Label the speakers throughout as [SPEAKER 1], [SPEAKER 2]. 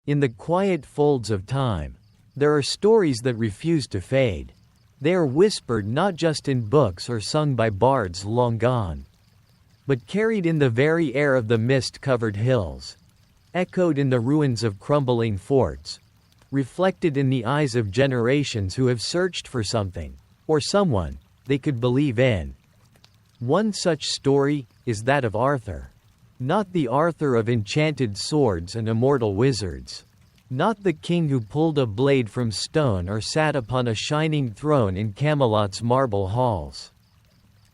[SPEAKER 1] In the quiet folds of time, there are stories that refuse to fade. They are whispered not just in books or sung by bards long gone, but carried in the very air of the mist-covered hills, echoed in the ruins of crumbling forts, reflected in the eyes of generations who have searched for something, or someone, they could believe in. One such story is that of Arthur. Not the Arthur of enchanted swords and immortal wizards. Not the king who pulled a blade from stone or sat upon a shining throne in Camelot's marble halls.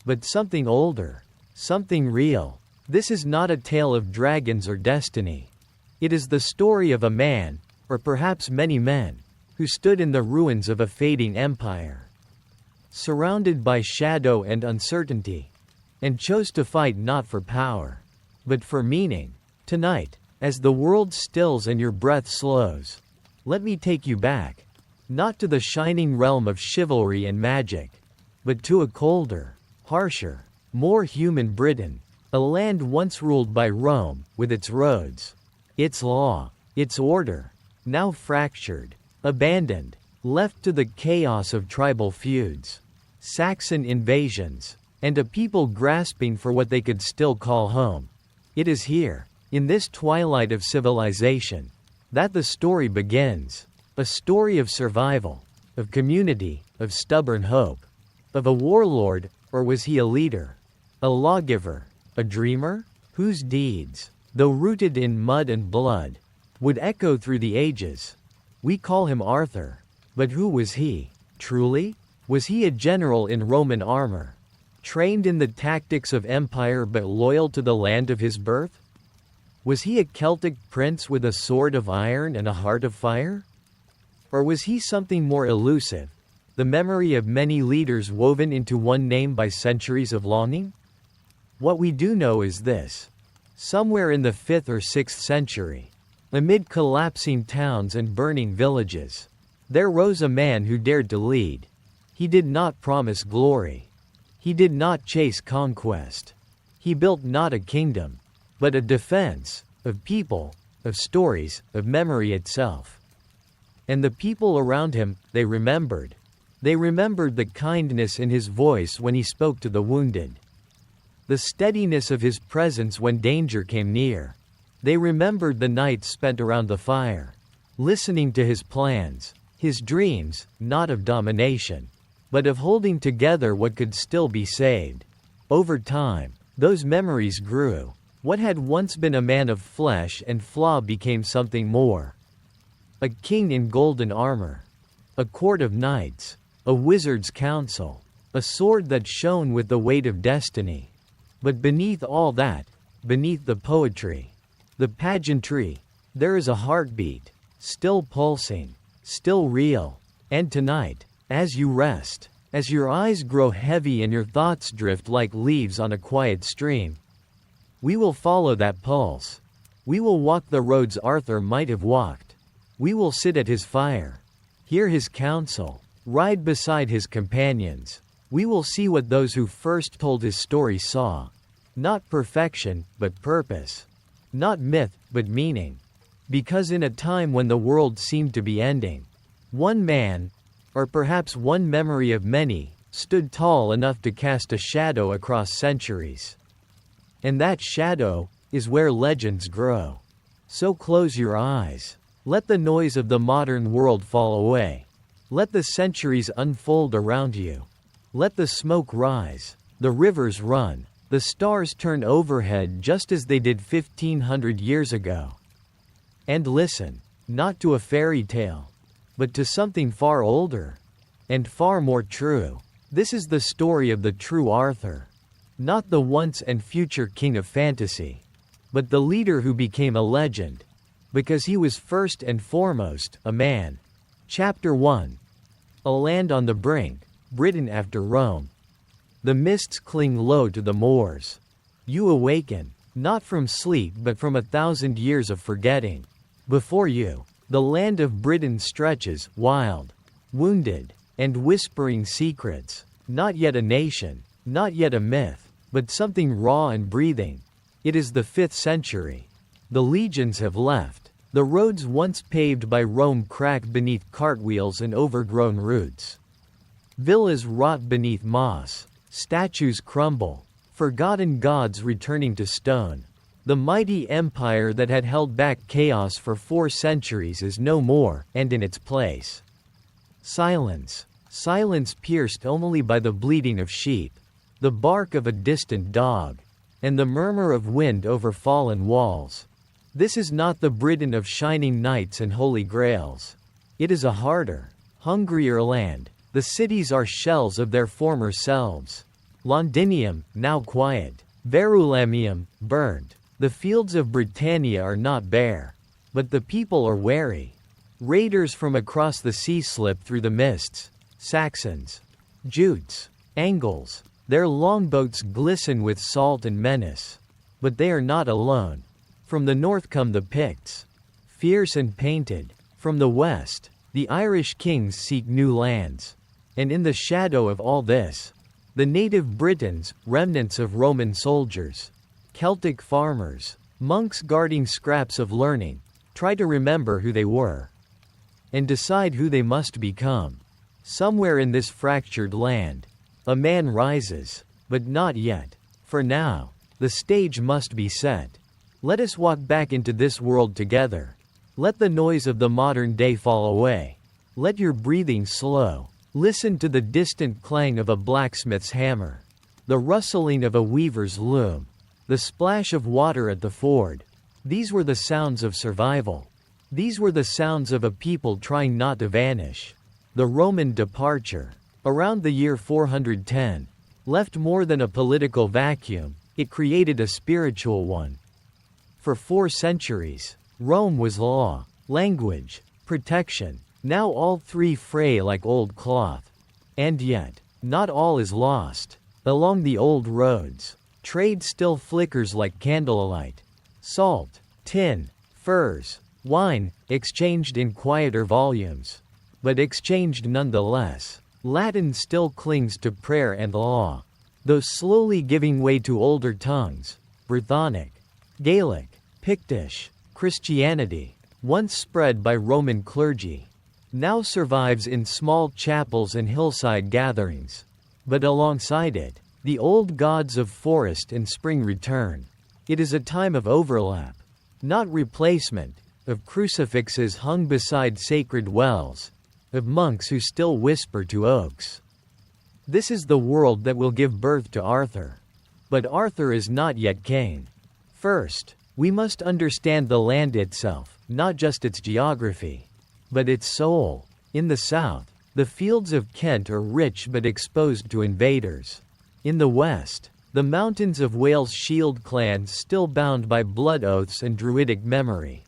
[SPEAKER 1] But something older. Something real. This is not a tale of dragons or destiny. It is the story of a man, or perhaps many men, who stood in the ruins of a fading empire, surrounded by shadow and uncertainty, and chose to fight not for power, but for meaning. Tonight, as the world stills and your breath slows, let me take you back, not to the shining realm of chivalry and magic, but to a colder, harsher, more human Britain, a land once ruled by Rome, with its roads, its law, its order, now fractured, abandoned, left to the chaos of tribal feuds, Saxon invasions, and a people grasping for what they could still call home. It is here, in this twilight of civilization, that the story begins. A story of survival, of community, of stubborn hope, of a warlord, or was he a leader? A lawgiver, a dreamer, whose deeds, though rooted in mud and blood, would echo through the ages. We call him Arthur. But who was he, truly? Was he a general in Roman armor, trained in the tactics of empire but loyal to the land of his birth? Was he a Celtic prince with a sword of iron and a heart of fire? Or was he something more elusive, the memory of many leaders woven into one name by centuries of longing? What we do know is this. Somewhere in the 5th or 6th century, amid collapsing towns and burning villages, there rose a man who dared to lead. He did not promise glory. He did not chase conquest. He built not a kingdom, but a defense, of people, of stories, of memory itself. And the people around him, they remembered. They remembered the kindness in his voice when he spoke to the wounded, the steadiness of his presence when danger came near. They remembered the nights spent around the fire, listening to his plans, his dreams, not of domination, but of holding together what could still be saved. Over time, those memories grew. What had once been a man of flesh and flaw became something more. A king in golden armor, a court of knights, a wizard's council, a sword that shone with the weight of destiny. But beneath all that, beneath the poetry, the pageantry, there is a heartbeat, still pulsing, still real. And tonight, as you rest, as your eyes grow heavy and your thoughts drift like leaves on a quiet stream, we will follow that pulse. We will walk the roads Arthur might have walked. We will sit at his fire, hear his counsel, ride beside his companions. We will see what those who first told his story saw. Not perfection, but purpose. Not myth, but meaning. Because in a time when the world seemed to be ending, one man, or perhaps one memory of many, stood tall enough to cast a shadow across centuries. And that shadow is where legends grow. So close your eyes. Let the noise of the modern world fall away. Let the centuries unfold around you. Let the smoke rise, the rivers run, the stars turn overhead just as they did 1500 years ago. And listen, not to a fairy tale, but to something far older and far more true. This is the story of the true Arthur. Not the once and future king of fantasy, but the leader who became a legend, because he was first and foremost a man. Chapter 1. A land on the brink, Britain after Rome. The mists cling low to the moors. You awaken, not from sleep but from 1,000 years of forgetting. Before you, the land of Britain stretches, wild, wounded, and whispering secrets. Not yet a nation, not yet a myth, but something raw and breathing. It is the 5th century. The legions have left. The roads once paved by Rome crack beneath cartwheels and overgrown roots. Villas rot beneath moss. Statues crumble. Forgotten gods returning to stone. The mighty empire that had held back chaos for 4 centuries is no more, and in its place. Silence. Silence pierced only by the bleating of sheep, the bark of a distant dog, and the murmur of wind over fallen walls. This is not the Britain of shining nights and holy grails. It is a harder, hungrier land. The cities are shells of their former selves. Londinium, now quiet. Verulamium, burned. The fields of Britannia are not bare, but the people are wary. Raiders from across the sea slip through the mists. Saxons, Jutes, Angles. Their longboats glisten with salt and menace. But they are not alone. From the north come the Picts, fierce and painted. From the west, the Irish kings seek new lands. And in the shadow of all this, the native Britons, remnants of Roman soldiers, Celtic farmers, monks guarding scraps of learning, try to remember who they were and decide who they must become. Somewhere in this fractured land, a man rises, but not yet. For now, the stage must be set. Let us walk back into this world together. Let the noise of the modern day fall away. Let your breathing slow. Listen to the distant clang of a blacksmith's hammer, the rustling of a weaver's loom, the splash of water at the ford. These were the sounds of survival. These were the sounds of a people trying not to vanish. The Roman departure, around the year 410, left more than a political vacuum, it created a spiritual one. For 4 centuries, Rome was law, language, protection. Now all 3 fray like old cloth. And yet, not all is lost. Along the old roads, trade still flickers like candlelight. Salt, tin, furs, wine, exchanged in quieter volumes. But exchanged nonetheless. Latin still clings to prayer and law, though slowly giving way to older tongues. Brythonic, Gaelic, Pictish, Christianity, once spread by Roman clergy, now survives in small chapels and hillside gatherings. But alongside it, the old gods of forest and spring return. It is a time of overlap, not replacement, of crucifixes hung beside sacred wells, of monks who still whisper to oaks. This is the world that will give birth to Arthur. But Arthur is not yet king. First, we must understand the land itself, not just its geography, but its soul. In the south, the fields of Kent are rich but exposed to invaders. In the west, the mountains of Wales shield clans still bound by blood oaths and druidic memory.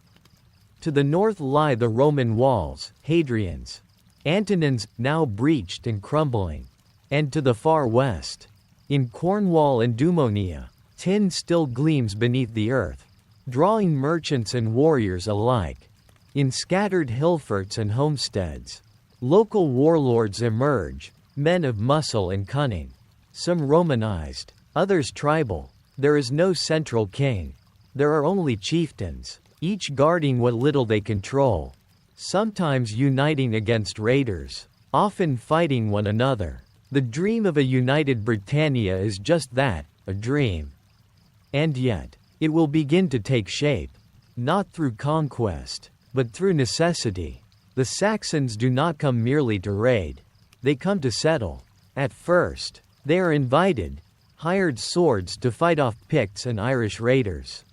[SPEAKER 1] To the north lie the Roman walls, Hadrian's, Antonines, now breached and crumbling. And to the far west, in Cornwall and Dumonia, tin still gleams beneath the earth, drawing merchants and warriors alike. In scattered hillforts and homesteads, local warlords emerge, men of muscle and cunning. Some Romanized, others tribal. There is no central king. There are only chieftains, each guarding what little they control, sometimes uniting against raiders, often fighting one another. The dream of a united Britannia is just that, a dream. And yet, it will begin to take shape, not through conquest, but through necessity. The Saxons do not come merely to raid. They come to settle. At first, they are invited, hired swords to fight off Picts and Irish raiders.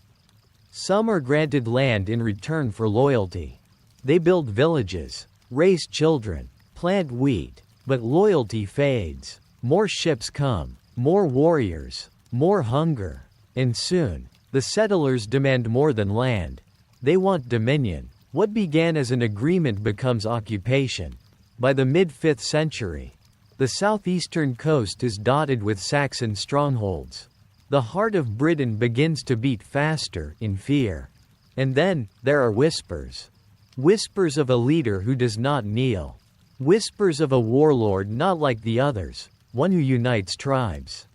[SPEAKER 1] Some are granted land in return for loyalty. They build villages, raise children, plant wheat, but loyalty fades. More ships come, more warriors, more hunger. And soon, the settlers demand more than land. They want dominion. What began as an agreement becomes occupation. By the mid-5th century, the southeastern coast is dotted with Saxon strongholds. The heart of Britain begins to beat faster, in fear. And then, there are whispers. Whispers of a leader who does not kneel. Whispers of a warlord not like the others, one who unites tribes.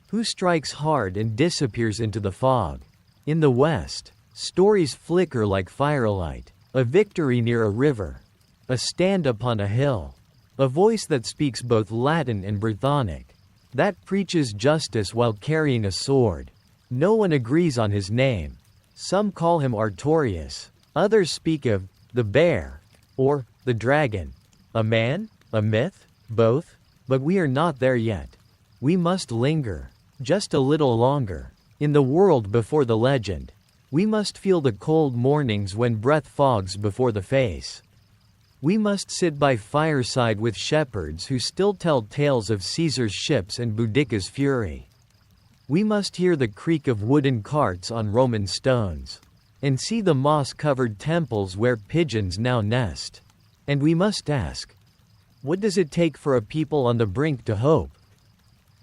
[SPEAKER 1] Who strikes hard and disappears into the fog. In the west, Stories flicker like firelight, a victory near a river, a stand upon a hill, a voice that speaks both Latin and Brythonic, that preaches justice while carrying a sword. No one agrees on his name. Some call him Artorius, others speak of the bear, or the dragon. A man? A myth? Both? But we are not there yet. We must linger, just a little longer, in the world before the legend. We must feel the cold mornings when breath fogs before the face. We must sit by fireside with shepherds who still tell tales of Caesar's ships and Boudicca's fury. We must hear the creak of wooden carts on Roman stones, and see the moss-covered temples where pigeons now nest. And we must ask, what does it take for a people on the brink to hope?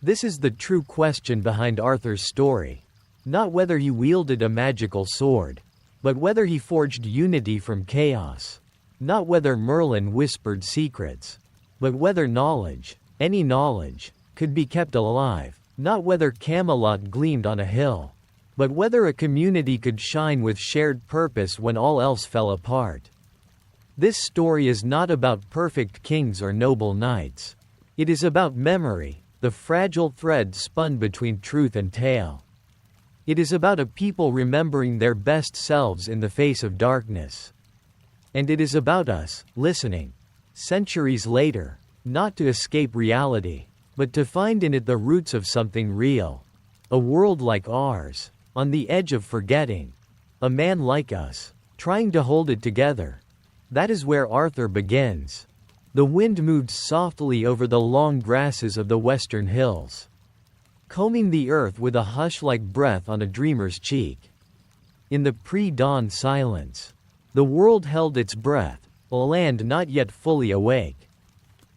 [SPEAKER 1] This is the true question behind Arthur's story. Not whether he wielded a magical sword, but whether he forged unity from chaos. Not whether Merlin whispered secrets, but whether knowledge, any knowledge, could be kept alive. Not whether Camelot gleamed on a hill, but whether a community could shine with shared purpose when all else fell apart. This story is not about perfect kings or noble knights. It is about memory, the fragile thread spun between truth and tale. It is about a people remembering their best selves in the face of darkness. And it is about us, listening, centuries later, not to escape reality, but to find in it the roots of something real. A world like ours, on the edge of forgetting. A man like us, trying to hold it together. That is where Arthur begins. The wind moved softly over the long grasses of the western hills, combing the earth with a hush-like breath on a dreamer's cheek. In the pre-dawn silence, the world held its breath, a land not yet fully awake,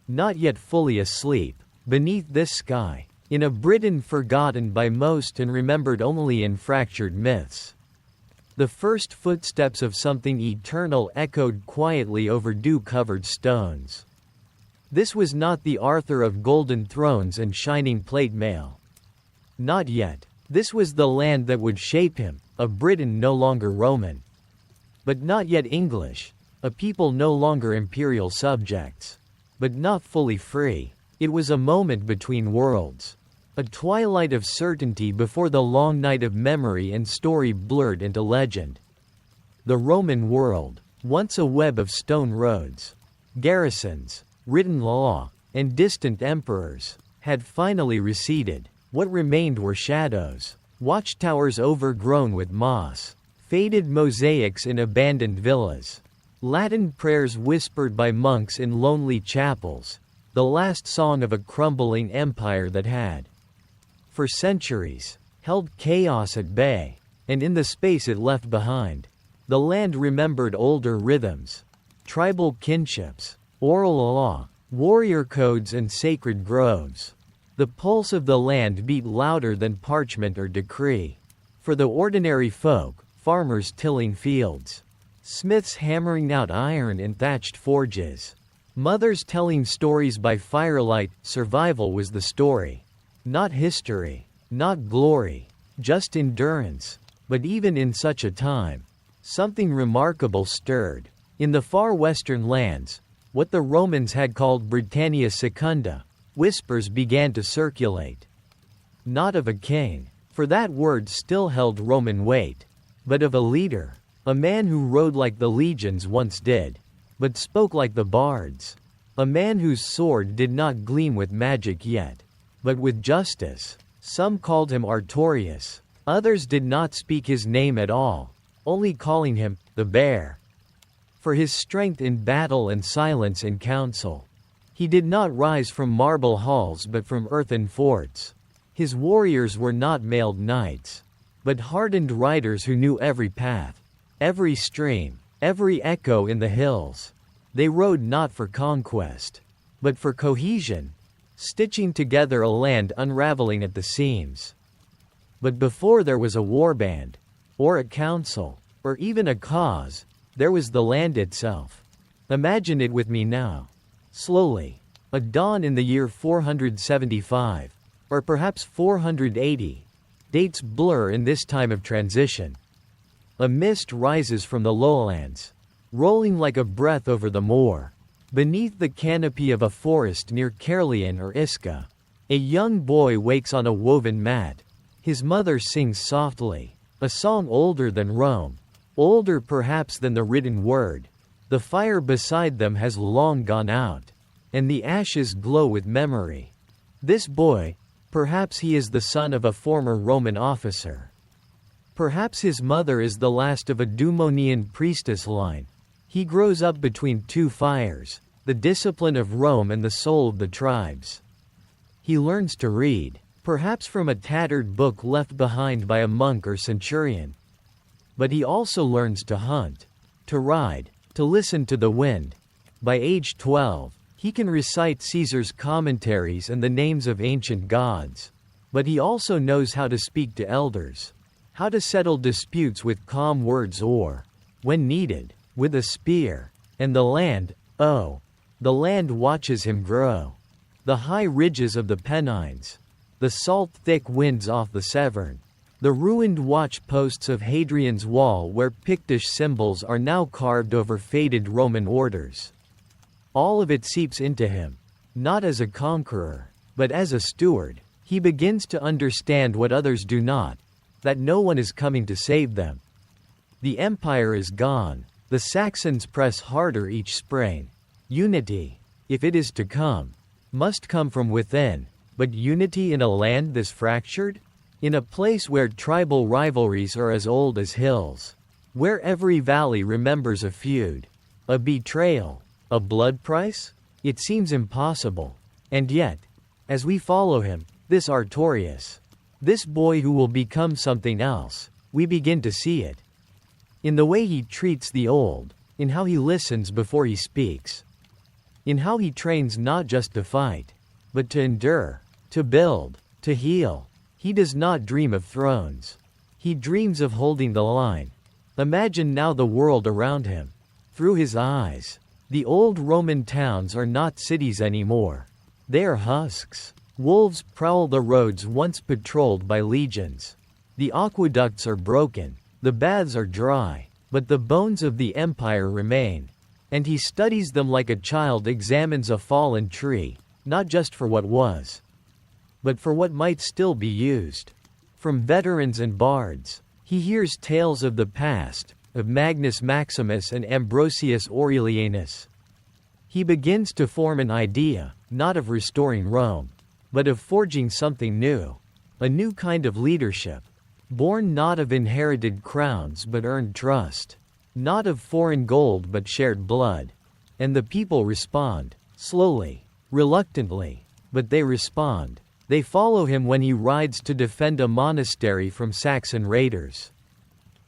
[SPEAKER 1] not yet fully asleep, beneath this sky, in a Britain forgotten by most and remembered only in fractured myths. The first footsteps of something eternal echoed quietly over dew-covered stones. This was not the Arthur of golden thrones and shining plate mail. Not yet. This was the land that would shape him, a Britain no longer Roman. But not yet English, a people no longer imperial subjects. But not fully free. It was a moment between worlds. A twilight of certainty before the long night of memory and story blurred into legend. The Roman world, once a web of stone roads, garrisons, written law, and distant emperors, had finally receded. What remained were shadows, watchtowers overgrown with moss, faded mosaics in abandoned villas, Latin prayers whispered by monks in lonely chapels, the last song of a crumbling empire that had, for centuries, held chaos at bay, and in the space it left behind, the land remembered older rhythms, tribal kinships, oral law, warrior codes and sacred groves. The pulse of the land beat louder than parchment or decree. For the ordinary folk, farmers tilling fields, smiths hammering out iron in thatched forges, mothers telling stories by firelight, survival was the story. Not history, not glory, just endurance. But even in such a time, something remarkable stirred. In the far western lands, what the Romans had called Britannia Secunda, whispers began to circulate. Not of a king, for that word still held Roman weight, but of a leader, a man who rode like the legions once did, but spoke like the bards, a man whose sword did not gleam with magic yet, but with justice. Some called him Artorius, others did not speak his name at all, only calling him the Bear. For his strength in battle and silence in council. He did not rise from marble halls but from earthen forts. His warriors were not mailed knights, but hardened riders who knew every path, every stream, every echo in the hills. They rode not for conquest, but for cohesion, stitching together a land unraveling at the seams. But before there was a warband, or a council, or even a cause, there was the land itself. Imagine it with me now. Slowly. A dawn in the year 475, or perhaps 480. Dates blur in this time of transition. A mist rises from the lowlands, rolling like a breath over the moor. Beneath the canopy of a forest near Caerleon or Isca, a young boy wakes on a woven mat. His mother sings softly, a song older than Rome, older perhaps than the written word. The fire beside them has long gone out, and the ashes glow with memory. This boy, perhaps he is the son of a former Roman officer. Perhaps his mother is the last of a Dumonian priestess line. He grows up between two fires, the discipline of Rome and the soul of the tribes. He learns to read, perhaps from a tattered book left behind by a monk or centurion. But he also learns to hunt, to ride, to listen to the wind. By age 12, he can recite Caesar's commentaries and the names of ancient gods. But he also knows how to speak to elders, how to settle disputes with calm words or, when needed, with a spear. And the land, oh, the land watches him grow. The high ridges of the Pennines, the salt thick winds off the Severn, the ruined watch posts of Hadrian's Wall where Pictish symbols are now carved over faded Roman orders. All of it seeps into him, not as a conqueror, but as a steward. He begins to understand what others do not, that no one is coming to save them. The empire is gone. The Saxons press harder each spring. Unity, if it is to come, must come from within. But unity in a land this fractured? In a place where tribal rivalries are as old as hills, where every valley remembers a feud, a betrayal, a blood price? It seems impossible. And yet, as we follow him, this Artorius, this boy who will become something else, we begin to see it. In the way he treats the old, in how he listens before he speaks, in how he trains not just to fight, but to endure, to build, to heal. He does not dream of thrones. He dreams of holding the line. Imagine now the world around him. Through his eyes, the old Roman towns are not cities anymore. They are husks. Wolves prowl the roads once patrolled by legions. The aqueducts are broken, the baths are dry, but the bones of the empire remain. And he studies them like a child examines a fallen tree, not just for what was, but for what might still be used. From veterans and bards, he hears tales of the past, of Magnus Maximus and Ambrosius Aurelianus. He begins to form an idea, not of restoring Rome, but of forging something new, a new kind of leadership, born not of inherited crowns but earned trust, not of foreign gold but shared blood. And the people respond, slowly, reluctantly, but they respond. They follow him when he rides to defend a monastery from Saxon raiders.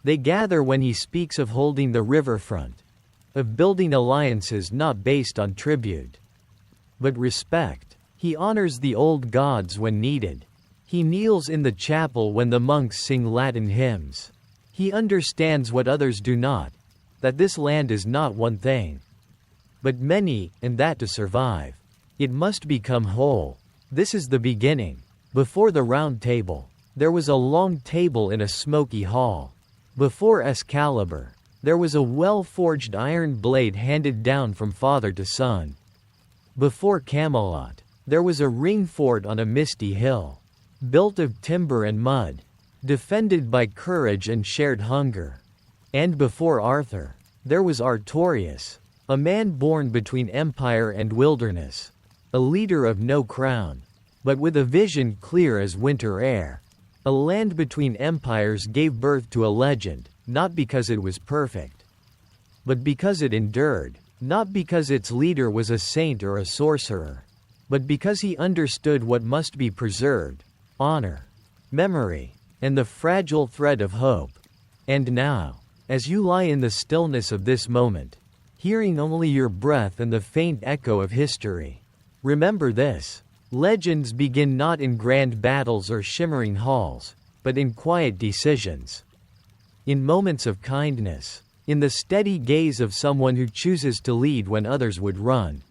[SPEAKER 1] They gather when he speaks of holding the riverfront, of building alliances not based on tribute, but respect. He honors the old gods when needed. He kneels in the chapel when the monks sing Latin hymns. He understands what others do not, that this land is not one thing, but many, and that to survive, it must become whole. This is the beginning. Before the round table, there was a long table in a smoky hall. Before Excalibur, there was a well-forged iron blade handed down from father to son. Before Camelot, there was a ring fort on a misty hill, built of timber and mud, defended by courage and shared hunger. And before Arthur, there was Artorius, a man born between empire and wilderness, a leader of no crown, but with a vision clear as winter air. A land between empires gave birth to a legend, not because it was perfect, but because it endured, not because its leader was a saint or a sorcerer, but because he understood what must be preserved: honor, memory, and the fragile thread of hope. And now, as you lie in the stillness of this moment, hearing only your breath and the faint echo of history, remember this: legends begin not in grand battles or shimmering halls, but in quiet decisions, in moments of kindness, in the steady gaze of someone who chooses to lead when others would run.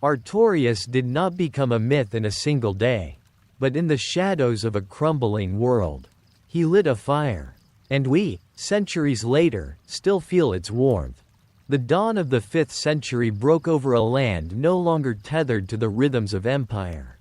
[SPEAKER 1] Artorius did not become a myth in a single day, but in the shadows of a crumbling world. He lit a fire, and we, centuries later, still feel its warmth. The dawn of the 5th century broke over a land no longer tethered to the rhythms of empire.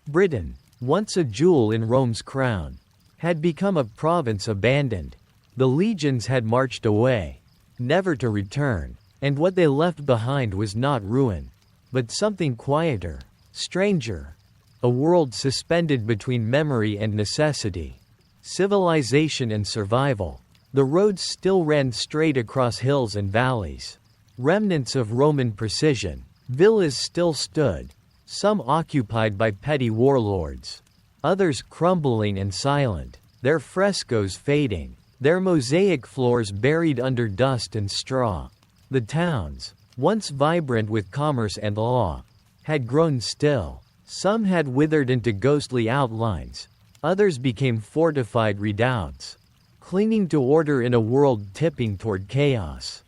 [SPEAKER 1] Britain, once a jewel in Rome's crown, had become a province abandoned. The legions had marched away, never to return, and what they left behind was not ruin, but something quieter, stranger. A world suspended between memory and necessity. Civilization and survival. The roads still ran straight across hills and valleys. Remnants of Roman precision. Villas still stood, some occupied by petty warlords, others crumbling and silent, their frescoes fading, their mosaic floors buried under dust and straw. The towns, once vibrant with commerce and law, had grown still. Some had withered into ghostly outlines, others became fortified redoubts, clinging to order in a world tipping toward chaos.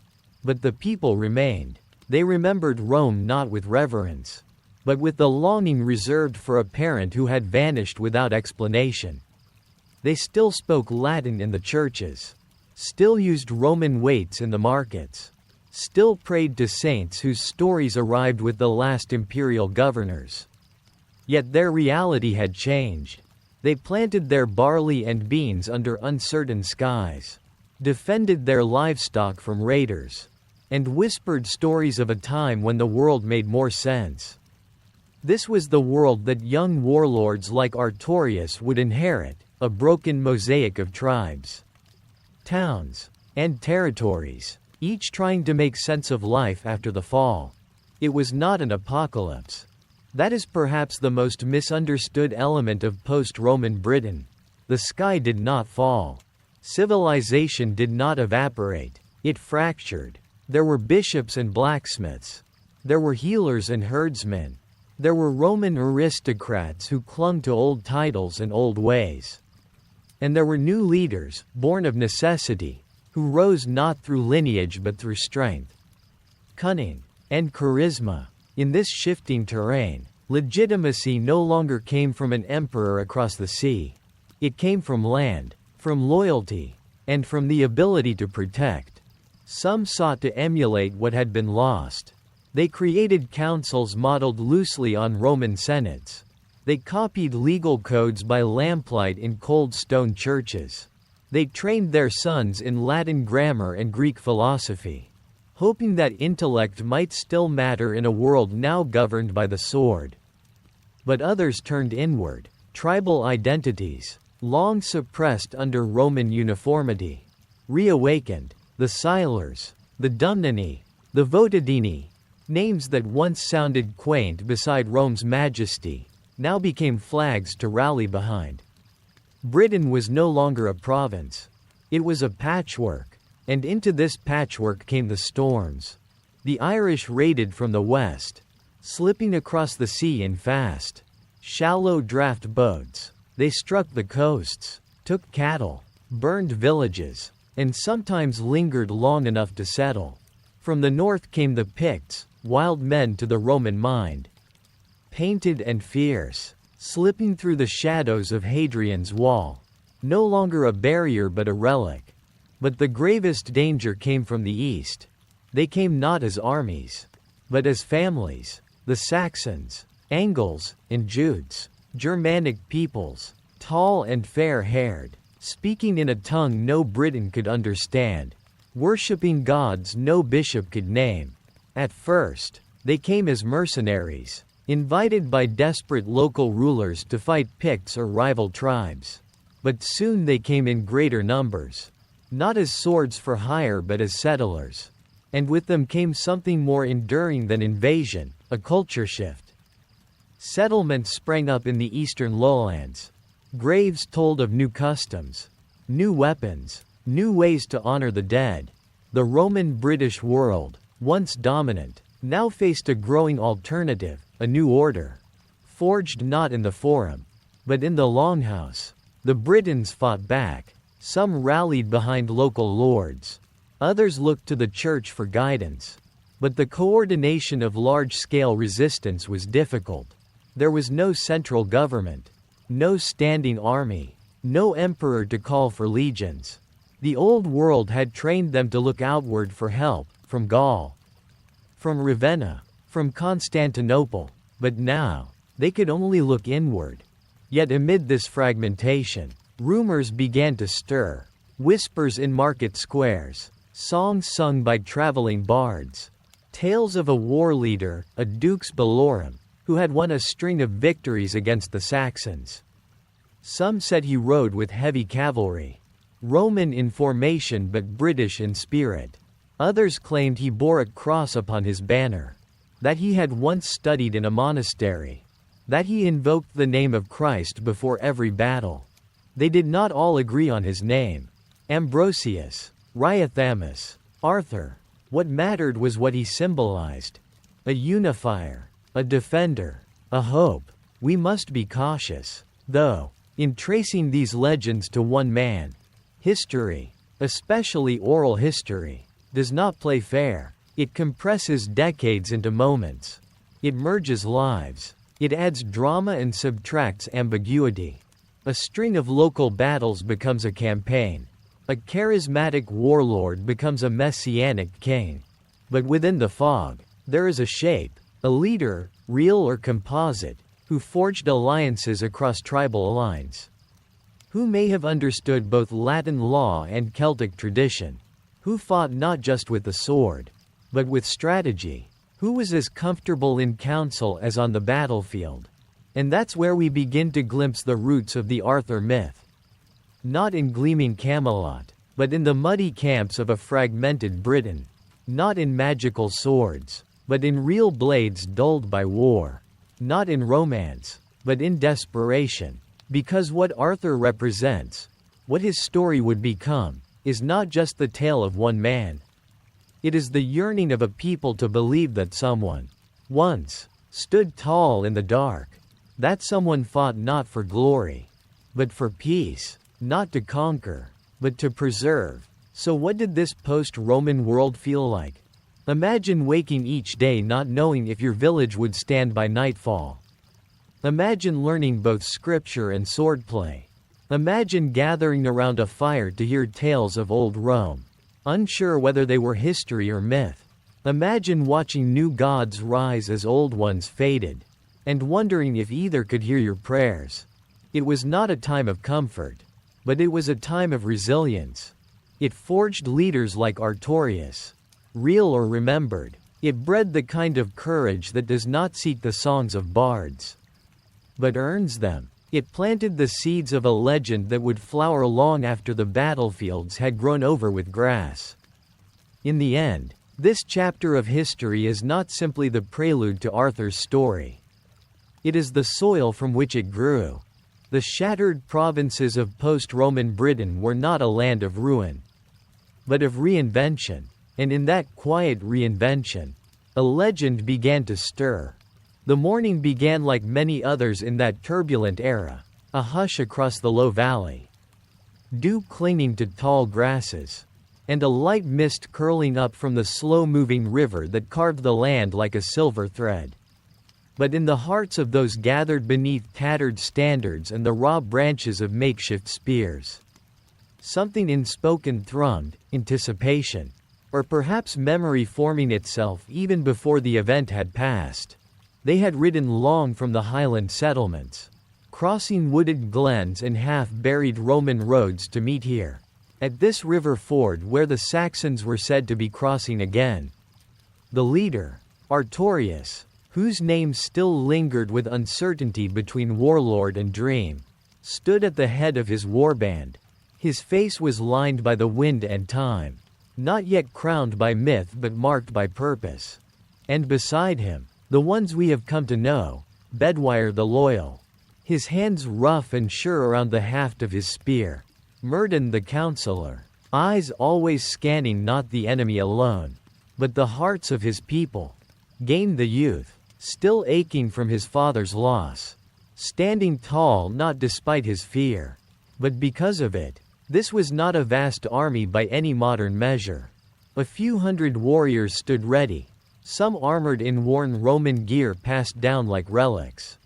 [SPEAKER 1] But the people remained. They remembered Rome not with reverence, but with the longing reserved for a parent who had vanished without explanation. They still spoke Latin in the churches, still used Roman weights in the markets, still prayed to saints whose stories arrived with the last imperial governors. Yet their reality had changed. They planted their barley and beans under uncertain skies, defended their livestock from raiders, and whispered stories of a time when the world made more sense. This was the world that young warlords like Artorius would inherit, a broken mosaic of tribes, towns, and territories, each trying to make sense of life after the fall. It was not an apocalypse. That is perhaps the most misunderstood element of post-Roman Britain. The sky did not fall. Civilization did not evaporate. It fractured. There were bishops and blacksmiths. There were healers and herdsmen. There were Roman aristocrats who clung to old titles and old ways. And there were new leaders, born of necessity, who rose not through lineage but through strength, cunning, and charisma. In this shifting terrain, legitimacy no longer came from an emperor across the sea. It came from land, from loyalty, and from the ability to protect. Some sought to emulate what had been lost. They created councils modeled loosely on Roman senates. They copied legal codes by lamplight in cold stone churches. They trained their sons in Latin grammar and Greek philosophy, hoping that intellect might still matter in a world now governed by the sword. But others turned inward. Tribal identities, long suppressed under Roman uniformity, reawakened. The Silers, the Dumnoni, the Votadini, names that once sounded quaint beside Rome's majesty, now became flags to rally behind. Britain was no longer a province. It was a patchwork. And into this patchwork came the storms. The Irish raided from the west, slipping across the sea in fast, shallow draft boats. They struck the coasts, took cattle, burned villages, and sometimes lingered long enough to settle. From the north came the Picts, wild men to the Roman mind, painted and fierce, slipping through the shadows of Hadrian's wall, no longer a barrier but a relic. But the gravest danger came from the east. They came not as armies, but as families. The Saxons, Angles, and Jutes, Germanic peoples, tall and fair-haired, speaking in a tongue no Briton could understand, worshipping gods no bishop could name. At first, they came as mercenaries, invited by desperate local rulers to fight Picts or rival tribes. But soon they came in greater numbers, not as swords for hire but as settlers. And with them came something more enduring than invasion, a culture shift. Settlements sprang up in the eastern lowlands. Graves told of new customs, new weapons, new ways to honor the dead. The Roman-British world, once dominant, now faced a growing alternative, a new order. Forged not in the Forum, but in the Longhouse. The Britons fought back. Some rallied behind local lords. Others looked to the church for guidance. But the coordination of large-scale resistance was difficult. There was no central government, no standing army, no emperor to call for legions. The old world had trained them to look outward for help, from Gaul, from Ravenna, from Constantinople, but now, they could only look inward. Yet amid this fragmentation, rumors began to stir. Whispers in market squares, songs sung by traveling bards, tales of a war leader, a dux bellorum, who had won a string of victories against the Saxons. Some said he rode with heavy cavalry, Roman in formation but British in spirit. Others claimed he bore a cross upon his banner, that he had once studied in a monastery, that he invoked the name of Christ before every battle. They did not all agree on his name. Ambrosius, Riothamus, Arthur. What mattered was what he symbolized. A unifier, a defender, a hope. We must be cautious, though, in tracing these legends to one man. History, especially oral history, does not play fair. It compresses decades into moments. It merges lives. It adds drama and subtracts ambiguity. A string of local battles becomes a campaign. A charismatic warlord becomes a messianic king. But within the fog, there is a shape, a leader, real or composite, who forged alliances across tribal lines. Who may have understood both Latin law and Celtic tradition. Who fought not just with the sword, but with strategy. Who was as comfortable in council as on the battlefield. And that's where we begin to glimpse the roots of the Arthur myth. Not in gleaming Camelot, but in the muddy camps of a fragmented Britain. Not in magical swords, but in real blades dulled by war. Not in romance, but in desperation. Because what Arthur represents, what his story would become, is not just the tale of one man. It is the yearning of a people to believe that someone, once, stood tall in the dark. That someone fought not for glory, but for peace. Not to conquer, but to preserve. So what did this post-Roman world feel like? Imagine waking each day not knowing if your village would stand by nightfall. Imagine learning both scripture and swordplay. Imagine gathering around a fire to hear tales of old Rome, unsure whether they were history or myth. Imagine watching new gods rise as old ones faded, and wondering if either could hear your prayers. It was not a time of comfort, but it was a time of resilience. It forged leaders like Artorius, real or remembered. It bred the kind of courage that does not seek the songs of bards, but earns them. It planted the seeds of a legend that would flower long after the battlefields had grown over with grass. In the end, this chapter of history is not simply the prelude to Arthur's story. It is the soil from which it grew. The shattered provinces of post-Roman Britain were not a land of ruin, but of reinvention, and in that quiet reinvention, a legend began to stir. The morning began like many others in that turbulent era, a hush across the low valley, dew clinging to tall grasses, and a light mist curling up from the slow-moving river that carved the land like a silver thread. But in the hearts of those gathered beneath tattered standards and the raw branches of makeshift spears, something unspoken thrummed, anticipation, or perhaps memory forming itself even before the event had passed. They had ridden long from the highland settlements, crossing wooded glens and half-buried Roman roads to meet here, at this river ford where the Saxons were said to be crossing again. The leader, Artorius, whose name still lingered with uncertainty between warlord and dream, stood at the head of his warband. His face was lined by the wind and time, not yet crowned by myth but marked by purpose. And beside him, the ones we have come to know, Bedwyr the loyal, his hands rough and sure around the haft of his spear, Myrddin the counselor, eyes always scanning not the enemy alone, but the hearts of his people, Gain the youth, still aching from his father's loss, standing tall not despite his fear, but because of it. This was not a vast army by any modern measure. A few hundred warriors stood ready, some armored in worn Roman gear passed down like relics,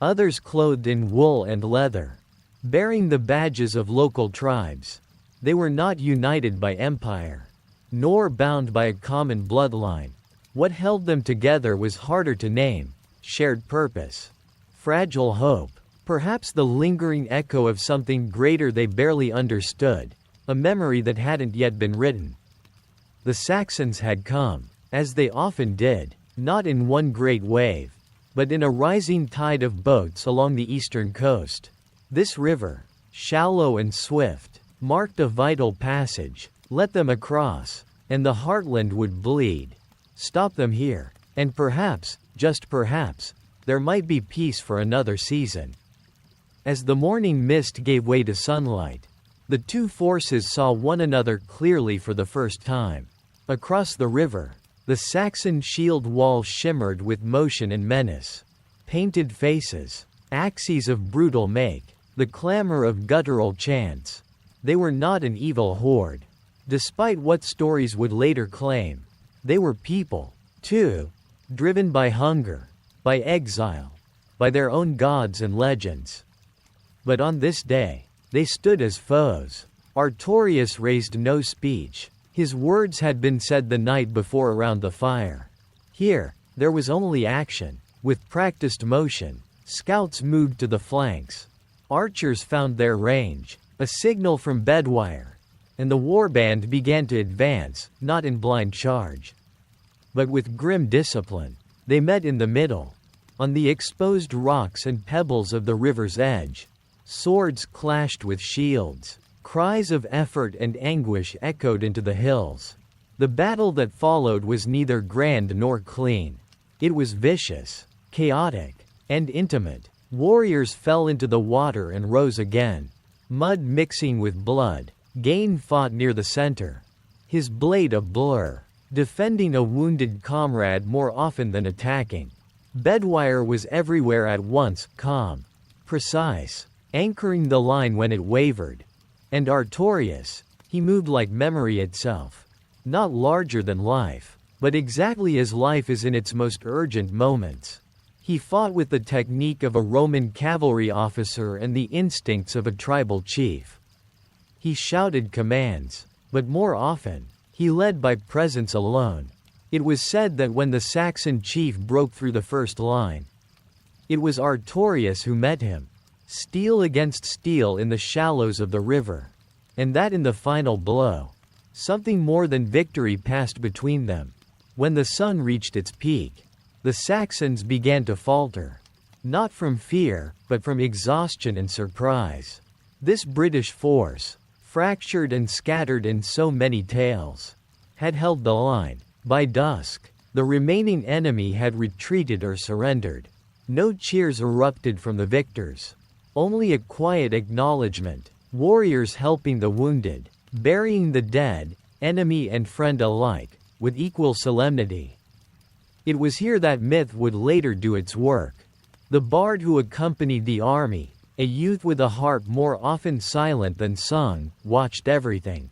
[SPEAKER 1] others clothed in wool and leather, bearing the badges of local tribes. They were not united by empire, nor bound by a common bloodline. What held them together was harder to name: shared purpose, fragile hope, perhaps the lingering echo of something greater they barely understood, a memory that hadn't yet been written. The Saxons had come, as they often did, not in one great wave, but in a rising tide of boats along the eastern coast. This river, shallow and swift, marked a vital passage. Let them across, and the heartland would bleed. Stop them here, and perhaps, just perhaps, there might be peace for another season. As the morning mist gave way to sunlight, the two forces saw one another clearly for the first time. Across the river, the Saxon shield wall shimmered with motion and menace. Painted faces, axes of brutal make, the clamor of guttural chants. They were not an evil horde. Despite what stories would later claim, they were people, too, driven by hunger, by exile, by their own gods and legends. But on this day, they stood as foes. Artorius raised no speech. His words had been said the night before around the fire. Here, there was only action. With practiced motion, scouts moved to the flanks. Archers found their range, a signal from bedwire, and the warband began to advance, not in blind charge, but with grim discipline. They met in the middle, on the exposed rocks and pebbles of the river's edge. Swords clashed with shields. Cries of effort and anguish echoed into the hills. The battle that followed was neither grand nor clean. It was vicious, chaotic, and intimate. Warriors fell into the water and rose again. Mud mixing with blood. Gain fought near the center, his blade a blur, defending a wounded comrade more often than attacking. Bedwire was everywhere at once, calm, precise, anchoring the line when it wavered. And Artorius, he moved like memory itself. Not larger than life, but exactly as life is in its most urgent moments. He fought with the technique of a Roman cavalry officer and the instincts of a tribal chief. He shouted commands, but more often, he led by presence alone. It was said that when the Saxon chief broke through the first line, it was Artorius who met him, steel against steel in the shallows of the river, and that in the final blow, something more than victory passed between them. When the sun reached its peak, the Saxons began to falter, not from fear, but from exhaustion and surprise. This British force, fractured and scattered in so many tales, had held the line. By dusk, the remaining enemy had retreated or surrendered. No cheers erupted from the victors. Only a quiet acknowledgement, warriors helping the wounded, burying the dead, enemy and friend alike, with equal solemnity. It was here that myth would later do its work. The bard who accompanied the army, a youth with a harp more often silent than sung, watched everything.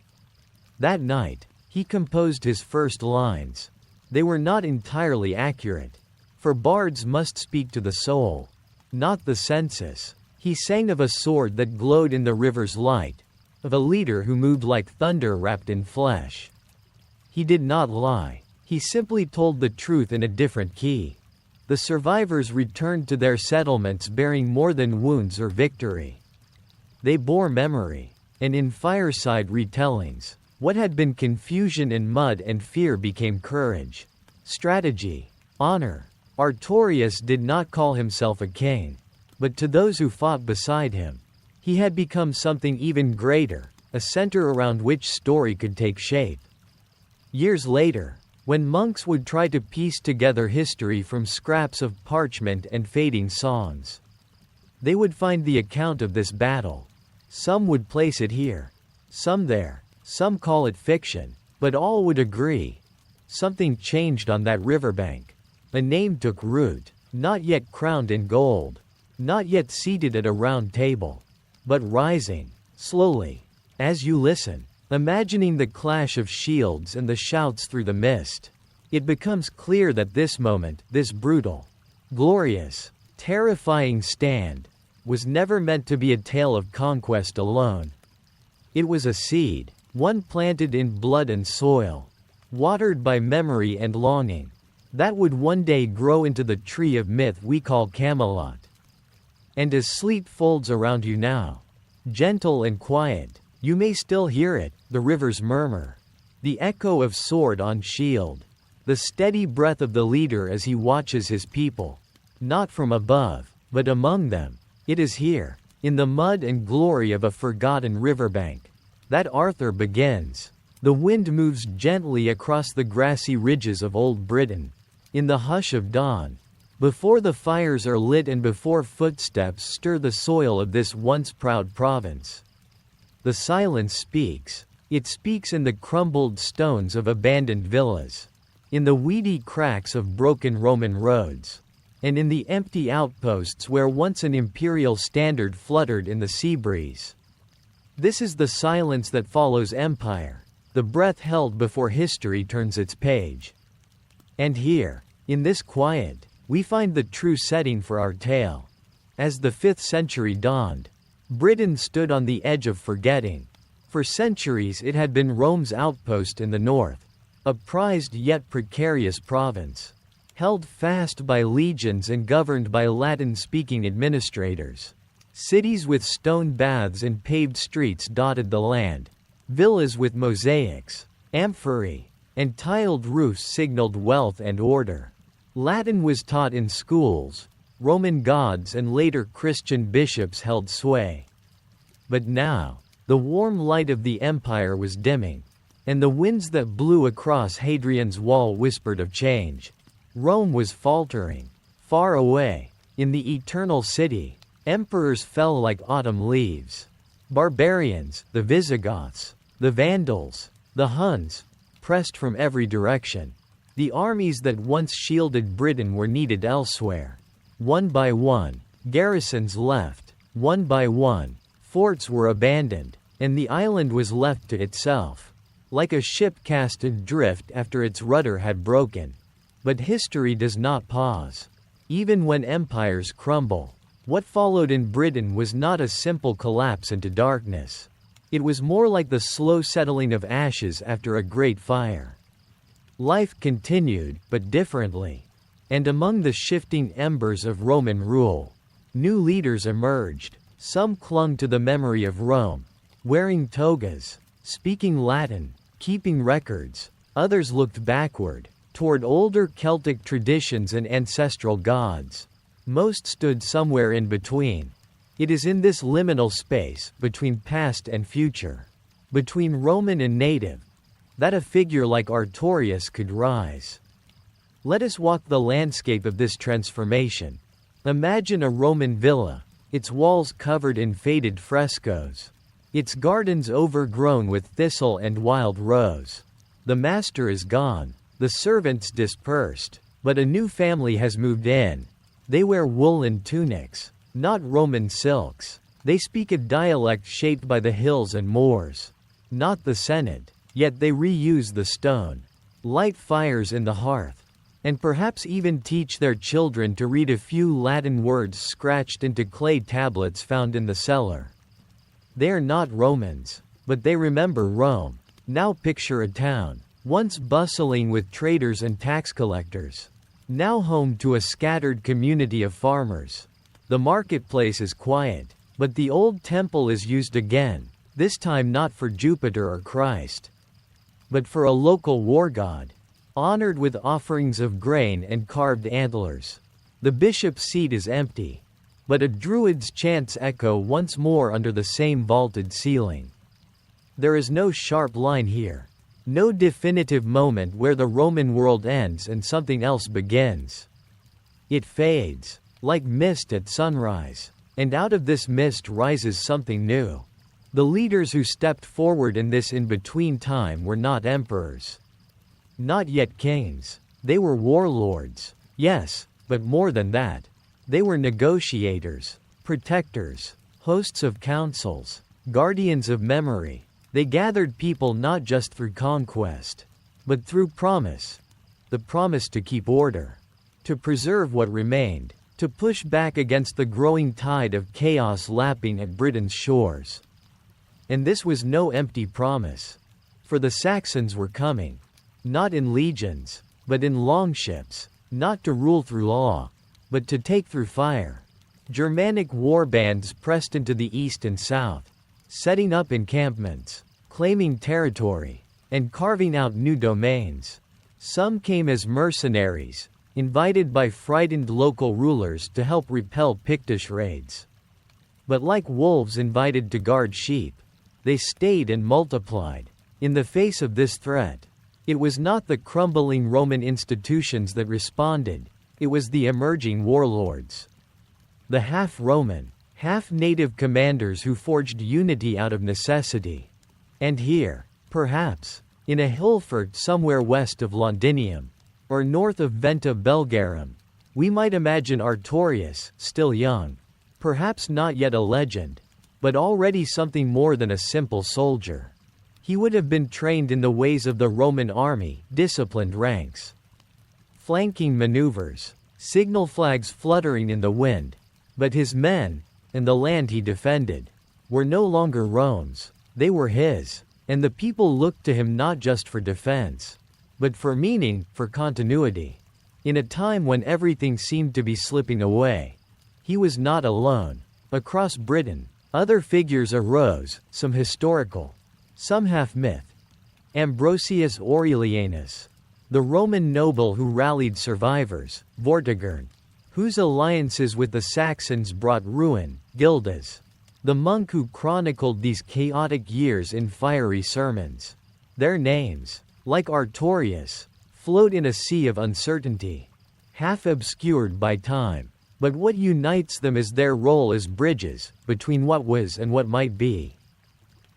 [SPEAKER 1] That night, he composed his first lines. They were not entirely accurate, for bards must speak to the soul, not the senses. He sang of a sword that glowed in the river's light, of a leader who moved like thunder wrapped in flesh. He did not lie. He simply told the truth in a different key. The survivors returned to their settlements bearing more than wounds or victory. They bore memory, and in fireside retellings, what had been confusion and mud and fear became courage, strategy, honor. Artorius did not call himself a king, but to those who fought beside him, he had become something even greater, a center around which story could take shape. Years later, when monks would try to piece together history from scraps of parchment and fading songs, they would find the account of this battle. Some would place it here, some there, some call it fiction, but all would agree. Something changed on that riverbank. A name took root, not yet crowned in gold, not yet seated at a round table, but rising, slowly. As you listen, imagining the clash of shields and the shouts through the mist, it becomes clear that this moment, this brutal, glorious, terrifying stand, was never meant to be a tale of conquest alone. It was a seed, one planted in blood and soil, watered by memory and longing, that would one day grow into the tree of myth we call Camelot. And as sleet folds around you now, gentle and quiet, you may still hear it, the river's murmur, the echo of sword on shield, the steady breath of the leader as he watches his people, not from above, but among them. It is here, in the mud and glory of a forgotten riverbank, that Arthur begins. The wind moves gently across the grassy ridges of Old Britain, in the hush of dawn, before the fires are lit and before footsteps stir the soil of this once proud province. The silence speaks. It speaks in the crumbled stones of abandoned villas, in the weedy cracks of broken Roman roads, and in the empty outposts where once an imperial standard fluttered in the sea breeze. This is the silence that follows empire, the breath held before history turns its page. And here, in this quiet, we find the true setting for our tale. As the 5th century dawned, Britain stood on the edge of forgetting. For centuries it had been Rome's outpost in the north, a prized yet precarious province, held fast by legions and governed by Latin-speaking administrators. Cities with stone baths and paved streets dotted the land. Villas with mosaics, amphorae, and tiled roofs signaled wealth and order. Latin was taught in schools. Roman gods and later Christian bishops held sway. But now, the warm light of the empire was dimming, and the winds that blew across Hadrian's wall whispered of change. Rome was faltering. Far away, in the eternal city, emperors fell like autumn leaves. Barbarians, the Visigoths, the Vandals, the Huns, pressed from every direction. The armies that once shielded Britain were needed elsewhere. One by one, garrisons left. One by one, forts were abandoned, and the island was left to itself, like a ship cast adrift after its rudder had broken. But history does not pause. Even when empires crumble, what followed in Britain was not a simple collapse into darkness. It was more like the slow settling of ashes after a great fire. Life continued, but differently. And among the shifting embers of Roman rule, new leaders emerged. Some clung to the memory of Rome, wearing togas, speaking Latin, keeping records. Others looked backward, toward older Celtic traditions and ancestral gods. Most stood somewhere in between. It is in this liminal space, between past and future, between Roman and native, that a figure like Artorius could rise. Let us walk the landscape of this transformation. Imagine a Roman villa, its walls covered in faded frescoes, its gardens overgrown with thistle and wild rose. The master is gone, the servants dispersed, but a new family has moved in. They wear woolen tunics, not Roman silks. They speak a dialect shaped by the hills and moors, not the Senate, yet they reuse the stone, light fires in the hearth, and perhaps even teach their children to read a few Latin words scratched into clay tablets found in the cellar. They are not Romans, but they remember Rome. Now picture a town, once bustling with traders and tax collectors, now home to a scattered community of farmers. The marketplace is quiet, but the old temple is used again, this time not for Jupiter or Christ, but for a local war god, honored with offerings of grain and carved antlers. The bishop's seat is empty, but a druid's chants echo once more under the same vaulted ceiling. There is no sharp line here, no definitive moment where the Roman world ends and something else begins. It fades, like mist at sunrise, and out of this mist rises something new. The leaders who stepped forward in this in-between time were not emperors, not yet kings. They were warlords, yes, but more than that. They were negotiators, protectors, hosts of councils, guardians of memory. They gathered people not just through conquest, but through promise. The promise to keep order, to preserve what remained, to push back against the growing tide of chaos lapping at Britain's shores. And this was no empty promise. For the Saxons were coming. Not in legions, but in longships, not to rule through law, but to take through fire. Germanic war bands pressed into the east and south, setting up encampments, claiming territory, and carving out new domains. Some came as mercenaries, invited by frightened local rulers to help repel Pictish raids. But like wolves invited to guard sheep, they stayed and multiplied. In the face of this threat, it was not the crumbling Roman institutions that responded, it was the emerging warlords. The half-Roman, half-native commanders who forged unity out of necessity. And here, perhaps, in a hill fort somewhere west of Londinium, or north of Venta Belgarum, we might imagine Artorius, still young, perhaps not yet a legend, but already something more than a simple soldier. He would have been trained in the ways of the Roman army, disciplined ranks, flanking maneuvers, signal flags fluttering in the wind. But his men, and the land he defended, were no longer Rome's, they were his, and the people looked to him not just for defense, but for meaning, for continuity. In a time when everything seemed to be slipping away, he was not alone. Across Britain, other figures arose, some historical, some half-myth. Ambrosius Aurelianus, the Roman noble who rallied survivors, Vortigern, whose alliances with the Saxons brought ruin, Gildas, the monk who chronicled these chaotic years in fiery sermons. Their names, like Artorius, float in a sea of uncertainty, half obscured by time. But what unites them is their role as bridges between what was and what might be.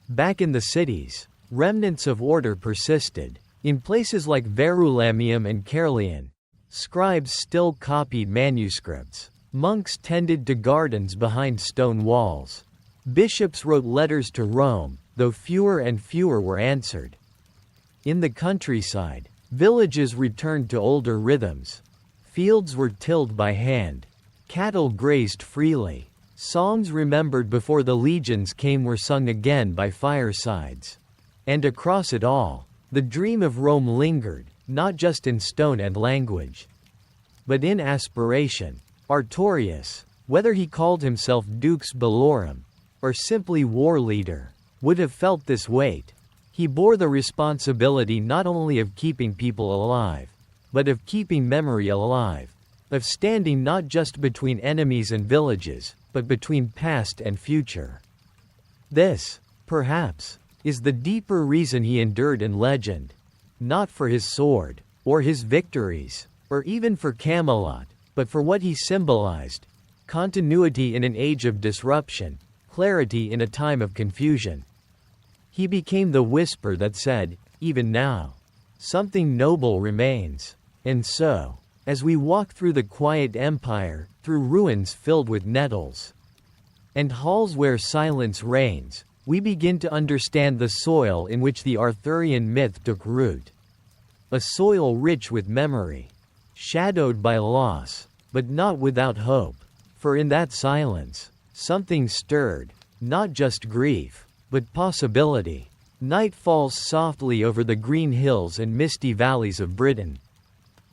[SPEAKER 1] Back in the cities, remnants of order persisted. In places like Verulamium and Caerleon, scribes still copied manuscripts. Monks tended to gardens behind stone walls. Bishops wrote letters to Rome, though fewer and fewer were answered. In the countryside, villages returned to older rhythms. Fields were tilled by hand. Cattle grazed freely. Songs remembered before the legions came were sung again by firesides. And across it all, the dream of Rome lingered, not just in stone and language, but in aspiration. Artorius, whether he called himself Dux Bellorum, or simply war leader, would have felt this weight. He bore the responsibility not only of keeping people alive, but of keeping memory alive, of standing not just between enemies and villages, but between past and future. This, perhaps, is the deeper reason he endured in legend. Not for his sword, or his victories, or even for Camelot, but for what he symbolized: continuity in an age of disruption, clarity in a time of confusion. He became the whisper that said, even now, something noble remains. And so, as we walk through the quiet empire, through ruins filled with nettles, and halls where silence reigns, we begin to understand the soil in which the Arthurian myth took root. A soil rich with memory, shadowed by loss, but not without hope. For in that silence, something stirred, not just grief, but possibility. Night falls softly over the green hills and misty valleys of Britain.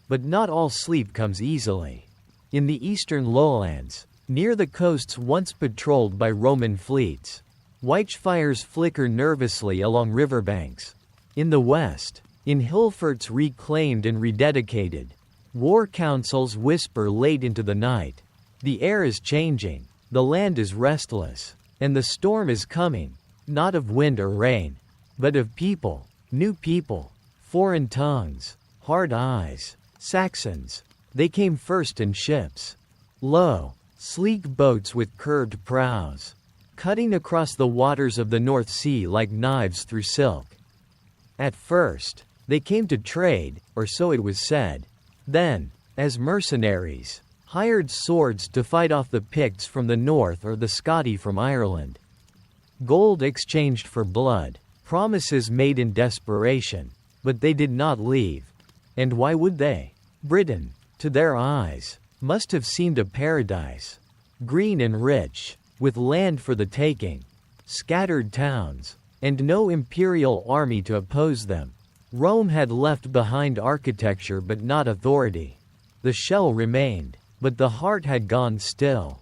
[SPEAKER 1] But not all sleep comes easily. In the eastern lowlands, near the coasts once patrolled by Roman fleets, watchfires flicker nervously along riverbanks. In the west, in hill forts reclaimed and rededicated, war councils whisper late into the night. The air is changing, the land is restless, and the storm is coming, not of wind or rain, but of people, new people, foreign tongues, hard eyes. Saxons, they came first in ships. Low, sleek boats with curved prows, cutting across the waters of the North Sea like knives through silk. At first, they came to trade, or so it was said. Then, as mercenaries, hired swords to fight off the Picts from the north or the Scotti from Ireland. Gold exchanged for blood, promises made in desperation, but they did not leave. And why would they? Britain, to their eyes, must have seemed a paradise. Green and rich, with land for the taking. scattered towns, and no imperial army to oppose them. Rome had left behind architecture but not authority. The shell remained, but the heart had gone still.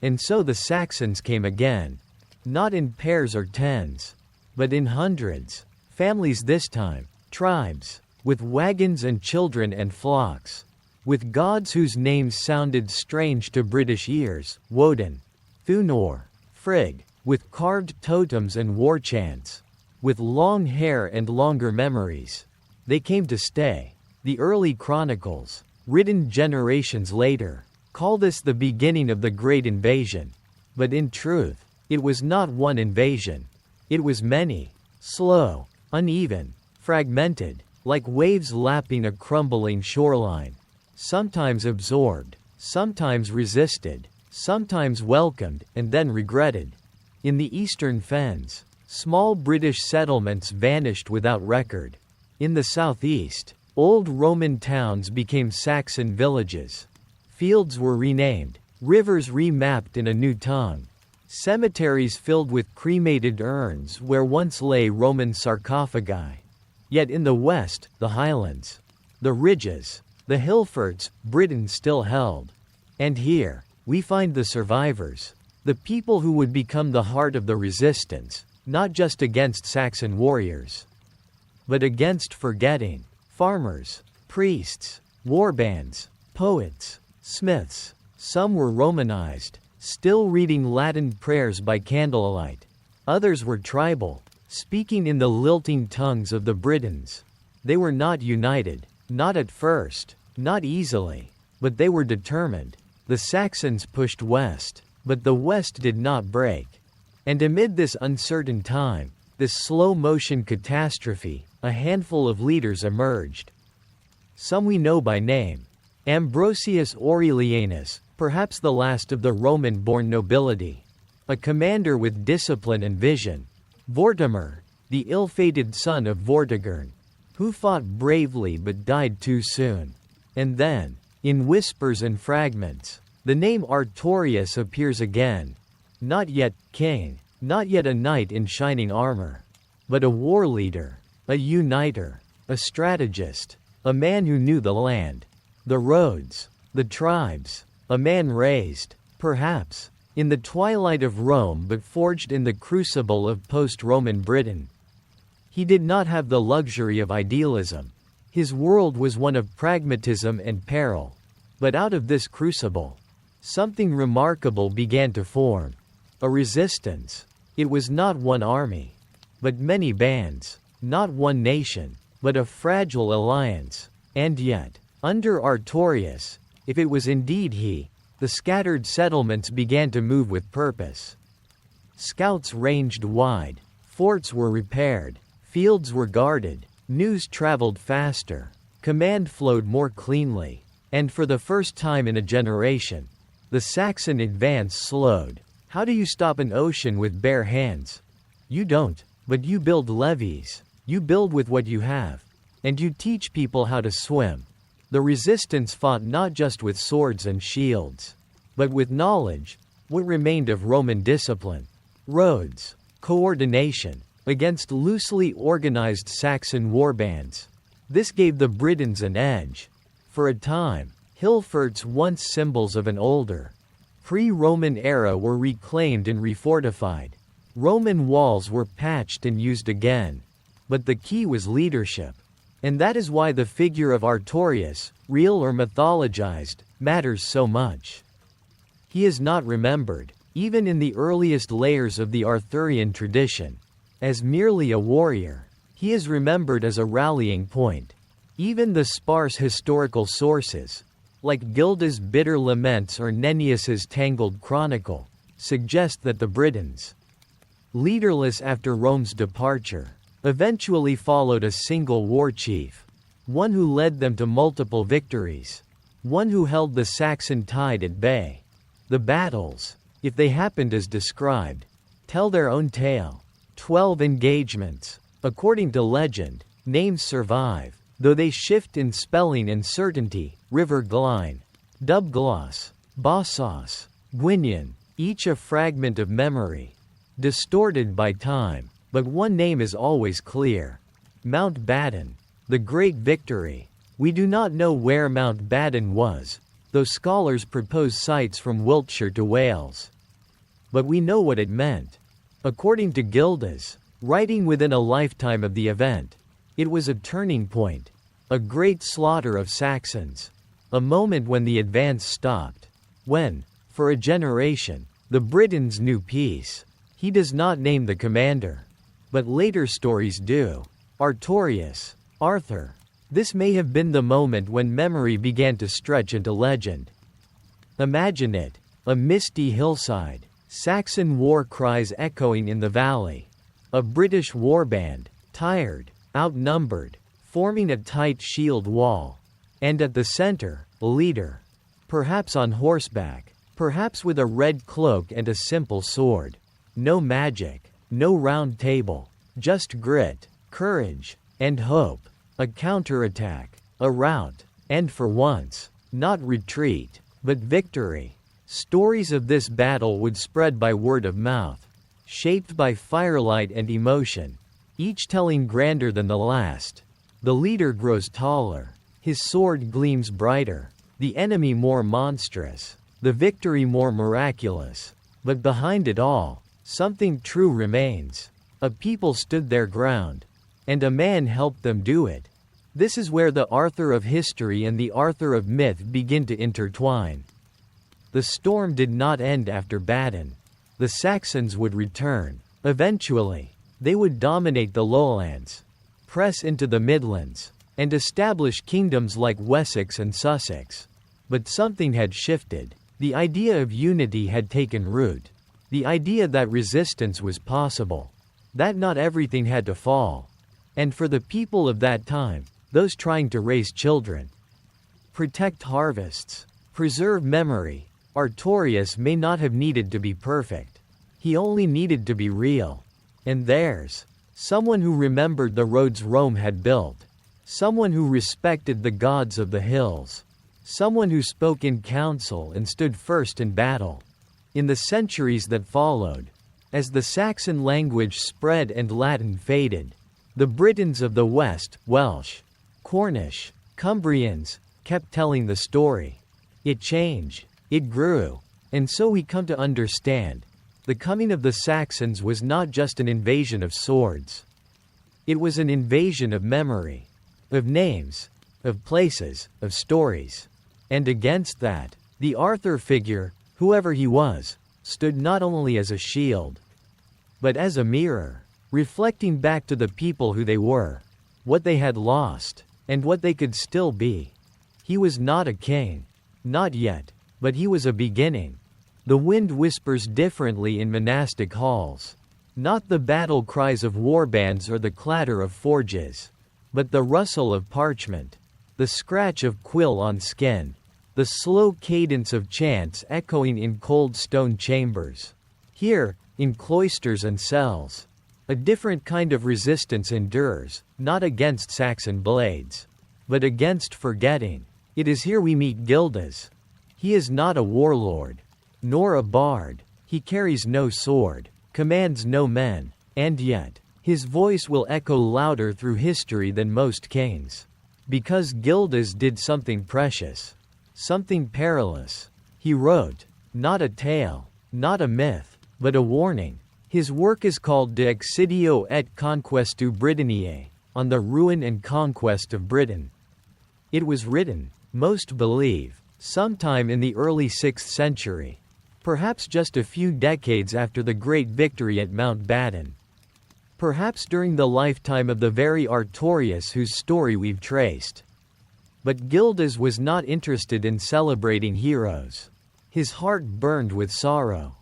[SPEAKER 1] And so the Saxons came again. Not in pairs or tens, but in hundreds. Families this time, tribes, with wagons and children and flocks. With gods whose names sounded strange to British ears, Woden, Thunor, Frigg, with carved totems and war chants. With long hair and longer memories. They came to stay. The early chronicles, written generations later, call this the beginning of the Great Invasion. But in truth, it was not one invasion. It was many, slow, uneven, fragmented, like waves lapping a crumbling shoreline. Sometimes absorbed, sometimes resisted, sometimes welcomed and then regretted. In the eastern fens, small British settlements vanished without record. In the southeast, old Roman towns became Saxon villages. Fields were renamed, rivers remapped in a new tongue. Cemeteries filled with cremated urns where once lay Roman sarcophagi. Yet in the west, the highlands, the ridges, the hillforts, Britain still held. And here, we find the survivors, the people who would become the heart of the resistance, not just against Saxon warriors, but against forgetting. Farmers, priests, warbands, poets, smiths. Some were Romanized, still reading Latin prayers by candlelight. Others were tribal, speaking in the lilting tongues of the Britons. They were not united, not at first, not easily, but they were determined. The Saxons pushed west, but the west did not break. And amid this uncertain time, this slow-motion catastrophe, a handful of leaders emerged. Some we know by name. Ambrosius Aurelianus, perhaps the last of the Roman-born nobility. A commander with discipline and vision. Vortimer, the ill-fated son of Vortigern, who fought bravely but died too soon. And then, in whispers and fragments, the name Artorius appears again. Not yet king, not yet a knight in shining armor, but a war leader, a uniter, a strategist, a man who knew the land, the roads, the tribes, a man raised, perhaps, in the twilight of Rome but forged in the crucible of post-Roman Britain. He did not have the luxury of idealism. His world was one of pragmatism and peril. But out of this crucible, something remarkable began to form. A resistance. It was not one army, but many bands. Not one nation, but a fragile alliance. And yet, under Artorius, if it was indeed he, the scattered settlements began to move with purpose. Scouts ranged wide, forts were repaired, fields were guarded, news traveled faster, command flowed more cleanly, and for the first time in a generation, the Saxon advance slowed. How do you stop an ocean with bare hands? You don't, but you build levees, you build with what you have, and you teach people how to swim. The resistance fought not just with swords and shields, but with knowledge, what remained of Roman discipline, roads, coordination, against loosely organized Saxon warbands. This gave the Britons an edge. For a time, hillforts once symbols of an older, pre-Roman era were reclaimed and refortified. Roman walls were patched and used again. But the key was leadership. And that is why the figure of Artorius, real or mythologized, matters so much. He is not remembered, even in the earliest layers of the Arthurian tradition, as merely a warrior. He is remembered as a rallying point. Even the sparse historical sources, like Gilda's bitter laments or Nennius's tangled chronicle, suggest that the Britons, leaderless after Rome's departure, eventually followed a single war chief, one who led them to multiple victories, one who held the Saxon tide at bay. The battles, if they happened as described, tell their own tale. 12 engagements. According to legend, names survive, though they shift in spelling and certainty. River Glyne, Dubgloss, Bossos, Gwinion, each a fragment of memory. distorted by time, but one name is always clear. Mount Badon, the great victory. We do not know where Mount Badon was, though scholars propose sites from Wiltshire to Wales. But we know what it meant. According to Gildas, writing within a lifetime of the event, it was a turning point, a great slaughter of Saxons, a moment when the advance stopped, when, for a generation, the Britons knew peace. He does not name the commander, but later stories do. Artorius, Arthur. This may have been the moment when memory began to stretch into legend. Imagine it, a misty hillside, Saxon war cries echoing in the valley, a British warband, tired, outnumbered, forming a tight shield wall, and at the center, a leader, perhaps on horseback, perhaps with a red cloak and a simple sword. No magic, no round table, just grit, courage, and hope. A counterattack, a rout, and for once, not retreat, but victory. Stories of this battle would spread by word of mouth, shaped by firelight and emotion, each telling grander than the last. The leader grows taller, his sword gleams brighter, the enemy more monstrous, the victory more miraculous. But behind it all, something true remains. A people stood their ground, and a man helped them do it. This is where the Arthur of history and the Arthur of myth begin to intertwine. The storm did not end after Badon. The Saxons would return. Eventually, they would dominate the lowlands, press into the Midlands, and establish kingdoms like Wessex and Sussex. But something had shifted. The idea of unity had taken root. The idea that resistance was possible. That not everything had to fall. And for the people of that time, those trying to raise children, protect harvests, preserve memory, Artorius may not have needed to be perfect. He only needed to be real. And theirs. Someone who remembered the roads Rome had built. Someone who respected the gods of the hills. Someone who spoke in council and stood first in battle. In the centuries that followed, as the Saxon language spread and Latin faded, the Britons of the West, Welsh, Cornish, Cumbrians, kept telling the story. It changed, it grew, and so we come to understand, the coming of the Saxons was not just an invasion of swords. It was an invasion of memory, of names, of places, of stories. And against that, the Arthur figure, whoever he was, stood not only as a shield, but as a mirror, reflecting back to the people who they were, what they had lost, and what they could still be. He was not a king, not yet, but he was a beginning. The wind whispers differently in monastic halls. Not the battle cries of warbands or the clatter of forges, but the rustle of parchment, the scratch of quill on skin, the slow cadence of chants echoing in cold stone chambers. Here, in cloisters and cells, a different kind of resistance endures, not against Saxon blades, but against forgetting. It is here we meet Gildas. He is not a warlord, nor a bard. He carries no sword, commands no men, and yet, his voice will echo louder through history than most kings. Because Gildas did something precious, something perilous. He wrote, not a tale, not a myth, but a warning. His work is called De Excidio et Conquestu Britanniae, on the ruin and conquest of Britain. It was written, most believe, sometime in the early 6th century, perhaps just a few decades after the great victory at Mount Badon. Perhaps during the lifetime of the very Artorius whose story we've traced. But Gildas was not interested in celebrating heroes. His heart burned with sorrow,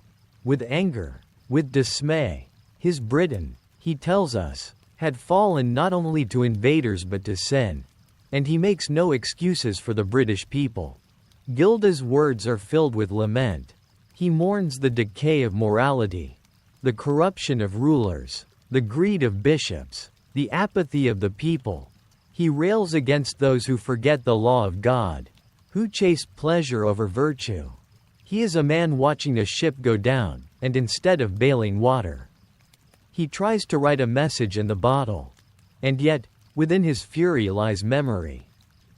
[SPEAKER 1] with anger, with dismay. His Britain, he tells us, had fallen not only to invaders but to sin. And he makes no excuses for the British people. Gildas' words are filled with lament. He mourns the decay of morality, the corruption of rulers, the greed of bishops, the apathy of the people. He rails against those who forget the law of God, who chase pleasure over virtue. He is a man watching a ship go down, and instead of bailing water, He tries to write a message in the bottle. And yet, within his fury lies memory.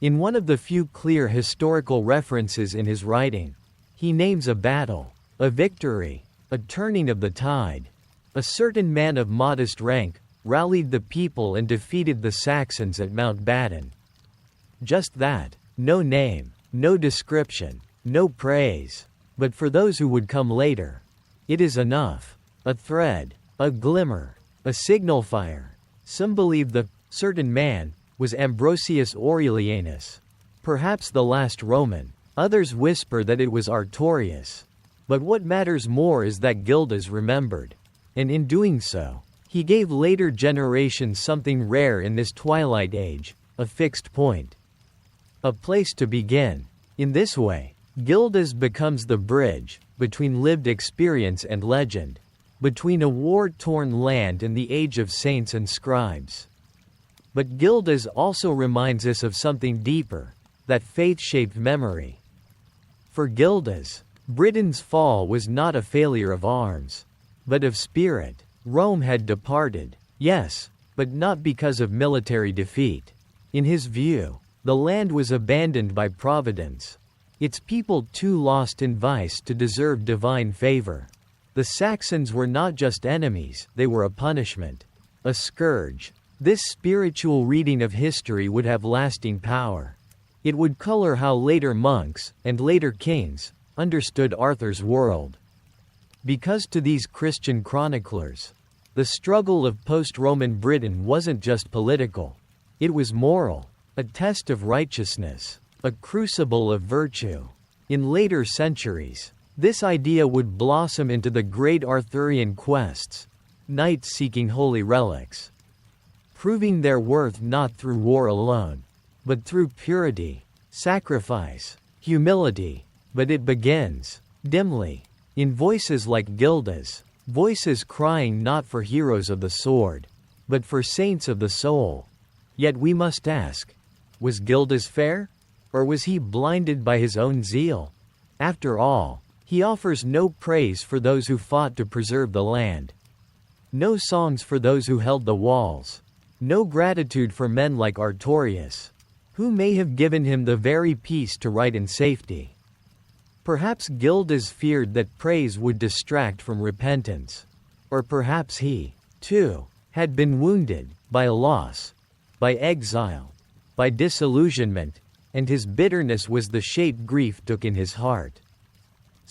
[SPEAKER 1] In one of the few clear historical references in his writing, he names a battle, a victory, a turning of the tide. A certain man of modest rank rallied the people and defeated the Saxons at Mount Badon. Just that. No name, no description, no praise. But for those who would come later, it is enough. A thread, a glimmer, a signal fire. Some believe the certain man was Ambrosius Aurelianus, perhaps the last Roman. Others whisper that it was Artorius. But what matters more is that Gildas remembered. And in doing so, he gave later generations something rare in this twilight age, a fixed point. A place to begin. In this way, Gildas becomes the bridge between lived experience and legend, between a war-torn land and the age of saints and scribes. But Gildas also reminds us of something deeper, that faith-shaped memory. For Gildas, Britain's fall was not a failure of arms, but of spirit. Rome had departed, yes, but not because of military defeat. In his view, the land was abandoned by providence, its people too lost in vice to deserve divine favor. The Saxons were not just enemies, they were a punishment, a scourge. This spiritual reading of history would have lasting power. It would color how later monks, and later kings, understood Arthur's world. Because to these Christian chroniclers, the struggle of post-Roman Britain wasn't just political. It was moral, a test of righteousness, a crucible of virtue. In later centuries, this idea would blossom into the great Arthurian quests, knights seeking holy relics, proving their worth not through war alone, but through purity, sacrifice, humility. But it begins, dimly, in voices like Gildas, voices crying not for heroes of the sword, but for saints of the soul. Yet we must ask, was Gildas fair? Or was he blinded by his own zeal? After all, he offers no praise for those who fought to preserve the land, no songs for those who held the walls, no gratitude for men like Artorius, who may have given him the very peace to write in safety. Perhaps Gildas feared that praise would distract from repentance. Or perhaps he, too, had been wounded by loss, by exile, by disillusionment, and his bitterness was the shape grief took in his heart.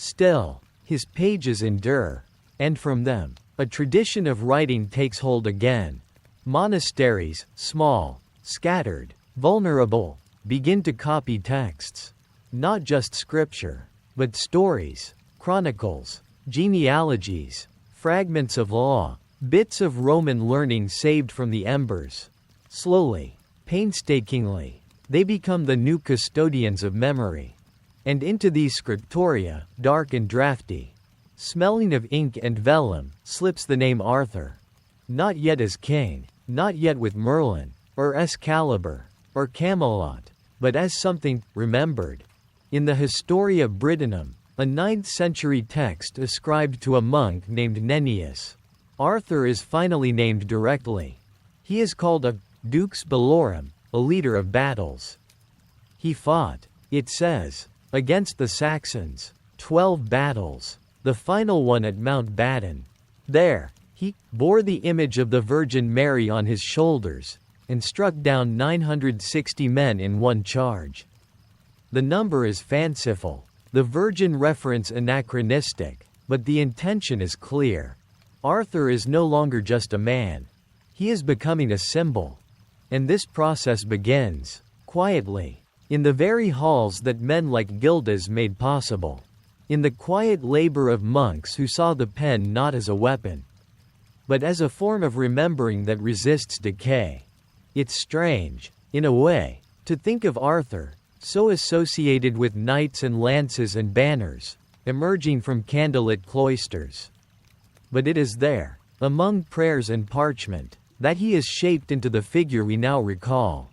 [SPEAKER 1] Still, his pages endure, and from them, a tradition of writing takes hold again. Monasteries, small, scattered, vulnerable, begin to copy texts. Not just scripture, but stories, chronicles, genealogies, fragments of law, bits of Roman learning saved from the embers. Slowly, painstakingly, they become the new custodians of memory. And into these scriptoria, dark and drafty, smelling of ink and vellum, slips the name Arthur. Not yet as king, not yet with Merlin, or Excalibur, or Camelot, but as something remembered. In the Historia Brittonum, a 9th-century text ascribed to a monk named Nennius, Arthur is finally named directly. He is called a dux bellorum, a leader of battles. He fought, it says, against the Saxons, 12 battles, the final one at Mount Badon. There, he bore the image of the Virgin Mary on his shoulders, and struck down 960 men in one charge. The number is fanciful, the Virgin reference anachronistic, but the intention is clear. Arthur is no longer just a man. He is becoming a symbol. And this process begins, quietly, in the very halls that men like Gildas made possible. In the quiet labor of monks who saw the pen not as a weapon, but as a form of remembering that resists decay. It's strange, in a way, to think of Arthur, so associated with knights and lances and banners, emerging from candlelit cloisters. But it is there, among prayers and parchment, that he is shaped into the figure we now recall.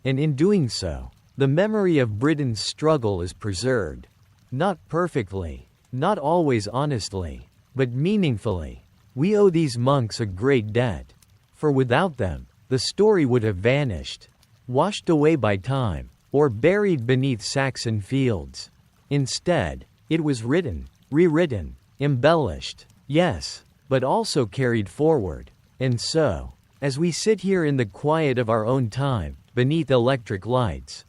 [SPEAKER 1] And in doing so, the memory of Britain's struggle is preserved. Not perfectly, not always honestly, but meaningfully. We owe these monks a great debt. For without them, the story would have vanished, washed away by time, or buried beneath Saxon fields. Instead, it was written, rewritten, embellished, yes, but also carried forward. And so, as we sit here in the quiet of our own time, beneath electric lights,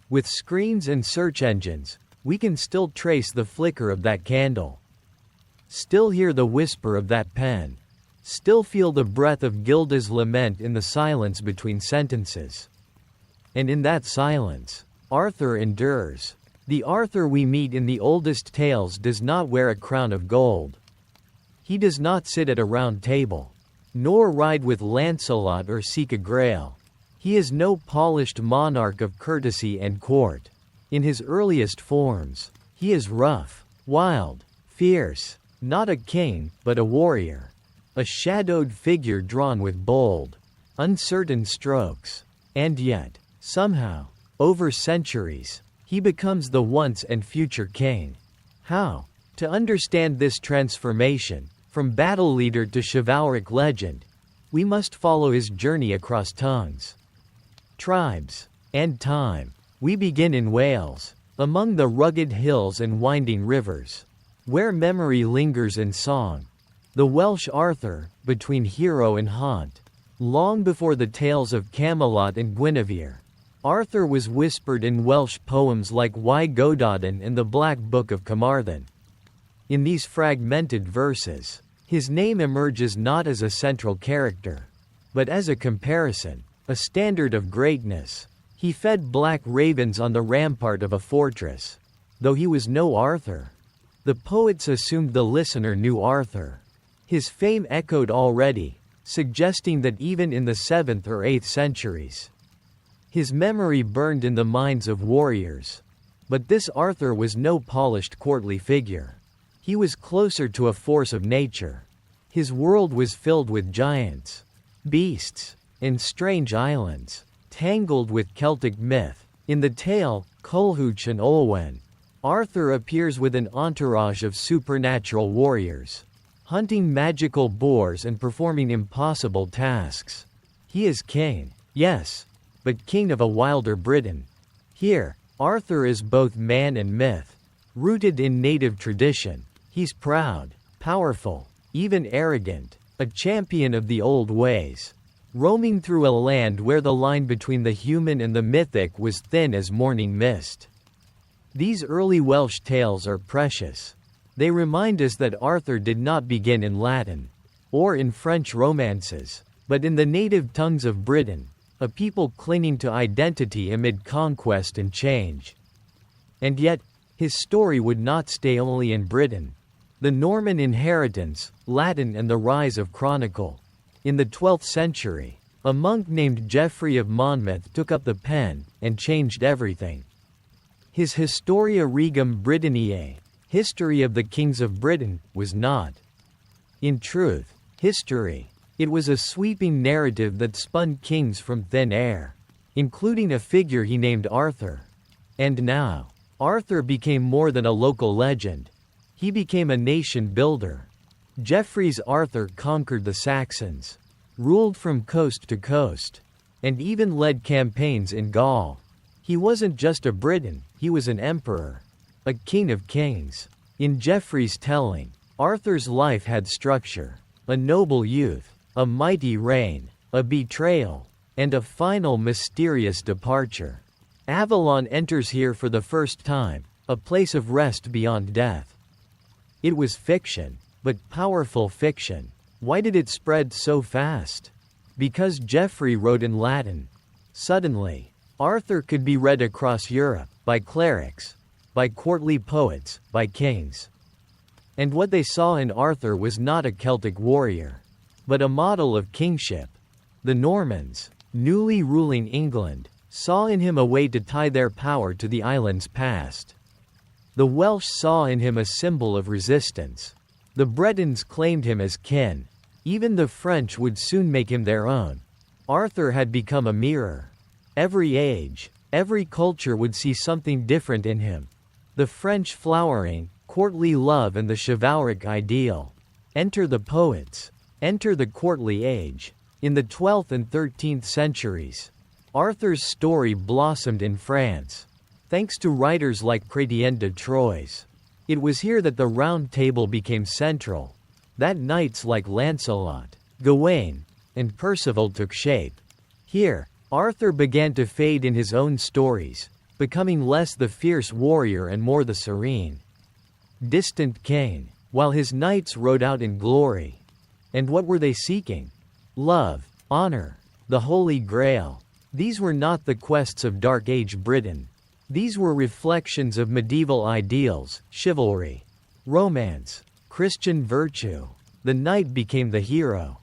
[SPEAKER 1] with screens and search engines, we can still trace the flicker of that candle. Still hear the whisper of that pen. Still feel the breath of Gilda's lament in the silence between sentences. And in that silence, Arthur endures. The Arthur we meet in the oldest tales does not wear a crown of gold. He does not sit at a round table, nor ride with Lancelot or seek a grail. He is no polished monarch of courtesy and court. In his earliest forms, he is rough, wild, fierce, not a king, but a warrior. A shadowed figure drawn with bold, uncertain strokes. And yet, somehow, over centuries, he becomes the once and future king. How? To understand this transformation, from battle leader to chivalric legend, we must follow his journey across tongues, tribes, and time. We begin in Wales, among the rugged hills and winding rivers, where memory lingers in song. The Welsh Arthur, between hero and haunt. Long before the tales of Camelot and Guinevere, Arthur was whispered in Welsh poems like Y Gododdin and the Black Book of Carmarthen. In these fragmented verses, his name emerges not as a central character, but as a comparison, a standard of greatness. He fed black ravens on the rampart of a fortress. Though he was no Arthur, the poets assumed the listener knew Arthur. His fame echoed already, suggesting that even in the 7th or 8th centuries, his memory burned in the minds of warriors. But this Arthur was no polished courtly figure. He was closer to a force of nature. His world was filled with giants, beasts, and strange islands, tangled with Celtic myth. In the tale, Culhwch and Olwen, Arthur appears with an entourage of supernatural warriors, hunting magical boars and performing impossible tasks. He is king, yes, but king of a wilder Britain. Here, Arthur is both man and myth. Rooted in native tradition, he's proud, powerful, even arrogant, a champion of the old ways, roaming through a land where the line between the human and the mythic was thin as morning mist. These early Welsh tales are precious. They remind us that Arthur did not begin in Latin, or in French romances, but in the native tongues of Britain, a people clinging to identity amid conquest and change. And yet, his story would not stay only in Britain. The Norman inheritance, Latin and the rise of chronicle. In the 12th century, a monk named Geoffrey of Monmouth took up the pen and changed everything. His Historia Regum Britanniae, History of the Kings of Britain, was not, in truth, history. It was a sweeping narrative that spun kings from thin air, including a figure he named Arthur. And now, Arthur became more than a local legend. He became a nation builder. Geoffrey's Arthur conquered the Saxons, ruled from coast to coast, and even led campaigns in Gaul. He wasn't just a Briton, he was an emperor, a king of kings. In Geoffrey's telling, Arthur's life had structure, a noble youth, a mighty reign, a betrayal, and a final mysterious departure. Avalon enters here for the first time, a place of rest beyond death. It was fiction, but powerful fiction. Why did it spread so fast? Because Geoffrey wrote in Latin. Suddenly, Arthur could be read across Europe, by clerics, by courtly poets, by kings. And what they saw in Arthur was not a Celtic warrior, but a model of kingship. The Normans, newly ruling England, saw in him a way to tie their power to the island's past. The Welsh saw in him a symbol of resistance. The Bretons claimed him as kin. Even the French would soon make him their own. Arthur had become a mirror. Every age, every culture would see something different in him. The French flowering, courtly love and the chivalric ideal. Enter the poets. Enter the courtly age. In the 12th and 13th centuries, Arthur's story blossomed in France. Thanks to writers like Chrétien de Troyes. It was here that the Round Table became central. That knights like Lancelot, Gawain, and Percival took shape. Here, Arthur began to fade in his own stories, becoming less the fierce warrior and more the serene, distant king, while his knights rode out in glory. And what were they seeking? Love, honor, the Holy Grail. These were not the quests of Dark Age Britain. These were reflections of medieval ideals, chivalry, romance, Christian virtue. The knight became the hero,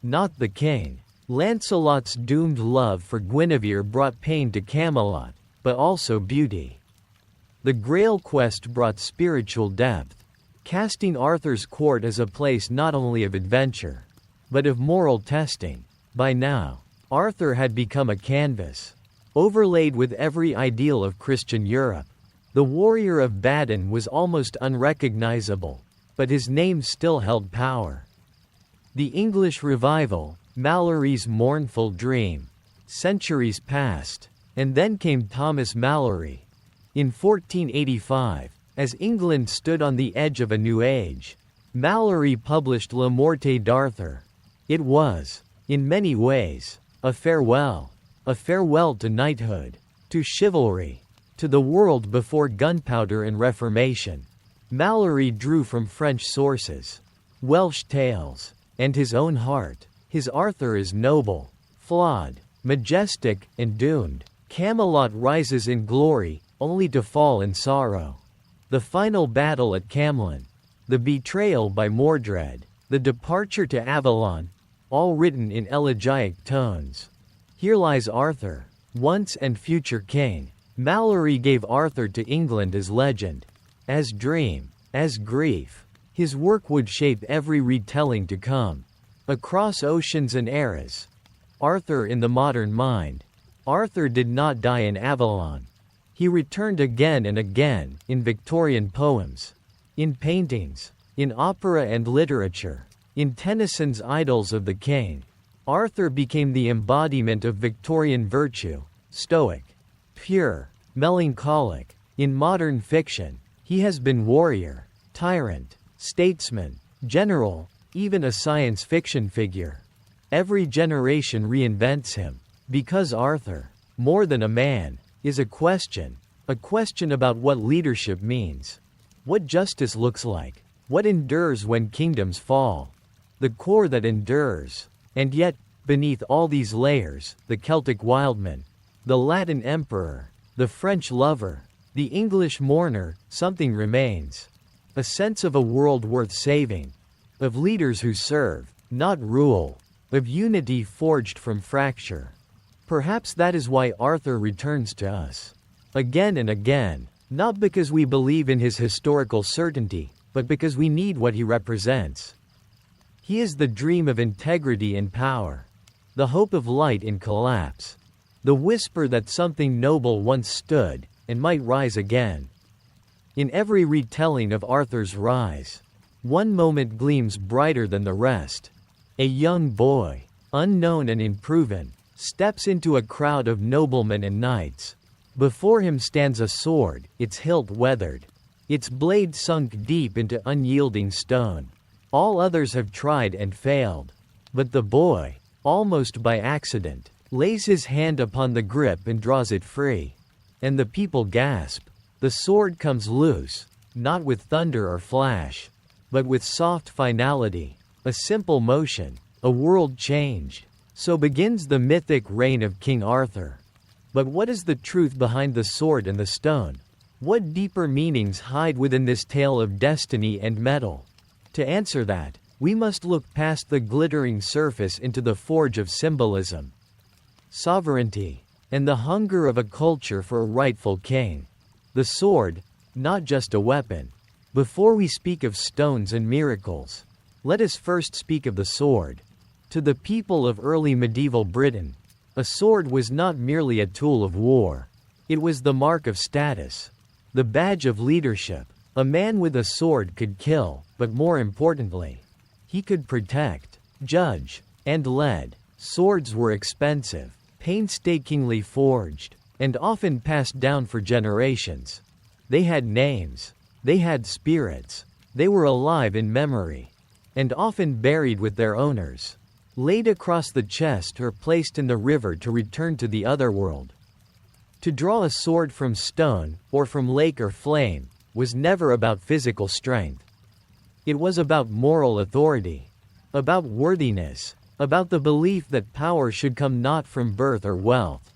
[SPEAKER 1] not the king. Lancelot's doomed love for Guinevere brought pain to Camelot, but also beauty. The Grail quest brought spiritual depth, casting Arthur's court as a place not only of adventure, but of moral testing. By now, Arthur had become a canvas, overlaid with every ideal of Christian Europe. The warrior of Badon was almost unrecognizable, but his name still held power. The English revival, Malory's mournful dream. Centuries passed, and then came Thomas Malory. In 1485, as England stood on the edge of a new age, Malory published La Morte d'Arthur. It was, in many ways, a farewell to knighthood, to chivalry, to the world before gunpowder and Reformation. Malory drew from French sources, Welsh tales, and his own heart. His Arthur is noble, flawed, majestic, and doomed. Camelot rises in glory, only to fall in sorrow. The final battle at Camlan, the betrayal by Mordred, the departure to Avalon, all written in elegiac tones. Here lies Arthur, once and future king. Malory gave Arthur to England as legend, as dream, as grief. His work would shape every retelling to come. Across oceans and eras. Arthur in the modern mind. Arthur did not die in Avalon. He returned again and again, in Victorian poems, in paintings, in opera and literature, in Tennyson's Idylls of the King. Arthur became the embodiment of Victorian virtue, stoic, pure, melancholic. In modern fiction, he has been warrior, tyrant, statesman, general, even a science fiction figure. Every generation reinvents him, because Arthur, more than a man, is a question about what leadership means, what justice looks like, what endures when kingdoms fall, the core that endures. And yet, beneath all these layers, the Celtic wildman, the Latin emperor, the French lover, the English mourner, something remains. A sense of a world worth saving, of leaders who serve, not rule, of unity forged from fracture. Perhaps that is why Arthur returns to us, again and again, not because we believe in his historical certainty, but because we need what he represents. He is the dream of integrity in power, the hope of light in collapse, the whisper that something noble once stood, and might rise again. In every retelling of Arthur's rise, one moment gleams brighter than the rest. A young boy, unknown and unproven, steps into a crowd of noblemen and knights. Before him stands a sword, its hilt weathered, its blade sunk deep into unyielding stone. All others have tried and failed. But the boy, almost by accident, lays his hand upon the grip and draws it free. And the people gasp. The sword comes loose, not with thunder or flash, but with soft finality, a simple motion, a world changed. So begins the mythic reign of King Arthur. But what is the truth behind the sword and the stone? What deeper meanings hide within this tale of destiny and metal? To answer that, we must look past the glittering surface into the forge of symbolism, sovereignty, and the hunger of a culture for a rightful king. The sword, not just a weapon. Before we speak of stones and miracles, let us first speak of the sword. To the people of early medieval Britain, a sword was not merely a tool of war. It was the mark of status, the badge of leadership. A man with a sword could kill, but more importantly, He could protect, judge, and lead. Swords were expensive, painstakingly forged, and often passed down for generations. They had names. They had spirits. They were alive in memory, and often buried with their owners, laid across the chest or placed in the river to return to the other world. To draw a sword from stone, or from lake or flame, was never about physical strength. It was about moral authority, about worthiness, about the belief that power should come not from birth or wealth,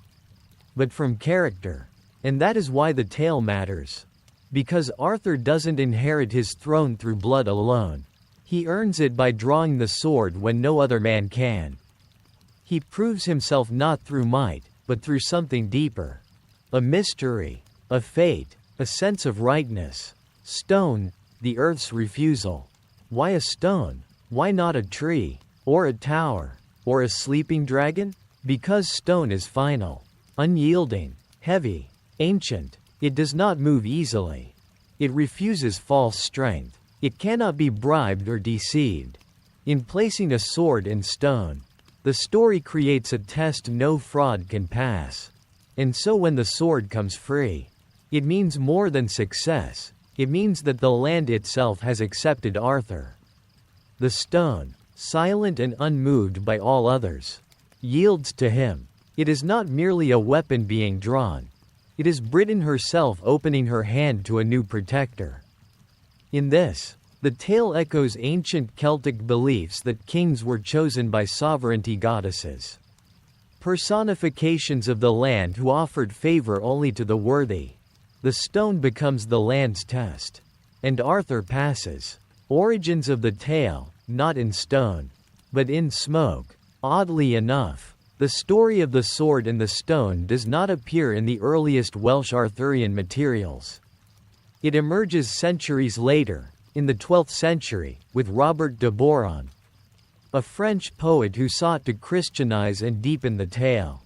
[SPEAKER 1] but from character. And that is why the tale matters. Because Arthur doesn't inherit his throne through blood alone. He earns it by drawing the sword when no other man can. He proves himself not through might, but through something deeper. A mystery, a fate, a sense of rightness. Stone, the earth's refusal. Why a stone? Why not a tree, or a tower, or a sleeping dragon? Because stone is final, unyielding, heavy, ancient. It does not move easily. It refuses false strength. It cannot be bribed or deceived. In placing a sword in stone, the story creates a test no fraud can pass. And so when the sword comes free, it means more than success. It means that the land itself has accepted Arthur. The stone, silent and unmoved by all others, yields to him. It is not merely a weapon being drawn. It is Britain herself opening her hand to a new protector. In this, the tale echoes ancient Celtic beliefs that kings were chosen by sovereignty goddesses, personifications of the land who offered favor only to the worthy. The stone becomes the land's test, and Arthur passes. Origins of the tale, not in stone, but in smoke. Oddly enough, the story of the sword and the stone does not appear in the earliest Welsh Arthurian materials. It emerges centuries later, in the 12th century, with Robert de Boron, a French poet who sought to Christianize and deepen the tale.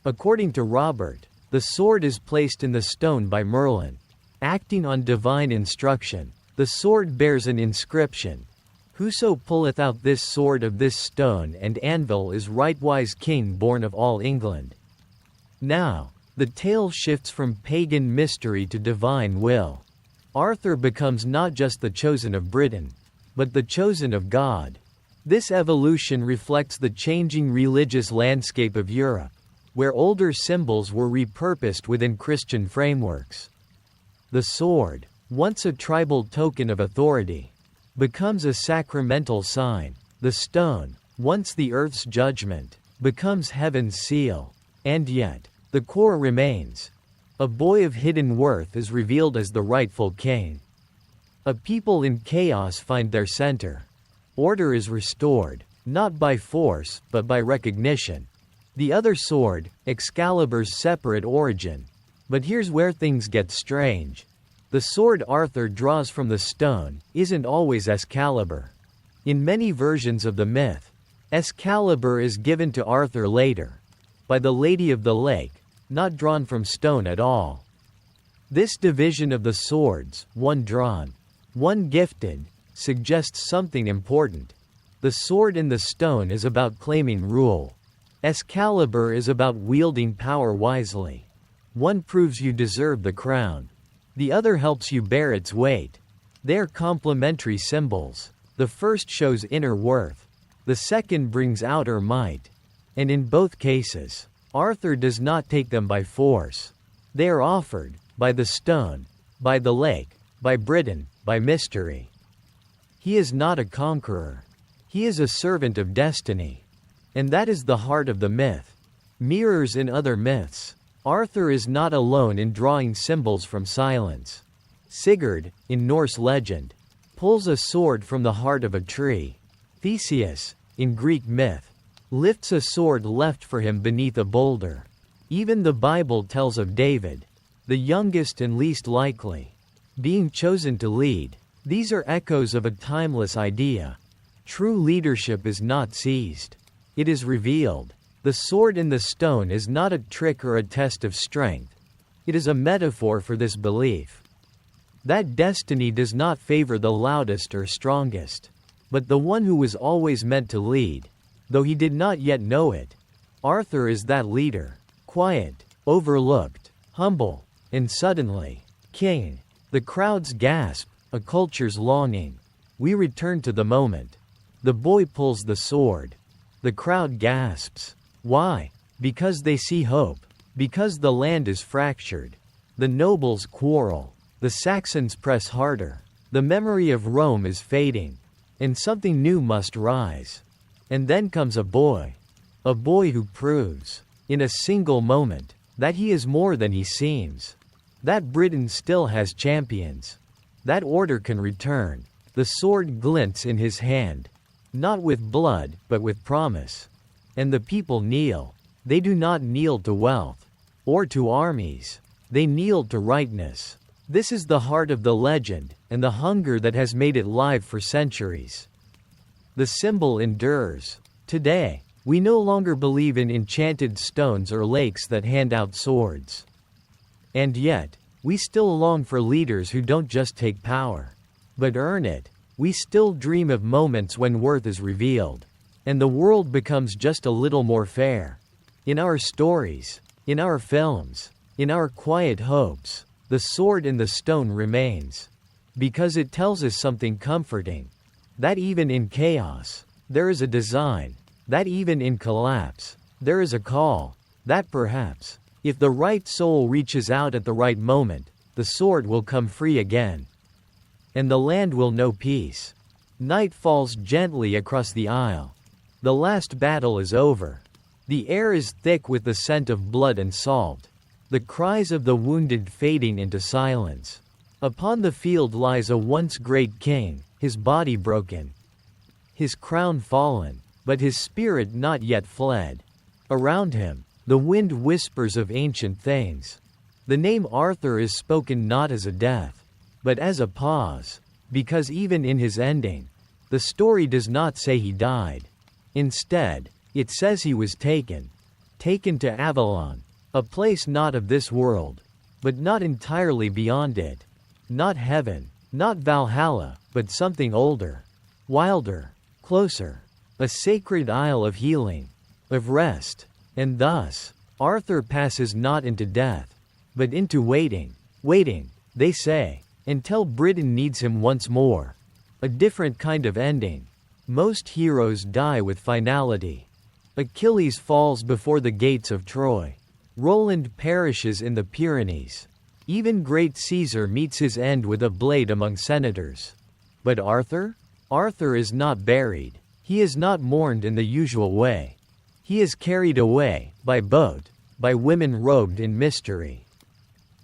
[SPEAKER 1] According to Robert, the sword is placed in the stone by Merlin. Acting on divine instruction, the sword bears an inscription: "Whoso pulleth out this sword of this stone and anvil is rightwise king born of all England." Now, the tale shifts from pagan mystery to divine will. Arthur becomes not just the chosen of Britain, but the chosen of God. This evolution reflects the changing religious landscape of Europe, where older symbols were repurposed within Christian frameworks. The sword, once a tribal token of authority, becomes a sacramental sign. The stone, once the earth's judgment, becomes heaven's seal. And yet, the core remains. A boy of hidden worth is revealed as the rightful king. A people in chaos find their center. Order is restored, not by force, but by recognition. The other sword, Excalibur's separate origin. But here's where things get strange. The sword Arthur draws from the stone isn't always Excalibur. In many versions of the myth, Excalibur is given to Arthur later, by the Lady of the Lake, not drawn from stone at all. This division of the swords, one drawn, one gifted, suggests something important. The sword in the stone is about claiming rule. Excalibur is about wielding power wisely. One proves you deserve the crown. The other helps you bear its weight. They're complementary symbols. The first shows inner worth. The second brings outer might. And in both cases, Arthur does not take them by force. They are offered, by the stone, by the lake, by Britain, by mystery. He is not a conqueror. He is a servant of destiny. And that is the heart of the myth. Mirrors in other myths. Arthur is not alone in drawing symbols from silence. Sigurd, in Norse legend, pulls a sword from the heart of a tree. Theseus, in Greek myth, lifts a sword left for him beneath a boulder. Even the Bible tells of David, the youngest and least likely, being chosen to lead. These are echoes of a timeless idea. True leadership is not seized. It is revealed. The sword in the stone is not a trick or a test of strength. It is a metaphor for this belief that destiny does not favor the loudest or strongest. but the one who was always meant to lead, though he did not yet know it. Arthur is that leader, quiet, overlooked, humble, and suddenly, king. The crowds gasp, a culture's longing. We return to the moment. The boy pulls the sword. The crowd gasps. Why? Because they see hope. Because the land is fractured. The nobles quarrel. The Saxons press harder. The memory of Rome is fading. And something new must rise. And then comes a boy. A boy who proves, in a single moment, that he is more than he seems. That Britain still has champions. That order can return. The sword glints in his hand. Not with blood, but with promise. And the people kneel. They do not kneel to wealth. Or to armies. They kneel to rightness. This is the heart of the legend, and the hunger that has made it live for centuries. The symbol endures. Today, we no longer believe in enchanted stones or lakes that hand out swords. And yet, we still long for leaders who don't just take power, but earn it. We still dream of moments when worth is revealed, and the world becomes just a little more fair. In our stories, in our films, in our quiet hopes, the sword in the stone remains. Because it tells us something comforting. That even in chaos, there is a design. That even in collapse, there is a call. That perhaps, if the right soul reaches out at the right moment, the sword will come free again. And the land will know peace. Night falls gently across the isle. The last battle is over. The air is thick with the scent of blood and salt. The cries of the wounded fading into silence. Upon the field lies a once great king, his body broken. His crown fallen, but his spirit not yet fled. Around him, the wind whispers of ancient things. The name Arthur is spoken not as a death, but as a pause, because even in his ending, the story does not say he died. Instead, it says he was taken to Avalon, a place not of this world, but not entirely beyond it. Not heaven, not Valhalla, but something older, wilder, closer. A sacred isle of healing, of rest. And thus, Arthur passes not into death, but into waiting. Waiting, they say, until Britain needs him once more. A different kind of ending. Most heroes die with finality. Achilles falls before the gates of Troy. Roland perishes in the Pyrenees. Even great Caesar meets his end with a blade among senators. But Arthur? Arthur is not buried. He is not mourned in the usual way. He is carried away, by boat, by women robed in mystery.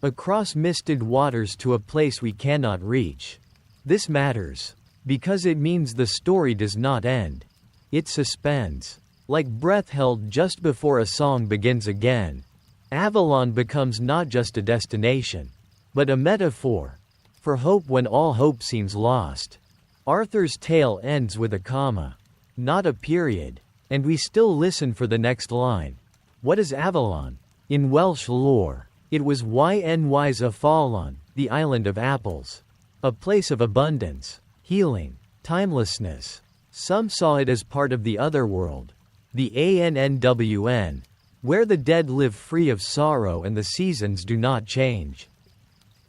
[SPEAKER 1] Across misted waters to a place we cannot reach. This matters, because it means the story does not end. It suspends. Like breath held just before a song begins again. Avalon becomes not just a destination, but a metaphor for hope when all hope seems lost. Arthur's tale ends with a comma, not a period, and we still listen for the next line. What is Avalon? In Welsh lore, it was Ynys Afalon, the island of apples. A place of abundance, healing, timelessness. Some saw it as part of the other world, the ANNWN, where the dead live free of sorrow and the seasons do not change.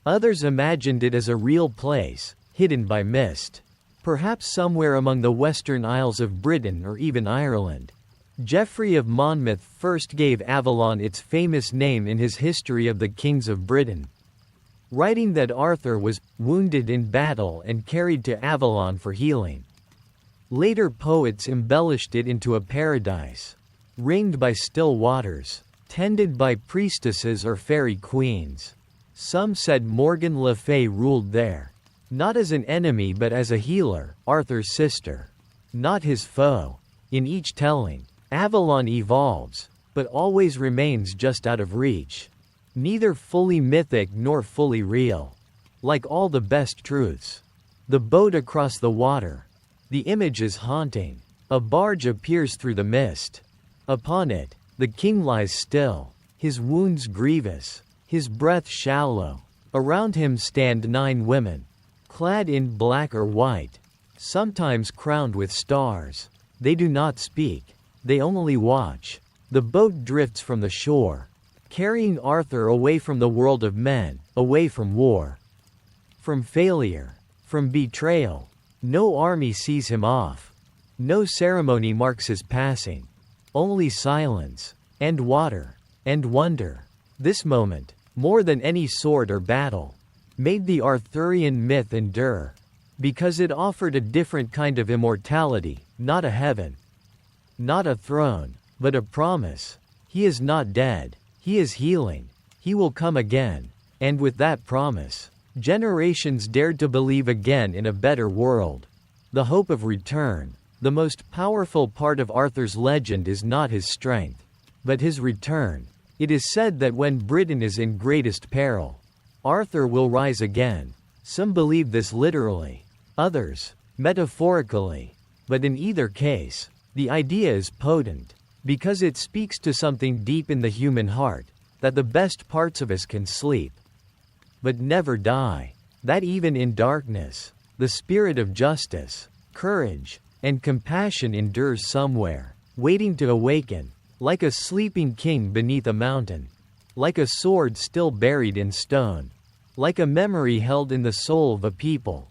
[SPEAKER 1] Others imagined it as a real place, hidden by mist. Perhaps somewhere among the western isles of Britain or even Ireland. Geoffrey of Monmouth first gave Avalon its famous name in his History of the Kings of Britain, writing that Arthur was wounded in battle and carried to Avalon for healing. Later poets embellished it into a paradise, ringed by still waters, tended by priestesses or fairy queens. Some said Morgan Le Fay ruled there. Not as an enemy but as a healer, Arthur's sister. Not his foe. In each telling, Avalon evolves, but always remains just out of reach. Neither fully mythic nor fully real. Like all the best truths. The boat across the water. The image is haunting. A barge appears through the mist. Upon it, the king lies still, his wounds grievous, his breath shallow. Around him stand 9 women, clad in black or white, sometimes crowned with stars. They do not speak, they only watch. The boat drifts from the shore, carrying Arthur away from the world of men, away from war, from failure, from betrayal. No army sees him off. No ceremony marks his passing. Only silence, and water, and wonder. This moment, more than any sword or battle, made the Arthurian myth endure, because it offered a different kind of immortality, not a heaven, not a throne, but a promise. He is not dead, he is healing, he will come again, and with that promise, generations dared to believe again in a better world. The hope of return. The most powerful part of Arthur's legend is not his strength, but his return. It is said that when Britain is in greatest peril, Arthur will rise again. Some believe this literally, others, metaphorically. But in either case, the idea is potent, because it speaks to something deep in the human heart, that the best parts of us can sleep, but never die. That even in darkness, the spirit of justice, courage, and compassion endures somewhere, waiting to awaken, like a sleeping king beneath a mountain, like a sword still buried in stone, like a memory held in the soul of a people.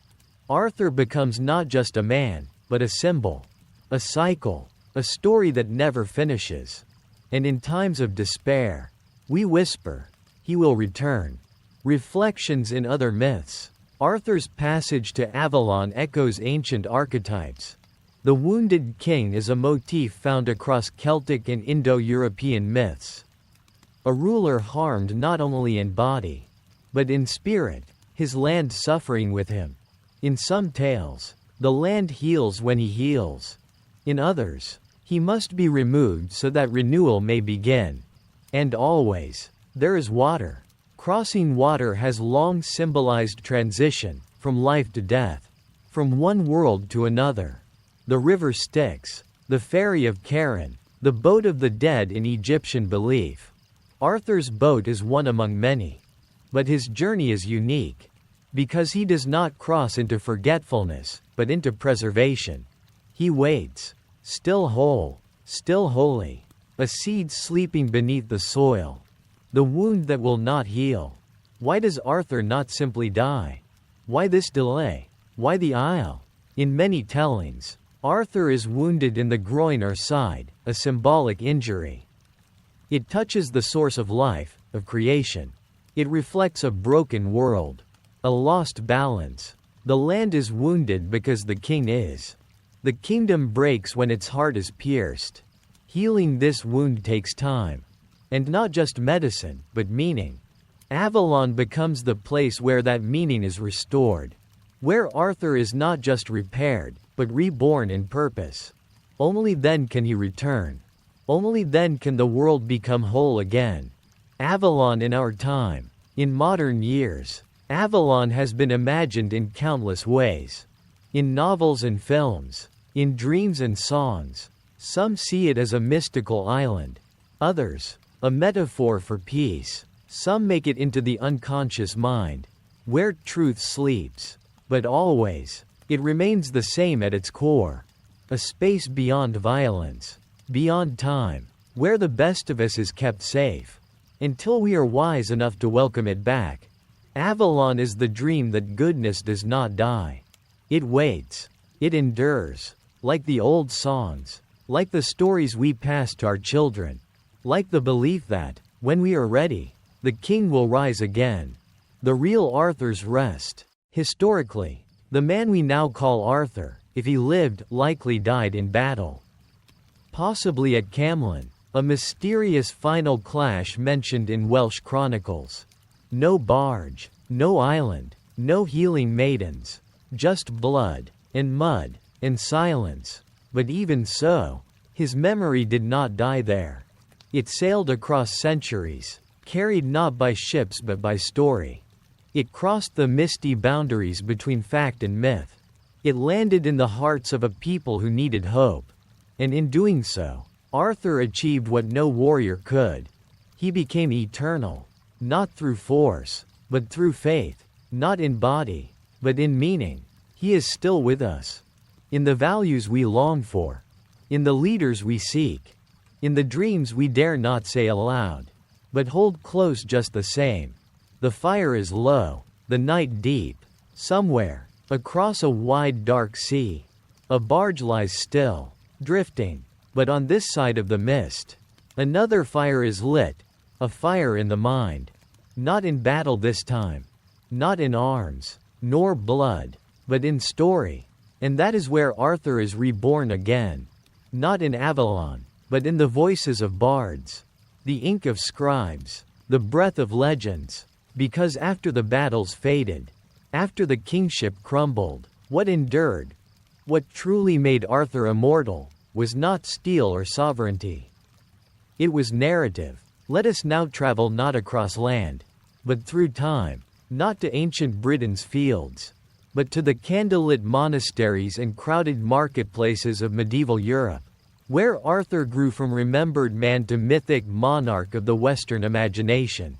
[SPEAKER 1] Arthur becomes not just a man, but a symbol, a cycle, a story that never finishes. And in times of despair, we whisper, he will return. Reflections in other myths. Arthur's passage to Avalon echoes ancient archetypes. The wounded king is a motif found across Celtic and Indo-European myths. A ruler harmed not only in body, but in spirit, his land suffering with him. In some tales, the land heals when he heals. In others, he must be removed so that renewal may begin. And always, there is water. Crossing water has long symbolized transition, from life to death, from one world to another. The river Styx, the ferry of Charon, the boat of the dead in Egyptian belief. Arthur's boat is one among many. But his journey is unique, because he does not cross into forgetfulness, but into preservation. He waits, still whole, still holy, a seed sleeping beneath the soil, the wound that will not heal. Why does Arthur not simply die? Why this delay? Why the isle? In many tellings, Arthur is wounded in the groin or side, a symbolic injury. It touches the source of life, of creation. It reflects a broken world, a lost balance. The land is wounded because the king is. The kingdom breaks when its heart is pierced. Healing this wound takes time. And not just medicine, but meaning. Avalon becomes the place where that meaning is restored. Where Arthur is not just repaired, but reborn in purpose. Only then can he return. Only then can the world become whole again. Avalon in our time. In modern years, Avalon has been imagined in countless ways. In novels and films, in dreams and songs. Some see it as a mystical island. Others, a metaphor for peace. Some make it into the unconscious mind, where truth sleeps. But always, it remains the same at its core. A space beyond violence, beyond time, where the best of us is kept safe. Until we are wise enough to welcome it back. Avalon is the dream that goodness does not die. It waits. It endures. Like the old songs. Like the stories we pass to our children. Like the belief that, when we are ready, the king will rise again. The real Arthur's rest. Historically, the man we now call Arthur, if he lived, likely died in battle. Possibly at Camlan, a mysterious final clash mentioned in Welsh chronicles. No barge, no island, no healing maidens, just blood, and mud, and silence. But even so, his memory did not die there. It sailed across centuries, carried not by ships but by story. It crossed the misty boundaries between fact and myth. It landed in the hearts of a people who needed hope. And in doing so, Arthur achieved what no warrior could. He became eternal, not through force, but through faith, not in body, but in meaning. He is still with us, in the values we long for, in the leaders we seek, in the dreams we dare not say aloud, but hold close just the same. The fire is low, the night deep. Somewhere, across a wide dark sea, a barge lies still, drifting, but on this side of the mist, another fire is lit, a fire in the mind. Not in battle this time, not in arms, nor blood, but in story. And that is where Arthur is reborn again. Not in Avalon, but in the voices of bards, the ink of scribes, the breath of legends. Because after the battles faded, after the kingship crumbled, what endured, what truly made Arthur immortal, was not steel or sovereignty. It was narrative. Let us now travel not across land, but through time, not to ancient Britain's fields, but to the candlelit monasteries and crowded marketplaces of medieval Europe, where Arthur grew from remembered man to mythic monarch of the Western imagination.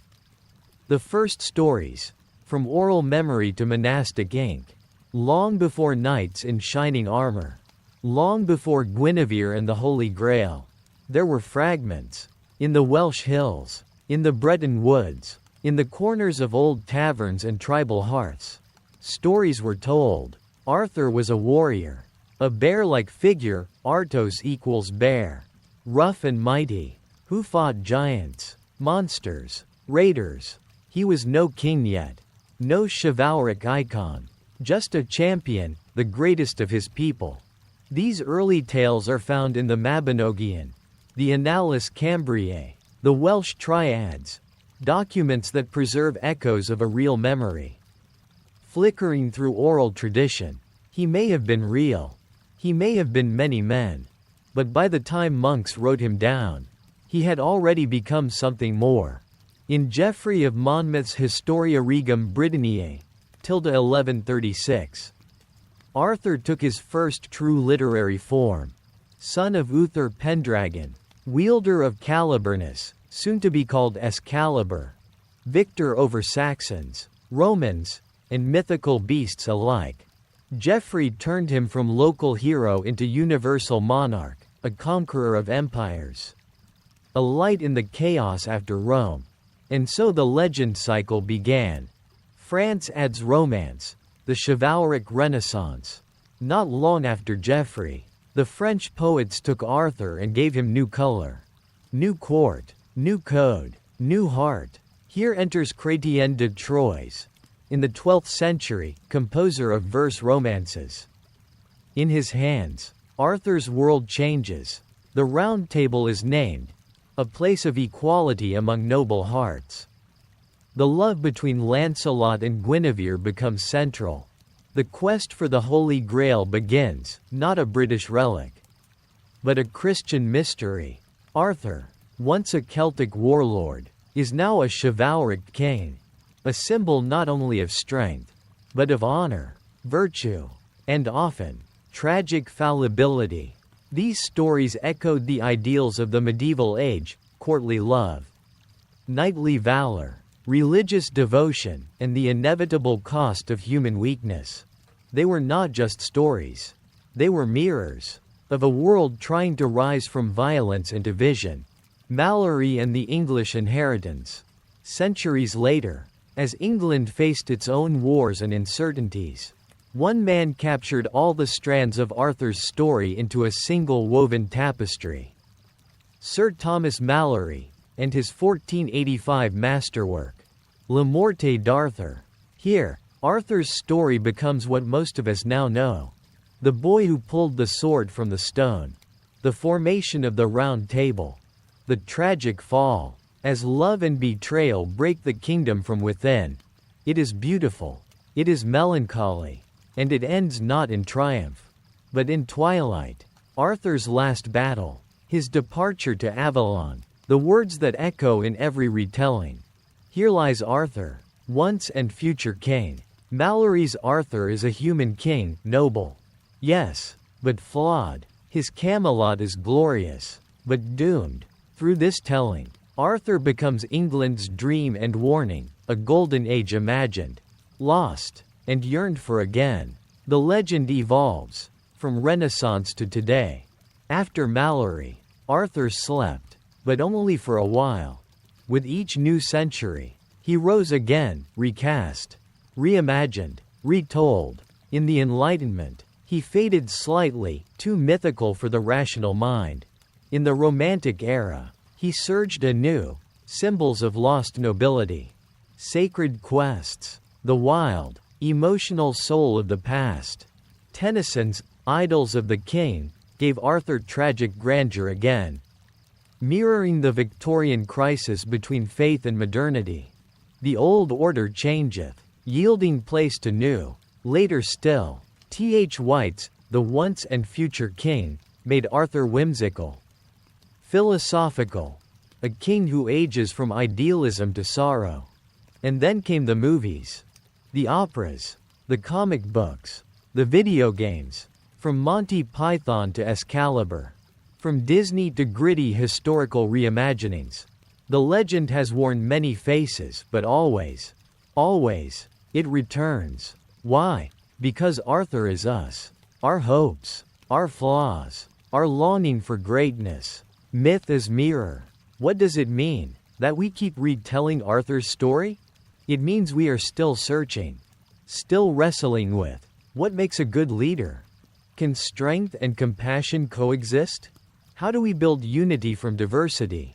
[SPEAKER 1] The first stories, from oral memory to monastic ink, long before knights in shining armor, long before Guinevere and the Holy Grail, there were fragments, in the Welsh hills, in the Breton woods, in the corners of old taverns and tribal hearths. Stories were told. Arthur was a warrior, a bear-like figure, Artos equals bear, rough and mighty, who fought giants, monsters, raiders. He was no king yet, no chivalric icon, just a champion, the greatest of his people. These early tales are found in the Mabinogion, the Annales Cambriae, the Welsh Triads, documents that preserve echoes of a real memory. Flickering through oral tradition, he may have been real, he may have been many men, but by the time monks wrote him down, he had already become something more. In Geoffrey of Monmouth's Historia Regum Britanniae, 1136, Arthur took his first true literary form. Son of Uther Pendragon, wielder of Caliburnus, soon to be called Excalibur, victor over Saxons, Romans, and mythical beasts alike, Geoffrey turned him from local hero into universal monarch, a conqueror of empires, a light in the chaos after Rome. And so the legend cycle began. France adds romance, the chivalric Renaissance. Not long after Geoffrey, the French poets took Arthur and gave him new color, new court, new code, new heart. Here enters Chrétien de Troyes, in the 12th century, composer of verse romances. In his hands, Arthur's world changes. The Round Table is named, a place of equality among noble hearts. The love between Lancelot and Guinevere becomes central. The quest for the Holy Grail begins, not a British relic, but a Christian mystery. Arthur, once a Celtic warlord, is now a chivalric king, a symbol not only of strength, but of honor, virtue, and often, tragic fallibility. These stories echoed the ideals of the medieval age: courtly love, knightly valor, religious devotion, and the inevitable cost of human weakness. They were not just stories. They were mirrors of a world trying to rise from violence and division. Malory and the English Inheritance. Centuries later, as England faced its own wars and uncertainties, one man captured all the strands of Arthur's story into a single woven tapestry. Sir Thomas Malory, and his 1485 masterwork, Le Morte d'Arthur. Here, Arthur's story becomes what most of us now know. The boy who pulled the sword from the stone. The formation of the Round Table. The tragic fall, as love and betrayal break the kingdom from within. It is beautiful. It is melancholy. And it ends not in triumph, but in twilight. Arthur's last battle. His departure to Avalon. The words that echo in every retelling. Here lies Arthur, once and future king. Malory's Arthur is a human king, noble. Yes, but flawed. His Camelot is glorious, but doomed. Through this telling, Arthur becomes England's dream and warning, a golden age imagined, lost, and yearned for again. The legend evolves, from Renaissance to today. After Mallory, Arthur slept, but only for a while. With each new century, he rose again, recast, reimagined, retold. In the Enlightenment, he faded slightly, too mythical for the rational mind. In the Romantic era, he surged anew, symbols of lost nobility, sacred quests, the wild, emotional soul of the past. Tennyson's Idyls of the King gave Arthur tragic grandeur again, mirroring the Victorian crisis between faith and modernity. The old order changeth, yielding place to new. Later still, T.H. White's The Once and Future King made Arthur whimsical, philosophical, a king who ages from idealism to sorrow. And then came the movies, the operas, the comic books, the video games, from Monty Python to Excalibur, from Disney to gritty historical reimaginings. The legend has worn many faces, but always, it returns. Why? Because Arthur is us. Our hopes, our flaws, our longing for greatness. Myth as mirror. What does it mean? That we keep retelling Arthur's story? It means we are still searching, still wrestling with what makes a good leader. Can strength and compassion coexist? How do we build unity from diversity?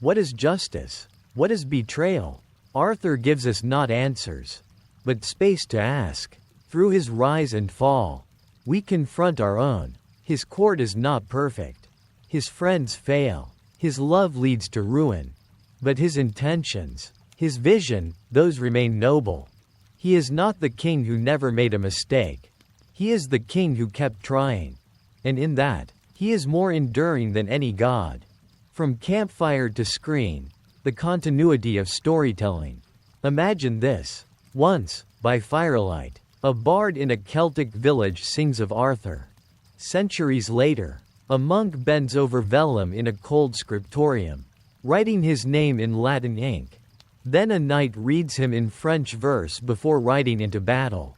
[SPEAKER 1] What is justice? What is betrayal? Arthur gives us not answers, but space to ask. Through his rise and fall, we confront our own. His court is not perfect. His friends fail. His love leads to ruin. But his intentions, his vision, those remain noble. He is not the king who never made a mistake. He is the king who kept trying. And in that, he is more enduring than any god. From campfire to screen, the continuity of storytelling. Imagine this. Once, by firelight, a bard in a Celtic village sings of Arthur. Centuries later, a monk bends over vellum in a cold scriptorium, writing his name in Latin ink. Then a knight reads him in French verse before riding into battle.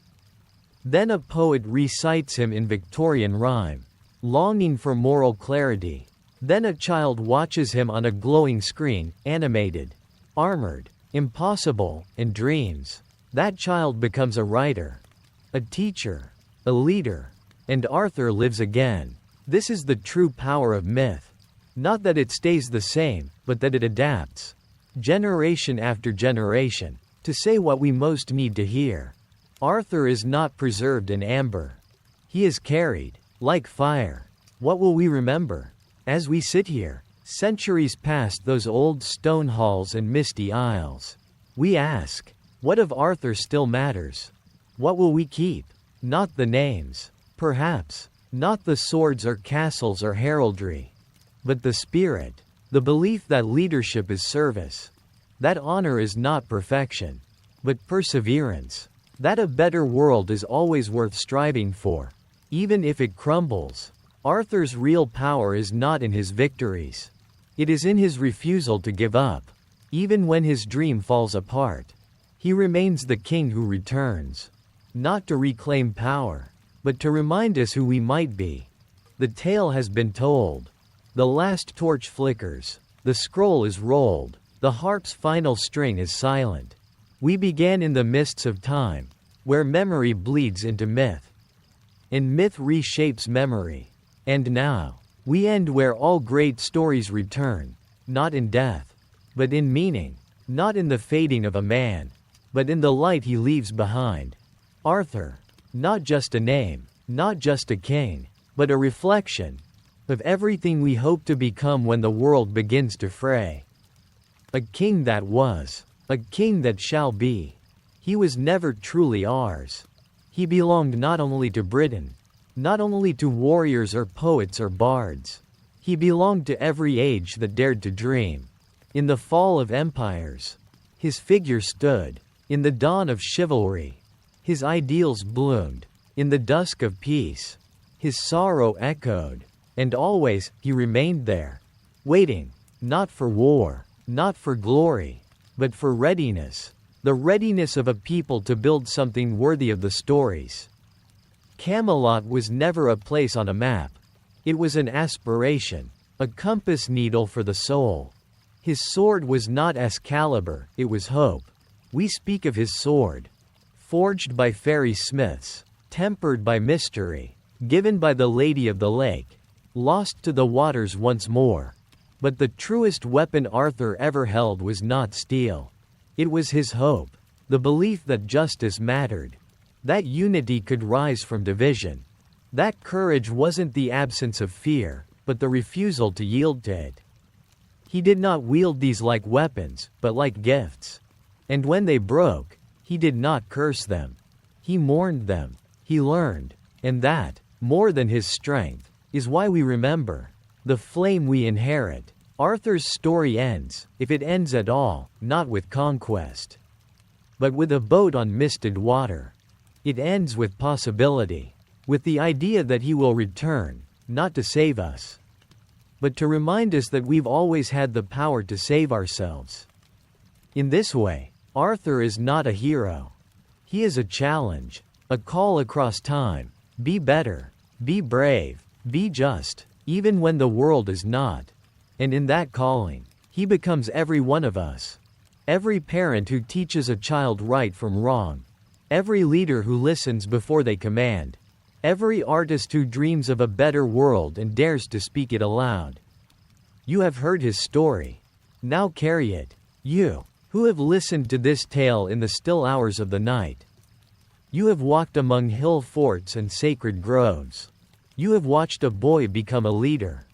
[SPEAKER 1] Then a poet recites him in Victorian rhyme, longing for moral clarity. Then a child watches him on a glowing screen, animated, armored, impossible, and dreams. That child becomes a writer, a teacher, a leader, and Arthur lives again. This is the true power of myth. Not that it stays the same, but that it adapts, generation after generation, to say what we most need to hear. Arthur is not preserved in amber. He is carried, like fire. What will we remember? As we sit here, centuries past those old stone halls and misty aisles, we ask, what of Arthur still matters? What will we keep? Not the names, perhaps, not the swords or castles or heraldry, but the spirit, the belief that leadership is service, that honor is not perfection, but perseverance, that a better world is always worth striving for, even if it crumbles. Arthur's real power is not in his victories. It is in his refusal to give up. Even when his dream falls apart, he remains the king who returns, not to reclaim power, but to remind us who we might be. The tale has been told. The last torch flickers. The scroll is rolled. The harp's final string is silent. We began in the mists of time, where memory bleeds into myth, and myth reshapes memory. And now, we end where all great stories return, not in death, but in meaning, not in the fading of a man, but in the light he leaves behind. Arthur, not just a name, not just a king, but a reflection of everything we hope to become when the world begins to fray. A king that was, a king that shall be. He was never truly ours. He belonged not only to Britain, not only to warriors or poets or bards. He belonged to every age that dared to dream. In the fall of empires, his figure stood. In the dawn of chivalry, his ideals bloomed. In the dusk of peace, his sorrow echoed. And always, he remained there, waiting, not for war, not for glory, but for readiness. The readiness of a people to build something worthy of the stories. Camelot was never a place on a map. It was an aspiration, a compass needle for the soul. His sword was not Excalibur, it was hope. We speak of his sword. Forged by fairy smiths, tempered by mystery, given by the Lady of the Lake, lost to the waters once more. But the truest weapon Arthur ever held was not steel. It was his hope, the belief that justice mattered, that unity could rise from division, that courage wasn't the absence of fear, but the refusal to yield to it. He did not wield these like weapons, but like gifts. And when they broke, he did not curse them. He mourned them. He learned. And that, more than his strength, is why we remember. The flame we inherit. Arthur's story ends, if it ends at all, not with conquest, but with a boat on misted water. It ends with possibility. With the idea that he will return, not to save us, but to remind us that we've always had the power to save ourselves. In this way, Arthur is not a hero. He is a challenge, a call across time. Be better, be brave, be just, even when the world is not. And in that calling, he becomes every one of us. Every parent who teaches a child right from wrong. Every leader who listens before they command. Every artist who dreams of a better world and dares to speak it aloud. You have heard his story. Now carry it. You, who have listened to this tale in the still hours of the night. You have walked among hill forts and sacred groves. You have watched a boy become a leader.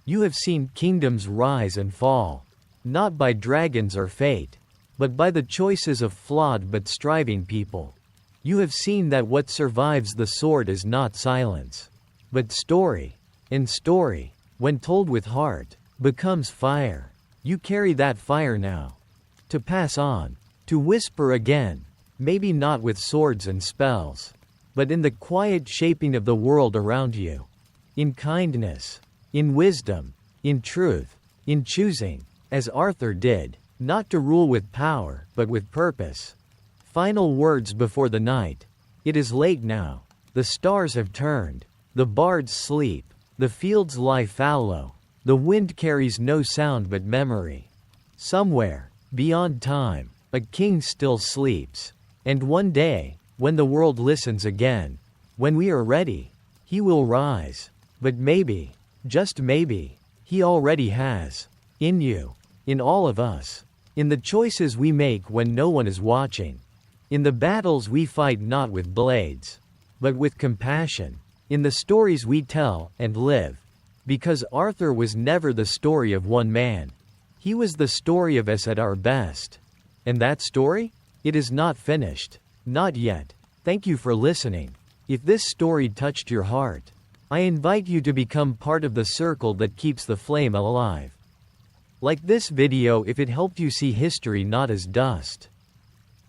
[SPEAKER 1] You have seen kingdoms rise and fall, not by dragons or fate, but by the choices of flawed but striving people. You have seen that what survives the sword is not silence, but story. And story, when told with heart, becomes fire. You carry that fire now. To pass on, to whisper again, maybe not with swords and spells, but in the quiet shaping of the world around you. In kindness, in wisdom, in truth, in choosing, as Arthur did, not to rule with power, but with purpose. Final words before the night. It is late now. The stars have turned. The bards sleep. The fields lie fallow. The wind carries no sound but memory. Somewhere, beyond time, a king still sleeps. And one day, when the world listens again, when we are ready, he will rise. But maybe, just maybe, he already has. In you. In all of us. In the choices we make when no one is watching. In the battles we fight not with blades, but with compassion. In the stories we tell and live. Because Arthur was never the story of one man. He was the story of us at our best. And that story? It is not finished. Not yet. Thank you for listening. If this story touched your heart, I invite you to become part of the circle that keeps the flame alive. Like this video if it helped you see history not as dust,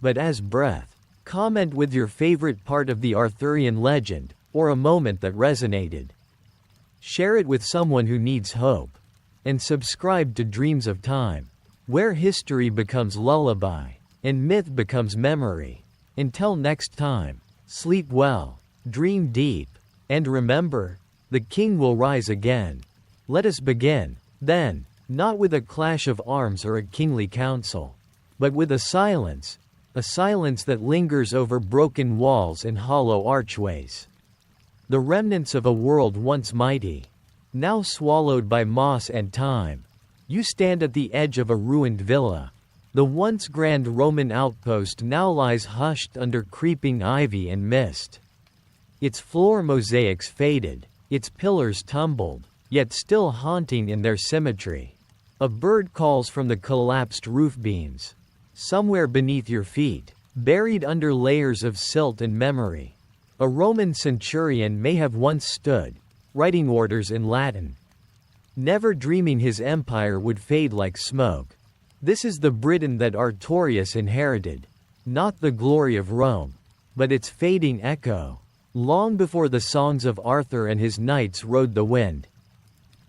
[SPEAKER 1] but as breath. Comment with your favorite part of the Arthurian legend, or a moment that resonated. Share it with someone who needs hope. And subscribe to Dreams of Time, where history becomes lullaby, and myth becomes memory. Until next time, sleep well, dream deep, and remember, the king will rise again. Let us begin, then, not with a clash of arms or a kingly council, but with a silence that lingers over broken walls and hollow archways. The remnants of a world once mighty, now swallowed by moss and time. You stand at the edge of a ruined villa. The once grand Roman outpost now lies hushed under creeping ivy and mist. Its floor mosaics faded, its pillars tumbled, yet still haunting in their symmetry. A bird calls from the collapsed roof beams. Somewhere beneath your feet, buried under layers of silt and memory, a Roman centurion may have once stood, writing orders in Latin, never dreaming his empire would fade like smoke. This is the Britain that Artorius inherited, not the glory of Rome, but its fading echo. Long before the songs of Arthur and his knights rode the wind,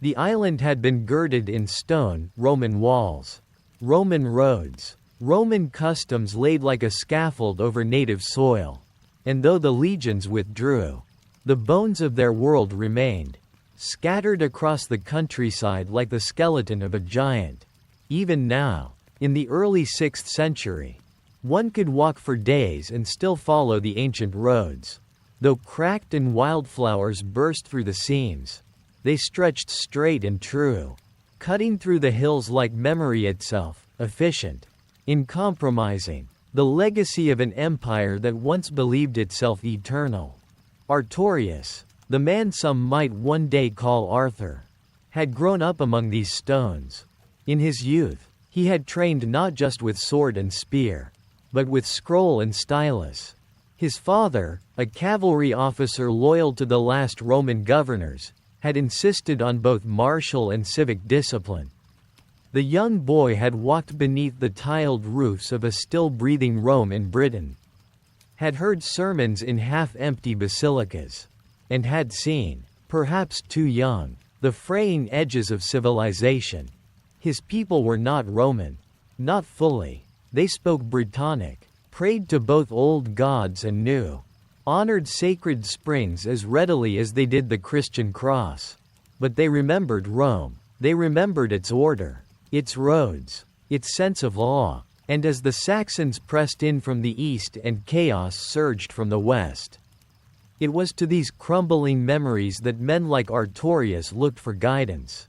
[SPEAKER 1] the island had been girded in stone, Roman walls, Roman roads, Roman customs laid like a scaffold over native soil. And though the legions withdrew, The bones of their world remained, scattered across the countryside like the skeleton of a giant. Even now, in the early 6th century, one could walk for days and still follow the ancient roads. Though cracked and wildflowers burst through the seams, they stretched straight and true, cutting through the hills like memory itself, efficient, uncompromising, the legacy of an empire that once believed itself eternal. Artorius, the man some might one day call Arthur, had grown up among these stones. In his youth, he had trained not just with sword and spear, but with scroll and stylus. His father, a cavalry officer loyal to the last Roman governors, had insisted on both martial and civic discipline. The young boy had walked beneath the tiled roofs of a still-breathing Rome in Britain, had heard sermons in half-empty basilicas, and had seen, perhaps too young, the fraying edges of civilization. His people were not Roman. Not fully. They spoke Brittonic, prayed to both old gods and new, honored sacred springs as readily as they did the Christian cross. But they remembered Rome. They remembered its order, its roads, its sense of law. And as the Saxons pressed in from the east and chaos surged from the west, it was to these crumbling memories that men like Artorius looked for guidance.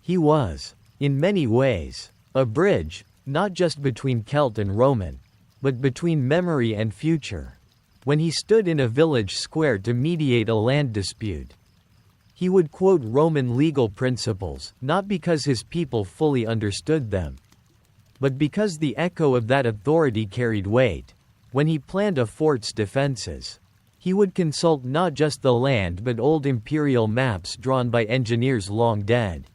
[SPEAKER 1] He was, in many ways, a bridge, not just between Celt and Roman, but between memory and future. When he stood in a village square to mediate a land dispute, he would quote Roman legal principles, not because his people fully understood them, but because the echo of that authority carried weight. When he planned a fort's defenses, he would consult not just the land but old imperial maps drawn by engineers long dead.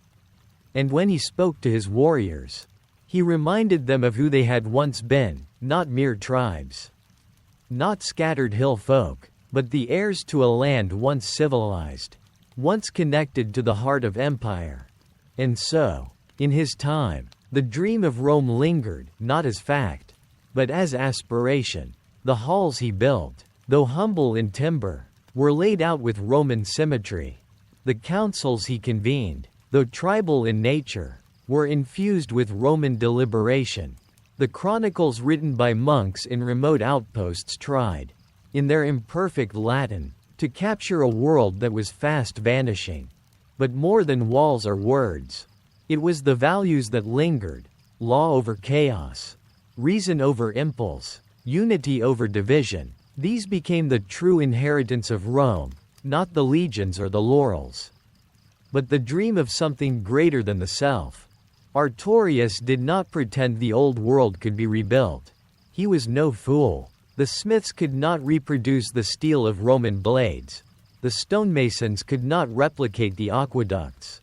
[SPEAKER 1] And when he spoke to his warriors, he reminded them of who they had once been, not mere tribes, not scattered hill folk, but the heirs to a land once civilized, once connected to the heart of empire. And so, in his time, the dream of Rome lingered, not as fact, but as aspiration. The halls he built, though humble in timber, were laid out with Roman symmetry. The councils he convened, though tribal in nature, were infused with Roman deliberation. The chronicles written by monks in remote outposts tried, in their imperfect Latin, to capture a world that was fast vanishing. But more than walls or words, it was the values that lingered: law over chaos, reason over impulse, unity over division. These became the true inheritance of Rome, not the legions or the laurels, but the dream of something greater than the self. Artorius did not pretend the old world could be rebuilt. He was no fool. The smiths could not reproduce the steel of Roman blades. The stonemasons could not replicate the aqueducts.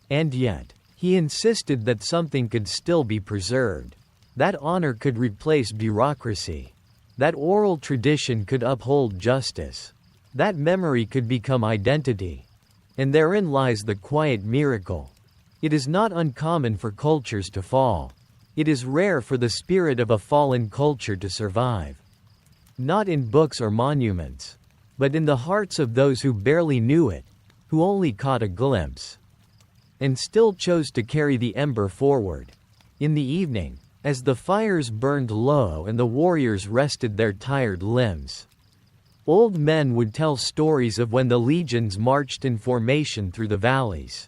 [SPEAKER 1] And yet, he insisted that something could still be preserved. That honor could replace bureaucracy. That oral tradition could uphold justice. That memory could become identity. And therein lies the quiet miracle. It is not uncommon for cultures to fall. It is rare for the spirit of a fallen culture to survive. Not in books or monuments, but in the hearts of those who barely knew it, who only caught a glimpse, and still chose to carry the ember forward. In the evening, as the fires burned low and the warriors rested their tired limbs, old men would tell stories of when the legions marched in formation through the valleys.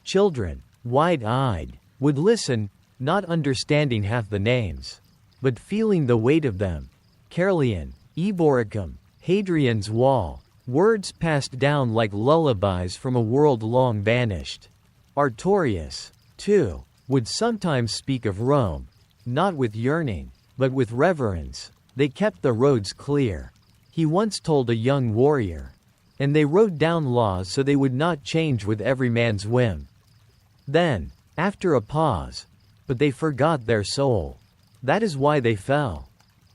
[SPEAKER 1] Children, wide-eyed, would listen, not understanding half the names, but feeling the weight of them. Caerleon, Eboracum, Hadrian's Wall, words passed down like lullabies from a world long vanished. Artorius, too, would sometimes speak of Rome, not with yearning, but with reverence. They kept the roads clear, he once told a young warrior, and they wrote down laws so they would not change with every man's whim. Then, after a pause, but they forgot their soul. That is why they fell.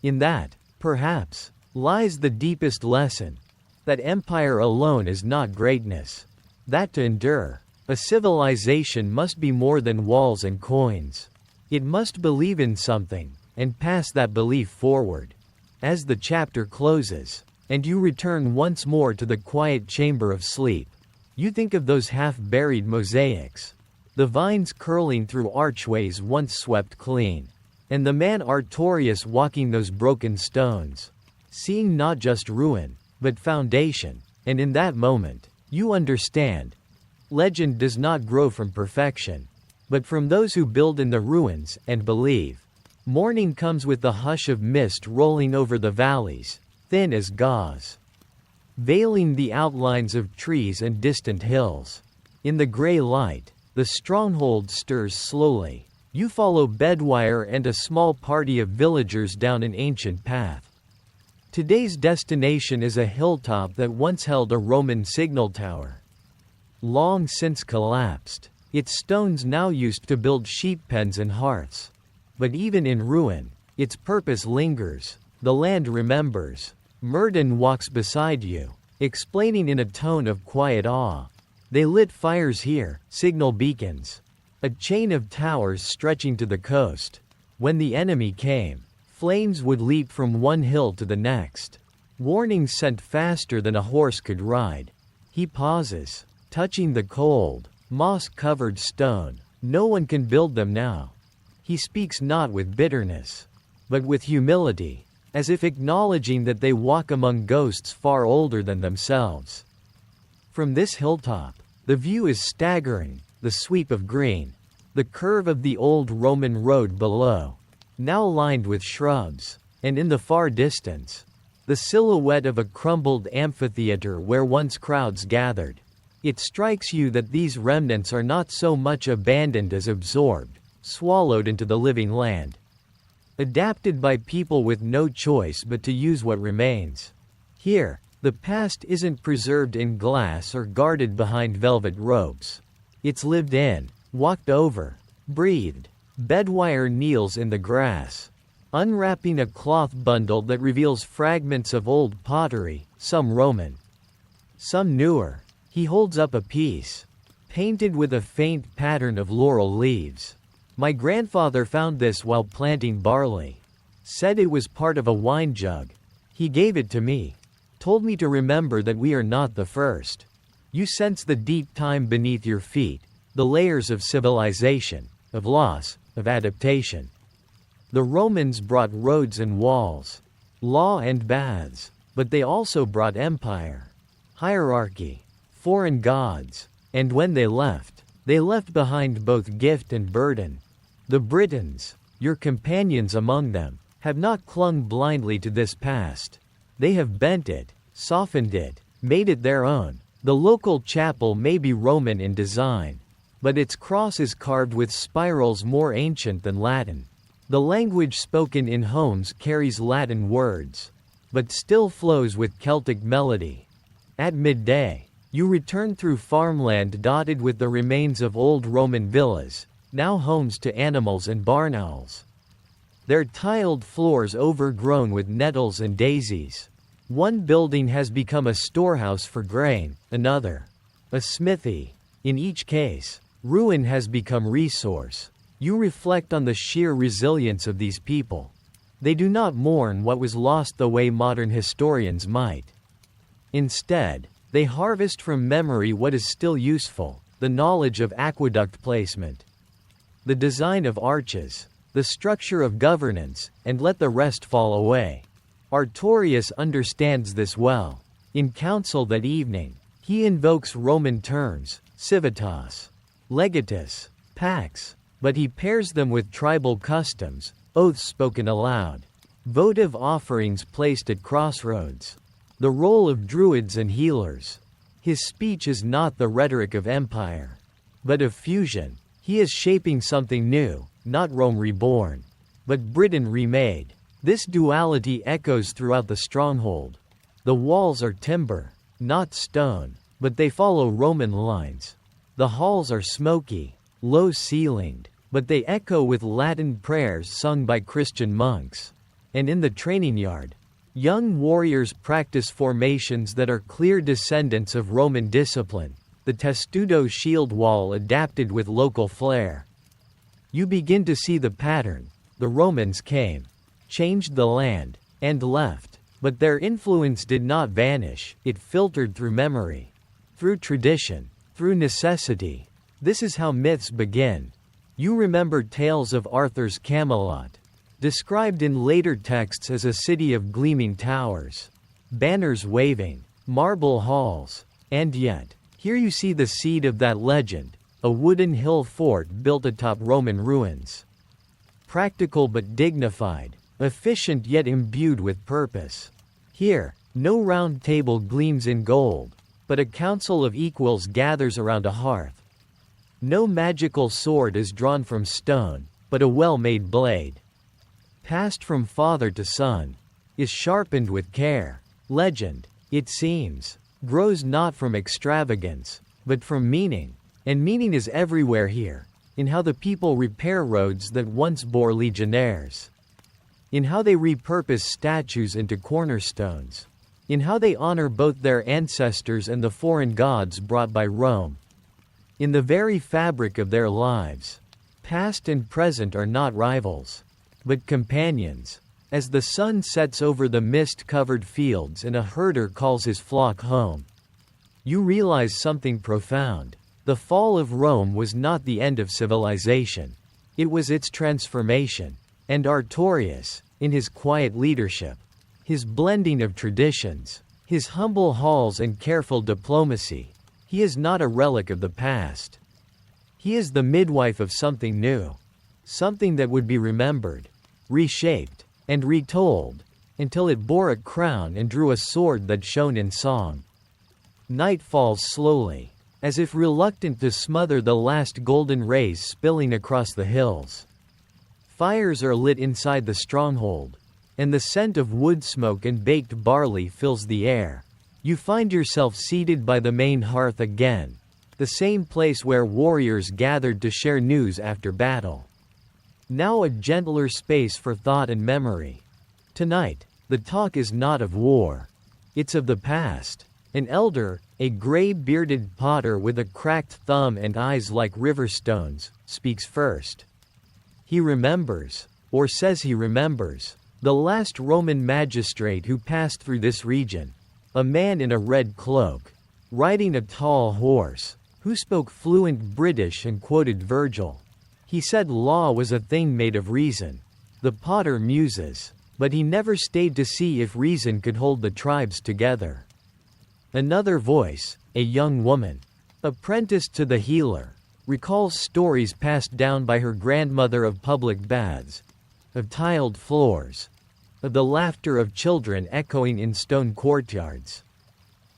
[SPEAKER 1] In that, perhaps, lies the deepest lesson, that empire alone is not greatness. That to endure, a civilization must be more than walls and coins. It must believe in something, and pass that belief forward. As the chapter closes, and you return once more to the quiet chamber of sleep. You think of those half-buried mosaics, the vines curling through archways once swept clean, and the man Artorius walking those broken stones, seeing not just ruin, but foundation. And in that moment, you understand. Legend does not grow from perfection, but from those who build in the ruins and believe. Morning comes with the hush of mist rolling over the valleys, thin as gauze, veiling the outlines of trees and distant hills. In the gray light, the stronghold stirs slowly. You follow Bedwire and a small party of villagers down an ancient path. Today's destination is a hilltop that once held a Roman signal tower. Long since collapsed, its stones now used to build sheep pens and hearths. But even in ruin, its purpose lingers. The land remembers. Murden walks beside you, explaining in a tone of quiet awe. They lit fires here, signal beacons. A chain of towers stretching to the coast. When the enemy came, flames would leap from one hill to the next. Warnings sent faster than a horse could ride. He pauses, touching the cold, moss-covered stone. No one can build them now. He speaks not with bitterness, but with humility, as if acknowledging that they walk among ghosts far older than themselves. From this hilltop, the view is staggering, the sweep of green, the curve of the old Roman road below, now lined with shrubs, and in the far distance, the silhouette of a crumbled amphitheater where once crowds gathered. It strikes you that these remnants are not so much abandoned as absorbed, swallowed into the living land. Adapted by people with no choice but to use what remains. Here, the past isn't preserved in glass or guarded behind velvet ropes. It's lived in, walked over, breathed. Bedwire kneels in the grass, unwrapping a cloth bundle that reveals fragments of old pottery, some Roman, some newer. He holds up a piece, painted with a faint pattern of laurel leaves. My grandfather found this while planting barley. Said it was part of a wine jug. He gave it to me. Told me to remember that we are not the first. You sense the deep time beneath your feet, the layers of civilization, of loss, of adaptation. The Romans brought roads and walls, law and baths, but they also brought empire, hierarchy, foreign gods, and when they left behind both gift and burden. The Britons, your companions among them, have not clung blindly to this past. They have bent it, softened it, made it their own. The local chapel may be Roman in design, but its cross is carved with spirals more ancient than Latin. The language spoken in homes carries Latin words, but still flows with Celtic melody. At midday, you return through farmland dotted with the remains of old Roman villas, now homes to animals and barn owls. Their tiled floors overgrown with nettles and daisies. One building has become a storehouse for grain, another, a smithy. In each case, ruin has become resource. You reflect on the sheer resilience of these people. They do not mourn what was lost the way modern historians might. Instead, they harvest from memory what is still useful, the knowledge of aqueduct placement, the design of arches, the structure of governance, and let the rest fall away. Artorius understands this well. In council that evening, he invokes Roman terms, civitas, legatus, pax, but he pairs them with tribal customs, oaths spoken aloud, votive offerings placed at crossroads, the role of druids and healers. His speech is not the rhetoric of empire, but of fusion. He is shaping something new, not Rome reborn, but Britain remade. This duality echoes throughout the stronghold. The walls are timber, not stone, but they follow Roman lines. The halls are smoky, low-ceilinged, but they echo with Latin prayers sung by Christian monks. And in the training yard, young warriors practice formations that are clear descendants of Roman discipline, the testudo shield wall adapted with local flair. You begin to see the pattern. The Romans came, changed the land, and left. But their influence did not vanish, it filtered through memory, through tradition, through necessity. This is how myths begin. You remember tales of Arthur's Camelot, described in later texts as a city of gleaming towers, banners waving, marble halls, and yet, here you see the seed of that legend, a wooden hill fort built atop Roman ruins. Practical but dignified, efficient yet imbued with purpose. Here, no round table gleams in gold, but a council of equals gathers around a hearth. No magical sword is drawn from stone, but a well-made blade, passed from father to son, is sharpened with care. Legend, it seems, grows not from extravagance, but from meaning. And meaning is everywhere here, in how the people repair roads that once bore legionnaires, in how they repurpose statues into cornerstones, in how they honor both their ancestors and the foreign gods brought by Rome. In the very fabric of their lives, past and present are not rivals, but companions. As the sun sets over the mist-covered fields and a herder calls his flock home, you realize something profound. The fall of Rome was not the end of civilization. It was its transformation. And Artorius, in his quiet leadership, his blending of traditions, his humble halls and careful diplomacy, he is not a relic of the past. He is the midwife of something new, something that would be remembered, reshaped, and retold, until it bore a crown and drew a sword that shone in song. Night falls slowly, as if reluctant to smother the last golden rays spilling across the hills. Fires are lit inside the stronghold, and the scent of wood smoke and baked barley fills the air. You find yourself seated by the main hearth again, the same place where warriors gathered to share news after battle. Now a gentler space for thought and memory. Tonight, the talk is not of war. It's of the past. An elder, a gray-bearded potter with a cracked thumb and eyes like river stones, speaks first. He remembers, or says he remembers, the last Roman magistrate who passed through this region. A man in a red cloak, riding a tall horse, who spoke fluent British and quoted Virgil. He said law was a thing made of reason. The potter muses, but he never stayed to see if reason could hold the tribes together. Another voice, a young woman, apprenticed to the healer, recalls stories passed down by her grandmother of public baths, of tiled floors, of the laughter of children echoing in stone courtyards.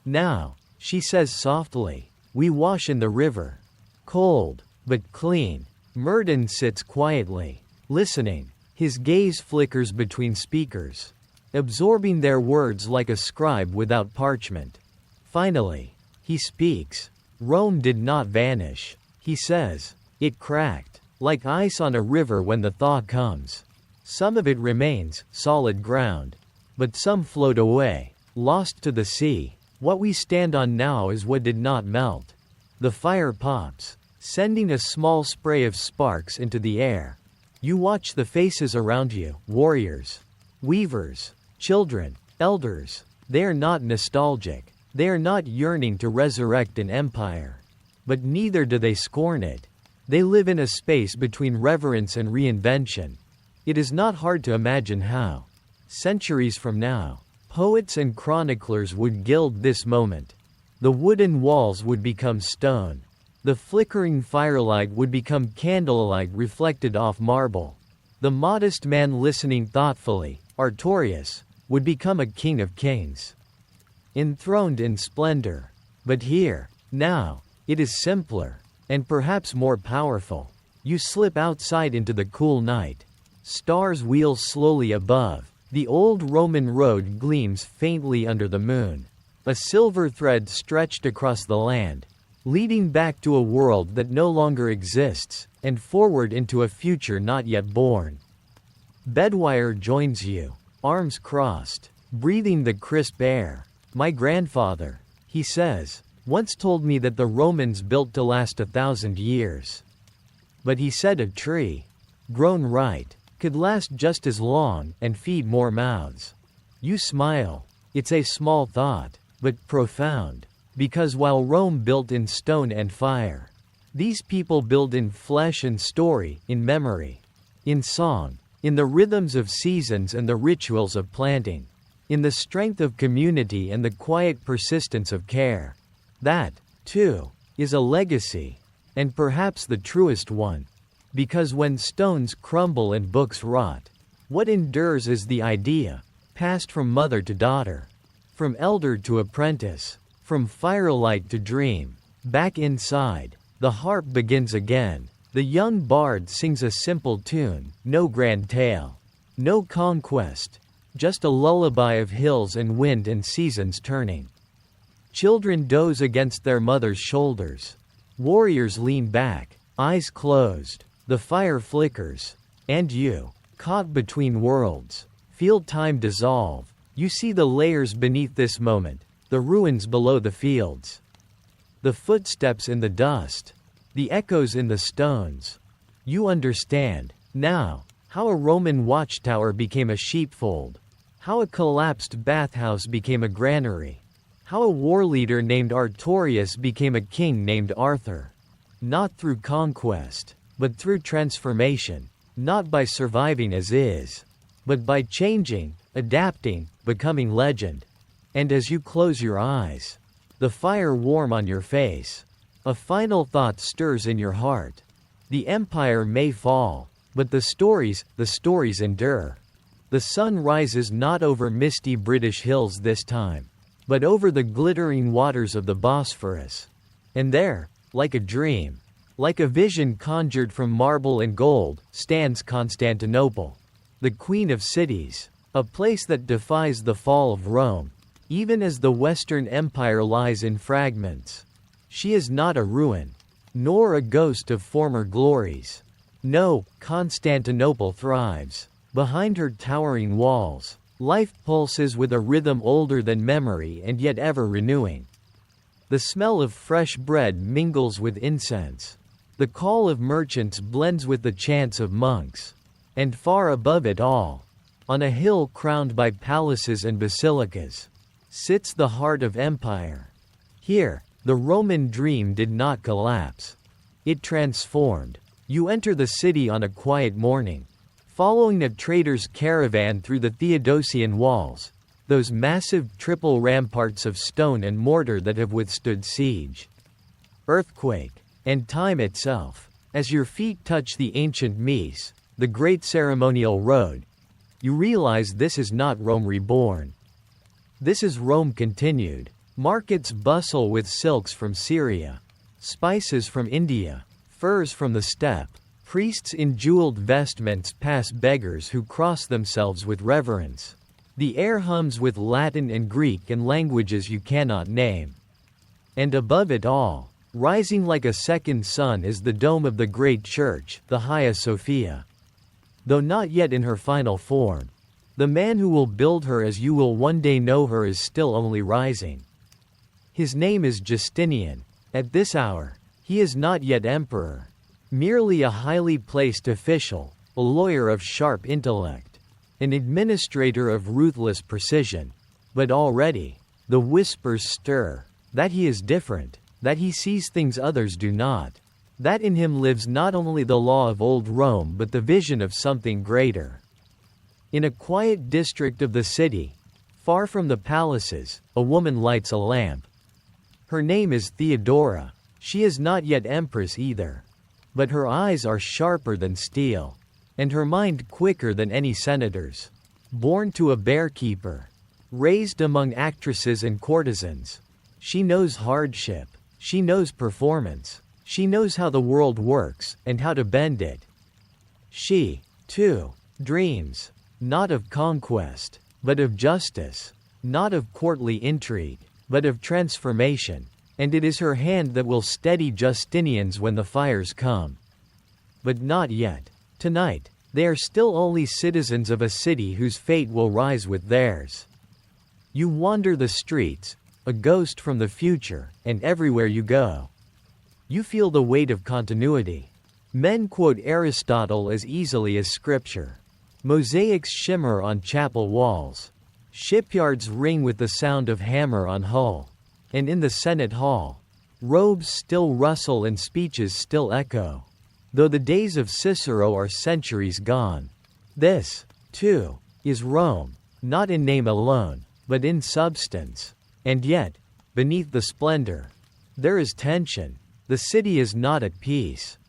[SPEAKER 1] Now, she says softly, we wash in the river. Cold, but clean. Murden sits quietly, listening. His gaze flickers between speakers, absorbing their words like a scribe without parchment. Finally, he speaks. Rome did not vanish, he says. It cracked, like ice on a river when the thaw comes. Some of it remains, solid ground. But some float away, lost to the sea. What we stand on now is what did not melt. The fire pops, sending a small spray of sparks into the air. You watch the faces around you, warriors, weavers, children, elders. They are not nostalgic. They are not yearning to resurrect an empire. But neither do they scorn it. They live in a space between reverence and reinvention. It is not hard to imagine how, centuries from now, poets and chroniclers would gild this moment. The wooden walls would become stone. The flickering firelight would become candlelight reflected off marble. The modest man listening thoughtfully, Artorius, would become a king of kings, enthroned in splendor. But here, now, it is simpler, and perhaps more powerful. You slip outside into the cool night. Stars wheel slowly above. The old Roman road gleams faintly under the moon. A silver thread stretched across the land, leading back to a world that no longer exists, and forward into a future not yet born. Bedwire joins you, arms crossed, breathing the crisp air. My grandfather, he says, once told me that the Romans built to last 1,000 years. But he said a tree, grown right, could last just as long and feed more mouths. You smile. It's a small thought, but profound. Because while Rome built in stone and fire, these people build in flesh and story, in memory, in song, in the rhythms of seasons and the rituals of planting, in the strength of community and the quiet persistence of care. That, too, is a legacy, and perhaps the truest one. Because when stones crumble and books rot, what endures is the idea, passed from mother to daughter, from elder to apprentice, from firelight to dream. Back inside, the harp begins again. The young bard sings a simple tune, no grand tale, no conquest, just a lullaby of hills and wind and seasons turning. Children doze against their mother's shoulders. Warriors lean back, eyes closed. The fire flickers. And you, caught between worlds, feel time dissolve. You see the layers beneath this moment, the ruins below the fields, the footsteps in the dust, the echoes in the stones. You understand, now, how a Roman watchtower became a sheepfold, how a collapsed bathhouse became a granary, how a war leader named Artorius became a king named Arthur. Not through conquest, but through transformation, not by surviving as is, but by changing, adapting, becoming legend. And as you close your eyes, the fire warm on your face, a final thought stirs in your heart. The empire may fall, but the stories endure. The sun rises not over misty British hills this time, but over the glittering waters of the Bosphorus. And there, like a dream, like a vision conjured from marble and gold, stands Constantinople, the queen of cities, a place that defies the fall of Rome, even as the Western Empire lies in fragments. She is not a ruin, nor a ghost of former glories. No, Constantinople thrives. Behind her towering walls, life pulses with a rhythm older than memory and yet ever renewing. The smell of fresh bread mingles with incense. The call of merchants blends with the chants of monks. And far above it all, on a hill crowned by palaces and basilicas, sits the heart of empire. Here, the Roman dream did not collapse. It transformed. You enter the city on a quiet morning, following a trader's caravan through the Theodosian walls, those massive triple ramparts of stone and mortar that have withstood siege, earthquake, and time itself. As your feet touch the ancient Mies, the great ceremonial road, you realize this is not Rome reborn. This is Rome continued. Markets bustle with silks from Syria, spices from India, furs from the steppe. Priests in jeweled vestments pass beggars who cross themselves with reverence. The air hums with Latin and Greek and languages you cannot name. And above it all, rising like a second sun, is the dome of the great church, the Hagia Sophia. Though not yet in her final form, the man who will build her as you will one day know her is still only rising. His name is Justinian. At this hour, he is not yet emperor, merely a highly placed official, a lawyer of sharp intellect, an administrator of ruthless precision. But already, the whispers stir, that he is different, that he sees things others do not, that in him lives not only the law of old Rome but the vision of something greater. In a quiet district of the city, far from the palaces, a woman lights a lamp. Her name is Theodora. She is not yet empress either. But her eyes are sharper than steel, and her mind quicker than any senator's. Born to a bearkeeper, raised among actresses and courtesans, she knows hardship, she knows performance, she knows how the world works, and how to bend it. She, too, dreams, not of conquest, but of justice, not of courtly intrigue, but of transformation. And it is her hand that will steady Justinians when the fires come. But not yet. Tonight, they are still only citizens of a city whose fate will rise with theirs. You wander the streets, a ghost from the future, and everywhere you go, you feel the weight of continuity. Men quote Aristotle as easily as scripture. Mosaics shimmer on chapel walls. Shipyards ring with the sound of hammer on hull. And in the Senate hall, robes still rustle and speeches still echo. Though the days of Cicero are centuries gone. This, too, is Rome, not in name alone, but in substance. And yet, beneath the splendor, there is tension. The city is not at peace.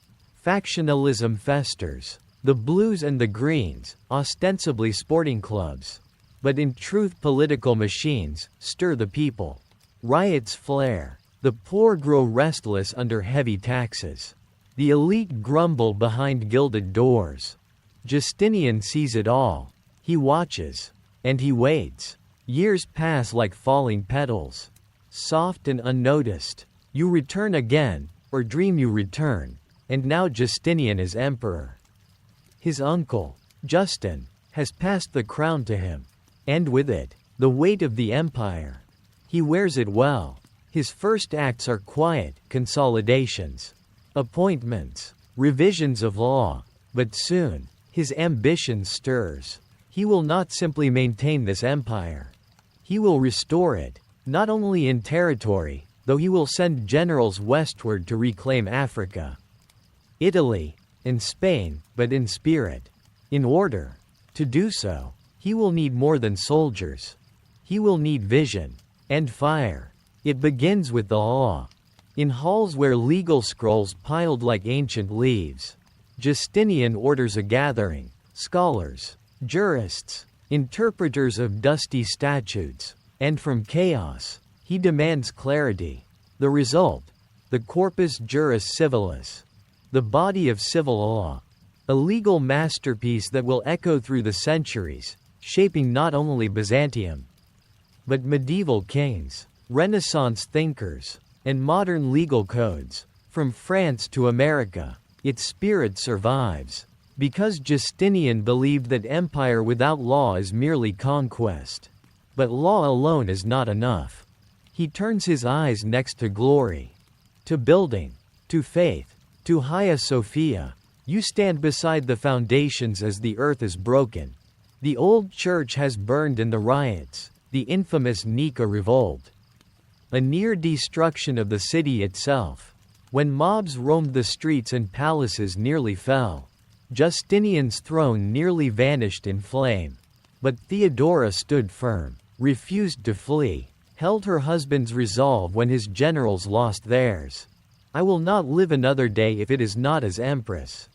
[SPEAKER 1] Factionalism festers. The blues and the greens, ostensibly sporting clubs, but in truth political machines, stir the people. Riots flare. The poor grow restless under heavy taxes. The elite grumble behind gilded doors. Justinian sees it all. He watches. And he waits. Years pass like falling petals. Soft and unnoticed. You return again, or dream you return. And now Justinian is emperor. His uncle, Justin, has passed the crown to him. And with it, the weight of the empire. He wears it well. His first acts are quiet consolidations, appointments, revisions of law. But soon, his ambition stirs. He will not simply maintain this empire. He will restore it, not only in territory, though he will send generals westward to reclaim Africa, Italy, and Spain, but in spirit. In order to do so, he will need more than soldiers. He will need vision and fire. It begins with the law. In halls where legal scrolls piled like ancient leaves, Justinian orders a gathering, scholars, jurists, interpreters of dusty statutes, and from chaos, he demands clarity. The result, the corpus juris civilis, the body of civil law, a legal masterpiece that will echo through the centuries, shaping not only Byzantium, but medieval kings, Renaissance thinkers, and modern legal codes. From France to America, its spirit survives, because Justinian believed that empire without law is merely conquest. But law alone is not enough. He turns his eyes next to glory, to building, to faith, to Hagia Sophia. You stand beside the foundations as the earth is broken. The old church has burned in the riots, the infamous Nika revolt. A near destruction of the city itself. When mobs roamed the streets and palaces nearly fell. Justinian's throne nearly vanished in flame. But Theodora stood firm, refused to flee, held her husband's resolve when his generals lost theirs. I will not live another day if it is not as empress,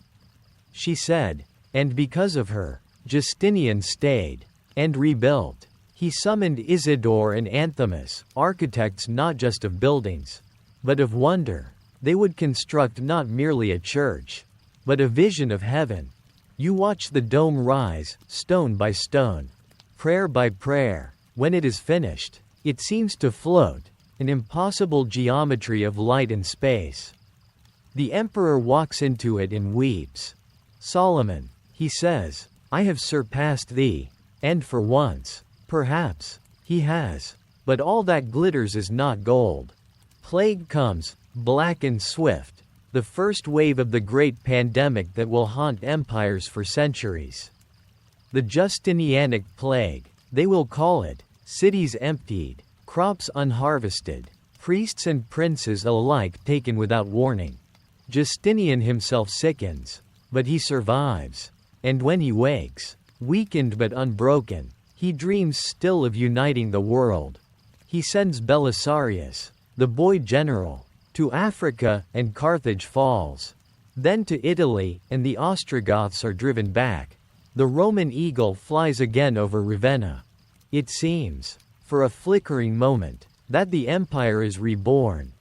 [SPEAKER 1] she said, and because of her, Justinian stayed and rebuilt. He summoned Isidore and Anthimus, architects not just of buildings, but of wonder. They would construct not merely a church, but a vision of heaven. You watch the dome rise, stone by stone, prayer by prayer. When it is finished, it seems to float, an impossible geometry of light and space. The emperor walks into it and weeps. Solomon, he says, I have surpassed thee, and for once, perhaps, he has. But all that glitters is not gold. Plague comes, black and swift, the first wave of the great pandemic that will haunt empires for centuries. The Justinianic plague, they will call it, cities emptied, crops unharvested, priests and princes alike taken without warning. Justinian himself sickens, but he survives. And when he wakes, weakened but unbroken, he dreams still of uniting the world. He sends Belisarius, the boy general, to Africa, and Carthage falls. Then to Italy, and the Ostrogoths are driven back. The Roman eagle flies again over Ravenna. It seems, for a flickering moment, that the empire is reborn.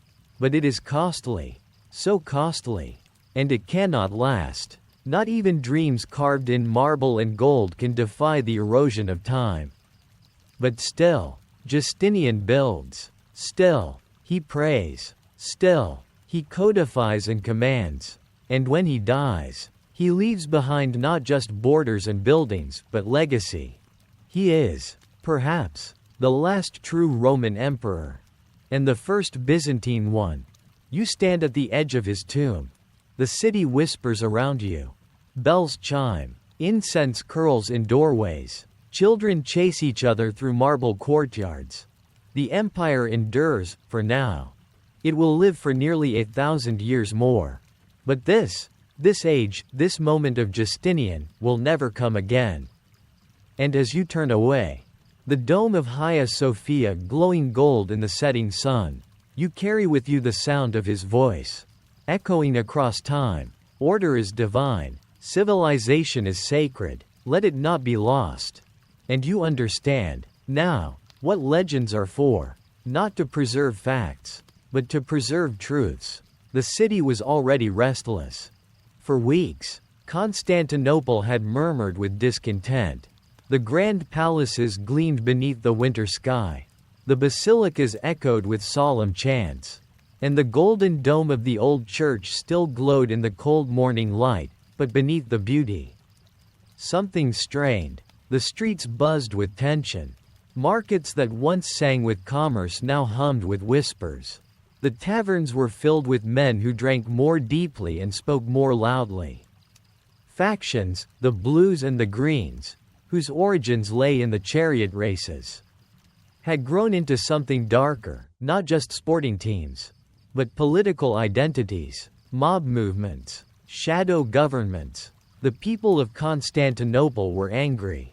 [SPEAKER 1] But it is costly, so costly, and it cannot last. Not even dreams carved in marble and gold can defy the erosion of time. But still, Justinian builds. Still, he prays. Still, he codifies and commands. And when he dies, he leaves behind not just borders and buildings, but legacy. He is, perhaps, the last true Roman emperor. And the first Byzantine one. You stand at the edge of his tomb. The city whispers around you. Bells chime. Incense curls in doorways. Children chase each other through marble courtyards. The empire endures, for now. It will live for nearly 1,000 years more. But this age, this moment of Justinian, will never come again. And as you turn away, the dome of Hagia Sophia glowing gold in the setting sun, you carry with you the sound of his voice, echoing across time. Order is divine, civilization is sacred, let it not be lost. And you understand, now, what legends are for, not to preserve facts, but to preserve truths. The city was already restless. For weeks, Constantinople had murmured with discontent. The grand palaces gleamed beneath the winter sky. The basilicas echoed with solemn chants. And the golden dome of the old church still glowed in the cold morning light, but beneath the beauty, something strained. The streets buzzed with tension. Markets that once sang with commerce now hummed with whispers. The taverns were filled with men who drank more deeply and spoke more loudly. Factions, the blues and the greens, whose origins lay in the chariot races, had grown into something darker, not just sporting teams, but political identities, mob movements, shadow governments. The people of Constantinople were angry.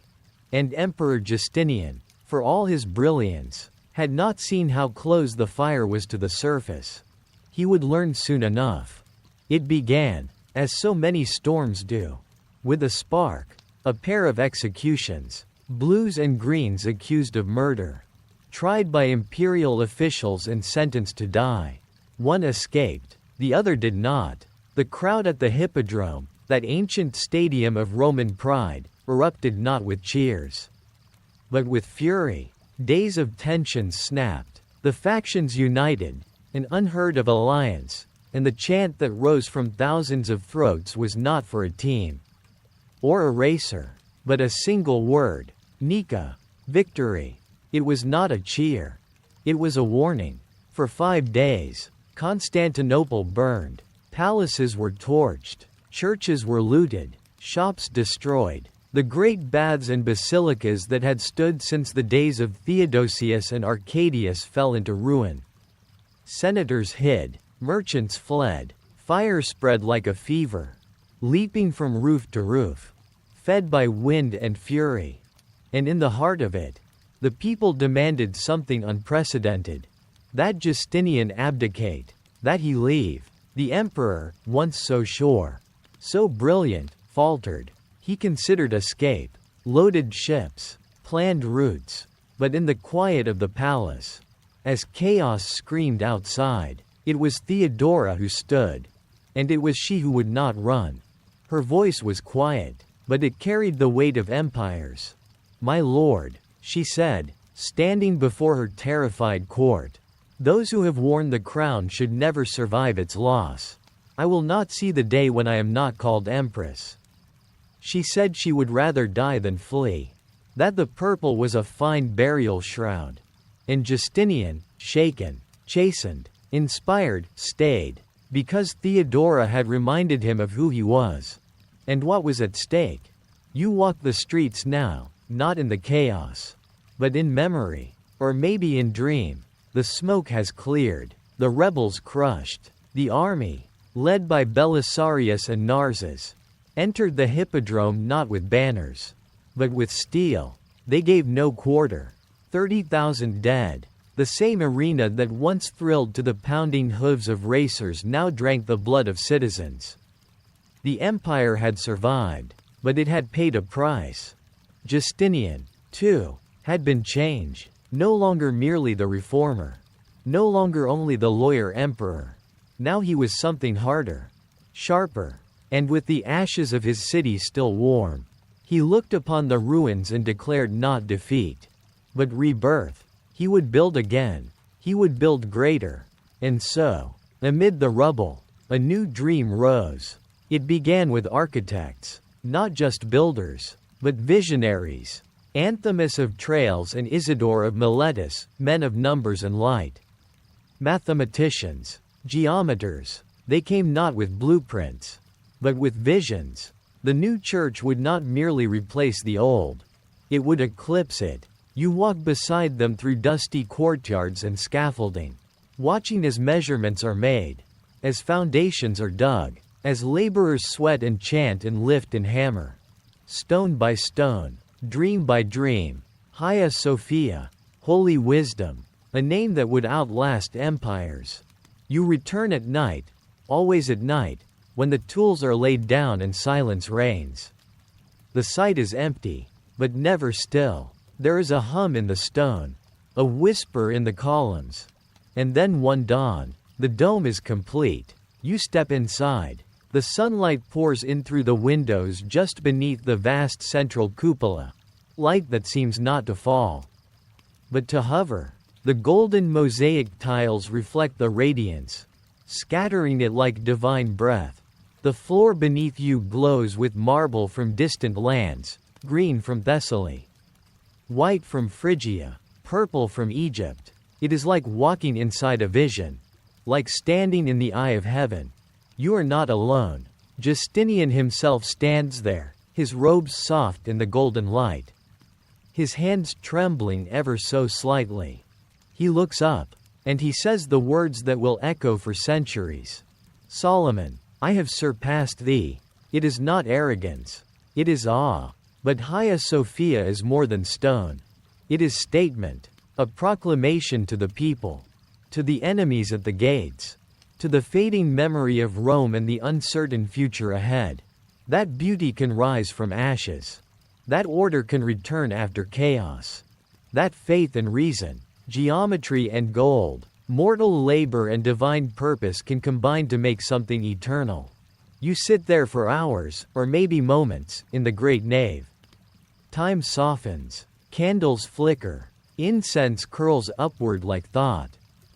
[SPEAKER 1] And Emperor Justinian, for all his brilliance, had not seen how close the fire was to the surface. He would learn soon enough. It began, as so many storms do, with a spark, a pair of executions, blues and greens accused of murder, tried by imperial officials and sentenced to die. One escaped, the other did not. The crowd at the Hippodrome, that ancient stadium of Roman pride, erupted not with cheers, but with fury. Days of tension snapped. The factions united, an unheard of alliance, and the chant that rose from thousands of throats was not for a team or a racer, but a single word: Nika, victory. It was not a cheer. It was a warning. For 5 days, Constantinople burned. Palaces were torched. Churches were looted. Shops destroyed. The great baths and basilicas that had stood since the days of Theodosius and Arcadius fell into ruin. Senators hid. Merchants fled. Fire spread like a fever, leaping from roof to roof, fed by wind and fury. And in the heart of it, the people demanded something unprecedented: that Justinian abdicate, that he leave. The emperor, once so sure, so brilliant, faltered. He considered escape, loaded ships, planned routes. But in the quiet of the palace, as chaos screamed outside, it was Theodora who stood. And it was she who would not run. Her voice was quiet, but it carried the weight of empires. "My lord," she said, standing before her terrified court, "those who have worn the crown should never survive its loss. I will not see the day when I am not called empress." She said she would rather die than flee. That the purple was a fine burial shroud. And Justinian, shaken, chastened, inspired, stayed, because Theodora had reminded him of who he was, and what was at stake. You walk the streets now, not in the chaos, but in memory, or maybe in dream. The smoke has cleared, the rebels crushed. The army, led by Belisarius and Narses, entered the Hippodrome not with banners, but with steel. They gave no quarter. 30,000 dead. The same arena that once thrilled to the pounding hooves of racers now drank the blood of citizens. The empire had survived, but it had paid a price. Justinian, too, had been changed. No longer merely the reformer. No longer only the lawyer emperor. Now he was something harder, sharper. And with the ashes of his city still warm, he looked upon the ruins and declared not defeat, but rebirth. He would build again. He would build greater. And so, amid the rubble, a new dream rose. It began with architects, not just builders, but visionaries. Anthimus of Tralles and Isidore of Miletus, men of numbers and light. Mathematicians, geometers, they came not with blueprints, but with visions. The new church would not merely replace the old. It would eclipse it. You walk beside them through dusty courtyards and scaffolding, watching as measurements are made, as foundations are dug, as laborers sweat and chant and lift and hammer. Stone by stone, dream by dream, Hagia Sophia, holy wisdom, a name that would outlast empires. You return at night, always at night, when the tools are laid down and silence reigns. The site is empty, but never still. There is a hum in the stone, a whisper in the columns. And then one dawn, the dome is complete. You step inside. The sunlight pours in through the windows just beneath the vast central cupola, light that seems not to fall, but to hover. The golden mosaic tiles reflect the radiance, scattering it like divine breath. The floor beneath you glows with marble from distant lands, green from Thessaly, white from Phrygia, purple from Egypt. It is like walking inside a vision, like standing in the eye of heaven. You are not alone. Justinian himself stands there, his robes soft in the golden light, his hands trembling ever so slightly. He looks up, and he says the words that will echo for centuries. Solomon, I have surpassed thee. It is not arrogance. It is awe. But Hagia Sophia is more than stone. It is statement, a proclamation to the people, to the enemies at the gates, to the fading memory of Rome and the uncertain future ahead. That beauty can rise from ashes. That order can return after chaos. That faith and reason, geometry and gold, mortal labor and divine purpose can combine to make something eternal. You sit there for hours, or maybe moments, in the great nave. Time softens, candles flicker, incense curls upward like thought.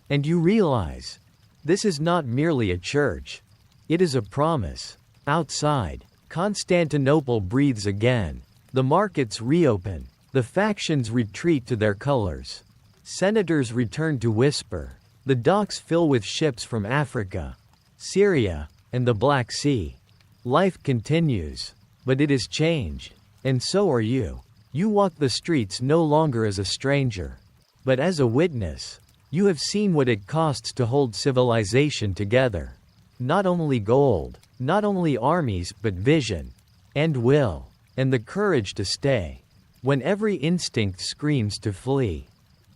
[SPEAKER 1] And you realize, this is not merely a church. It is a promise. Outside, Constantinople breathes again. The markets reopen. The factions retreat to their colors. Senators return to whisper. The docks fill with ships from Africa, Syria, and the Black Sea. Life continues, but it is changed. And so are you. You walk the streets no longer as a stranger, but as a witness. You have seen what it costs to hold civilization together. Not only gold, not only armies, but vision, and will, and the courage to stay, when every instinct screams to flee.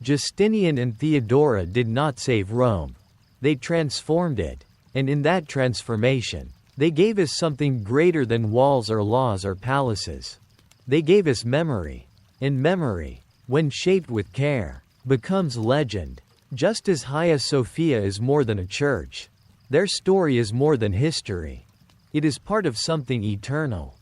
[SPEAKER 1] Justinian and Theodora did not save Rome. They transformed it, and in that transformation, they gave us something greater than walls or laws or palaces. They gave us memory, and memory, when shaped with care, becomes legend. Just as Hagia Sophia is more than a church, their story is more than history. It is part of something eternal.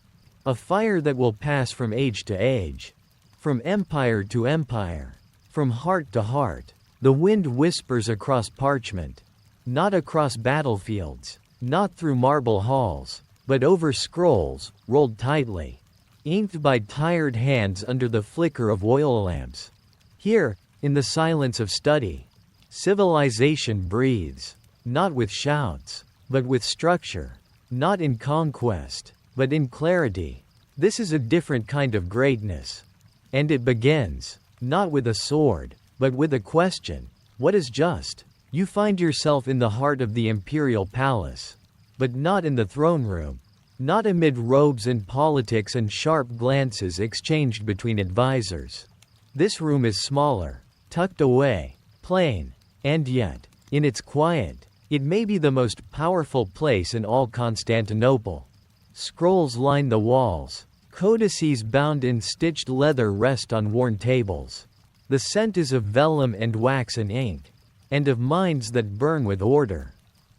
[SPEAKER 1] A fire that will pass from age to age, from empire to empire, from heart to heart. The wind whispers across parchment, not across battlefields, not through marble halls, but over scrolls, rolled tightly, inked by tired hands under the flicker of oil lamps. Here, in the silence of study, civilization breathes, not with shouts, but with structure, not in conquest, but in clarity. This is a different kind of greatness. And it begins, not with a sword, but with a question. What is just? You find yourself in the heart of the imperial palace, but not in the throne room, not amid robes and politics and sharp glances exchanged between advisors. This room is smaller, tucked away, plain, and yet, in its quiet, it may be the most powerful place in all Constantinople. Scrolls line the walls. Codices bound in stitched leather rest on worn tables. The scent is of vellum and wax and ink, and of minds that burn with order.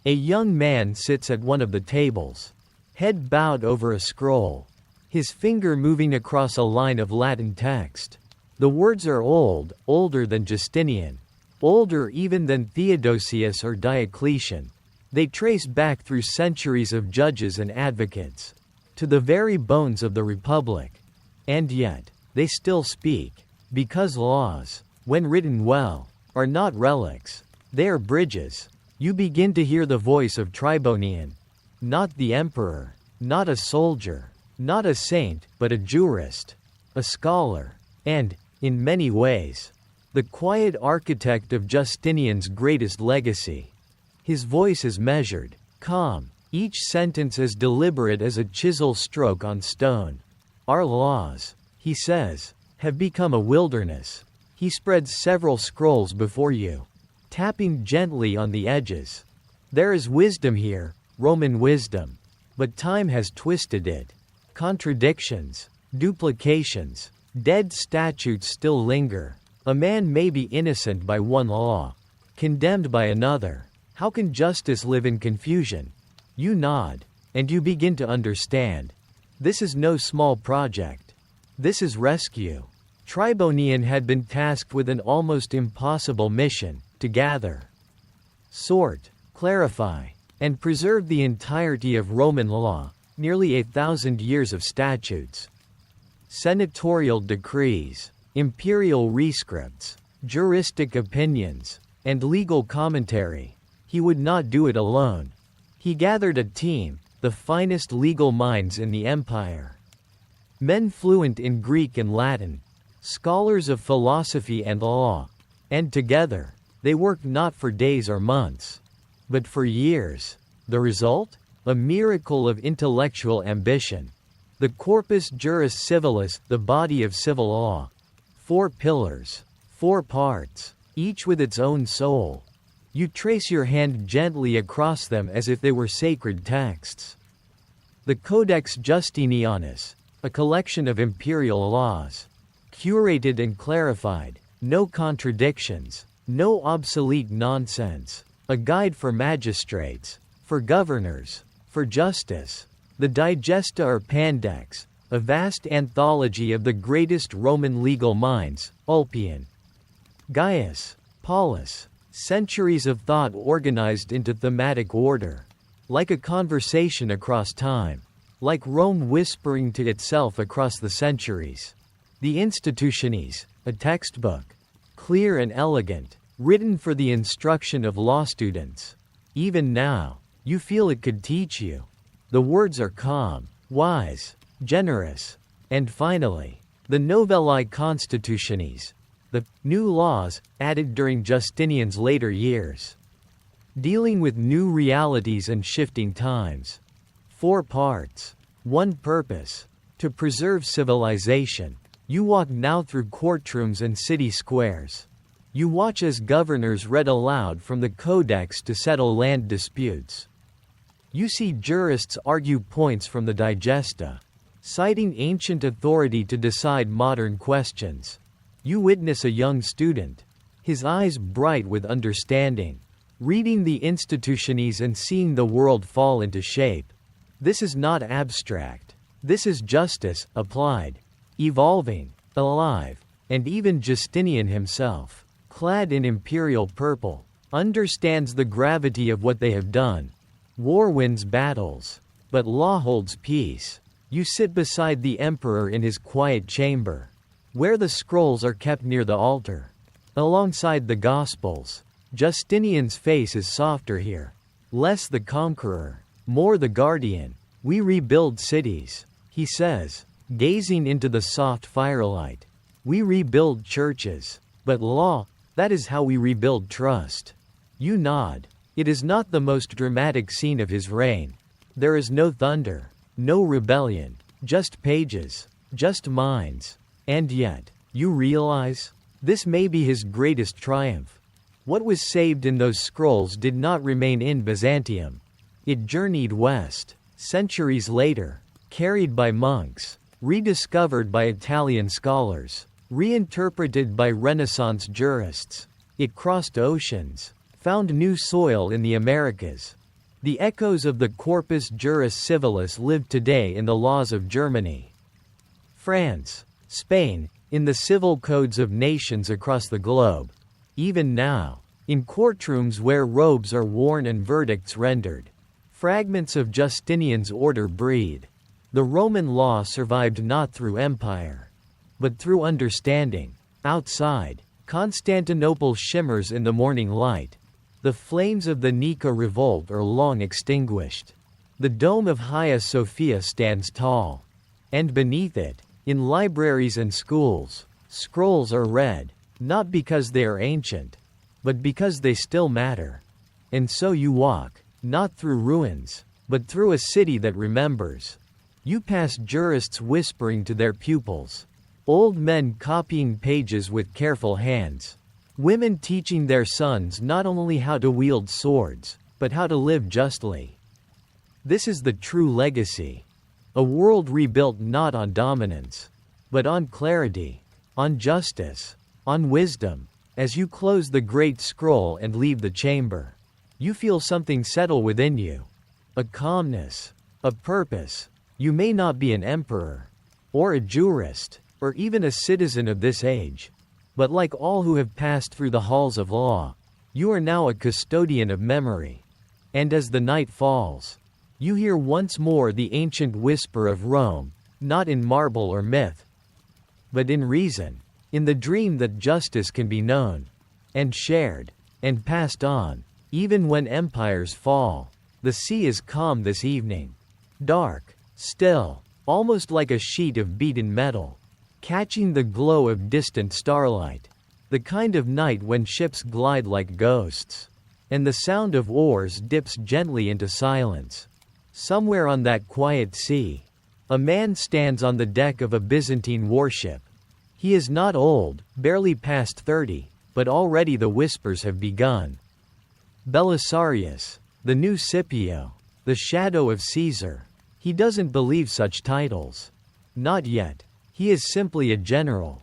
[SPEAKER 1] A young man sits at one of the tables, head bowed over a scroll, his finger moving across a line of Latin text. The words are old, older than Justinian, older even than Theodosius or Diocletian. They trace back through centuries of judges and advocates, to the very bones of the Republic. And yet, they still speak, because laws, when written well, are not relics. They are bridges. You begin to hear the voice of Tribonian, not the emperor, not a soldier, not a saint, but a jurist, a scholar, And, in many ways, the quiet architect of Justinian's greatest legacy. His voice is measured, calm, each sentence as deliberate as a chisel stroke on stone. Our laws, he says, have become a wilderness. He spreads several scrolls before you, tapping gently on the edges. There is wisdom here, Roman wisdom. But time has twisted it. Contradictions, duplications, dead statutes still linger. A man may be innocent by one law, condemned by another. How can justice live in confusion? You nod, and you begin to understand. This is no small project. This is rescue. Tribonian had been tasked with an almost impossible mission, to gather, sort, clarify, and preserve the entirety of Roman law, nearly 1,000 years of statutes, senatorial decrees, imperial rescripts, juristic opinions, and legal commentary. He would not do it alone. He gathered a team, the finest legal minds in the empire. Men fluent in Greek and Latin, scholars of philosophy and law, and together, they worked not for days or months, but for years. The result? A miracle of intellectual ambition. The corpus juris civilis, the body of civil law. 4 pillars, 4 parts, each with its own soul. You trace your hand gently across them as if they were sacred texts. The Codex Justinianus, a collection of imperial laws, curated and clarified, no contradictions, no obsolete nonsense, a guide for magistrates, for governors, for justice. The Digesta or Pandex, a vast anthology of the greatest Roman legal minds, Ulpian, Gaius, Paulus, centuries of thought organized into thematic order. Like a conversation across time. Like Rome whispering to itself across the centuries. The Institutiones, a textbook. Clear and elegant, written for the instruction of law students. Even now, you feel it could teach you. The words are calm, wise, generous. And finally, the Novellae Constitutiones, the new laws added during Justinian's later years, dealing with new realities and shifting times. 4 parts, 1 purpose, to preserve civilization. You walk now through courtrooms and city squares. You watch as governors read aloud from the Codex to settle land disputes. You see jurists argue points from the Digesta, citing ancient authority to decide modern questions. You witness a young student, his eyes bright with understanding, reading the Institutiones and seeing the world fall into shape. This is not abstract. This is justice, applied, evolving, alive. And even Justinian himself, clad in imperial purple, understands the gravity of what they have done. War wins battles, but law holds peace. You sit beside the emperor in his quiet chamber, where the scrolls are kept near the altar, alongside the Gospels. Justinian's face is softer here, less the conqueror, more the guardian. We rebuild cities, he says, gazing into the soft firelight. We rebuild churches, but law, that is how we rebuild trust. You nod. It is not the most dramatic scene of his reign. There is no thunder, no rebellion, just pages, just minds. And yet, you realize, this may be his greatest triumph. What was saved in those scrolls did not remain in Byzantium. It journeyed west, centuries later, carried by monks, rediscovered by Italian scholars, reinterpreted by Renaissance jurists. It crossed oceans, found new soil in the Americas. The echoes of the Corpus Juris Civilis live today in the laws of Germany, France, Spain, in the civil codes of nations across the globe. Even now, in courtrooms where robes are worn and verdicts rendered, fragments of Justinian's order breathe. The Roman law survived not through empire, but through understanding. Outside, Constantinople shimmers in the morning light. The flames of the Nika revolt are long extinguished. The dome of Hagia Sophia stands tall. And beneath it, in libraries and schools, Scrolls are read, not because they are ancient, but because they still matter. And so you walk, not through ruins, but through a city that remembers. You pass jurists whispering to their pupils, old men copying pages with careful hands, women teaching their sons not only how to wield swords, but how to live justly. This is the true legacy. A world rebuilt not on dominance, but on clarity, on justice, on wisdom. As you close the great scroll and leave the chamber, you feel something settle within you. A calmness, a purpose. You may not be an emperor, or a jurist, or even a citizen of this age, but like all who have passed through the halls of law, you are now a custodian of memory. And as the night falls, you hear once more the ancient whisper of Rome, not in marble or myth, but in reason, in the dream that justice can be known, and shared, and passed on, even when empires fall. The sea is calm this evening. Dark, still, almost like a sheet of beaten metal, catching the glow of distant starlight. The kind of night when ships glide like ghosts, and the sound of oars dips gently into silence. Somewhere on that quiet sea, a man stands on the deck of a Byzantine warship. He is not old, barely past 30, but already the whispers have begun. Belisarius, the new Scipio, the shadow of Caesar. He doesn't believe such titles. Not yet. He is simply a general,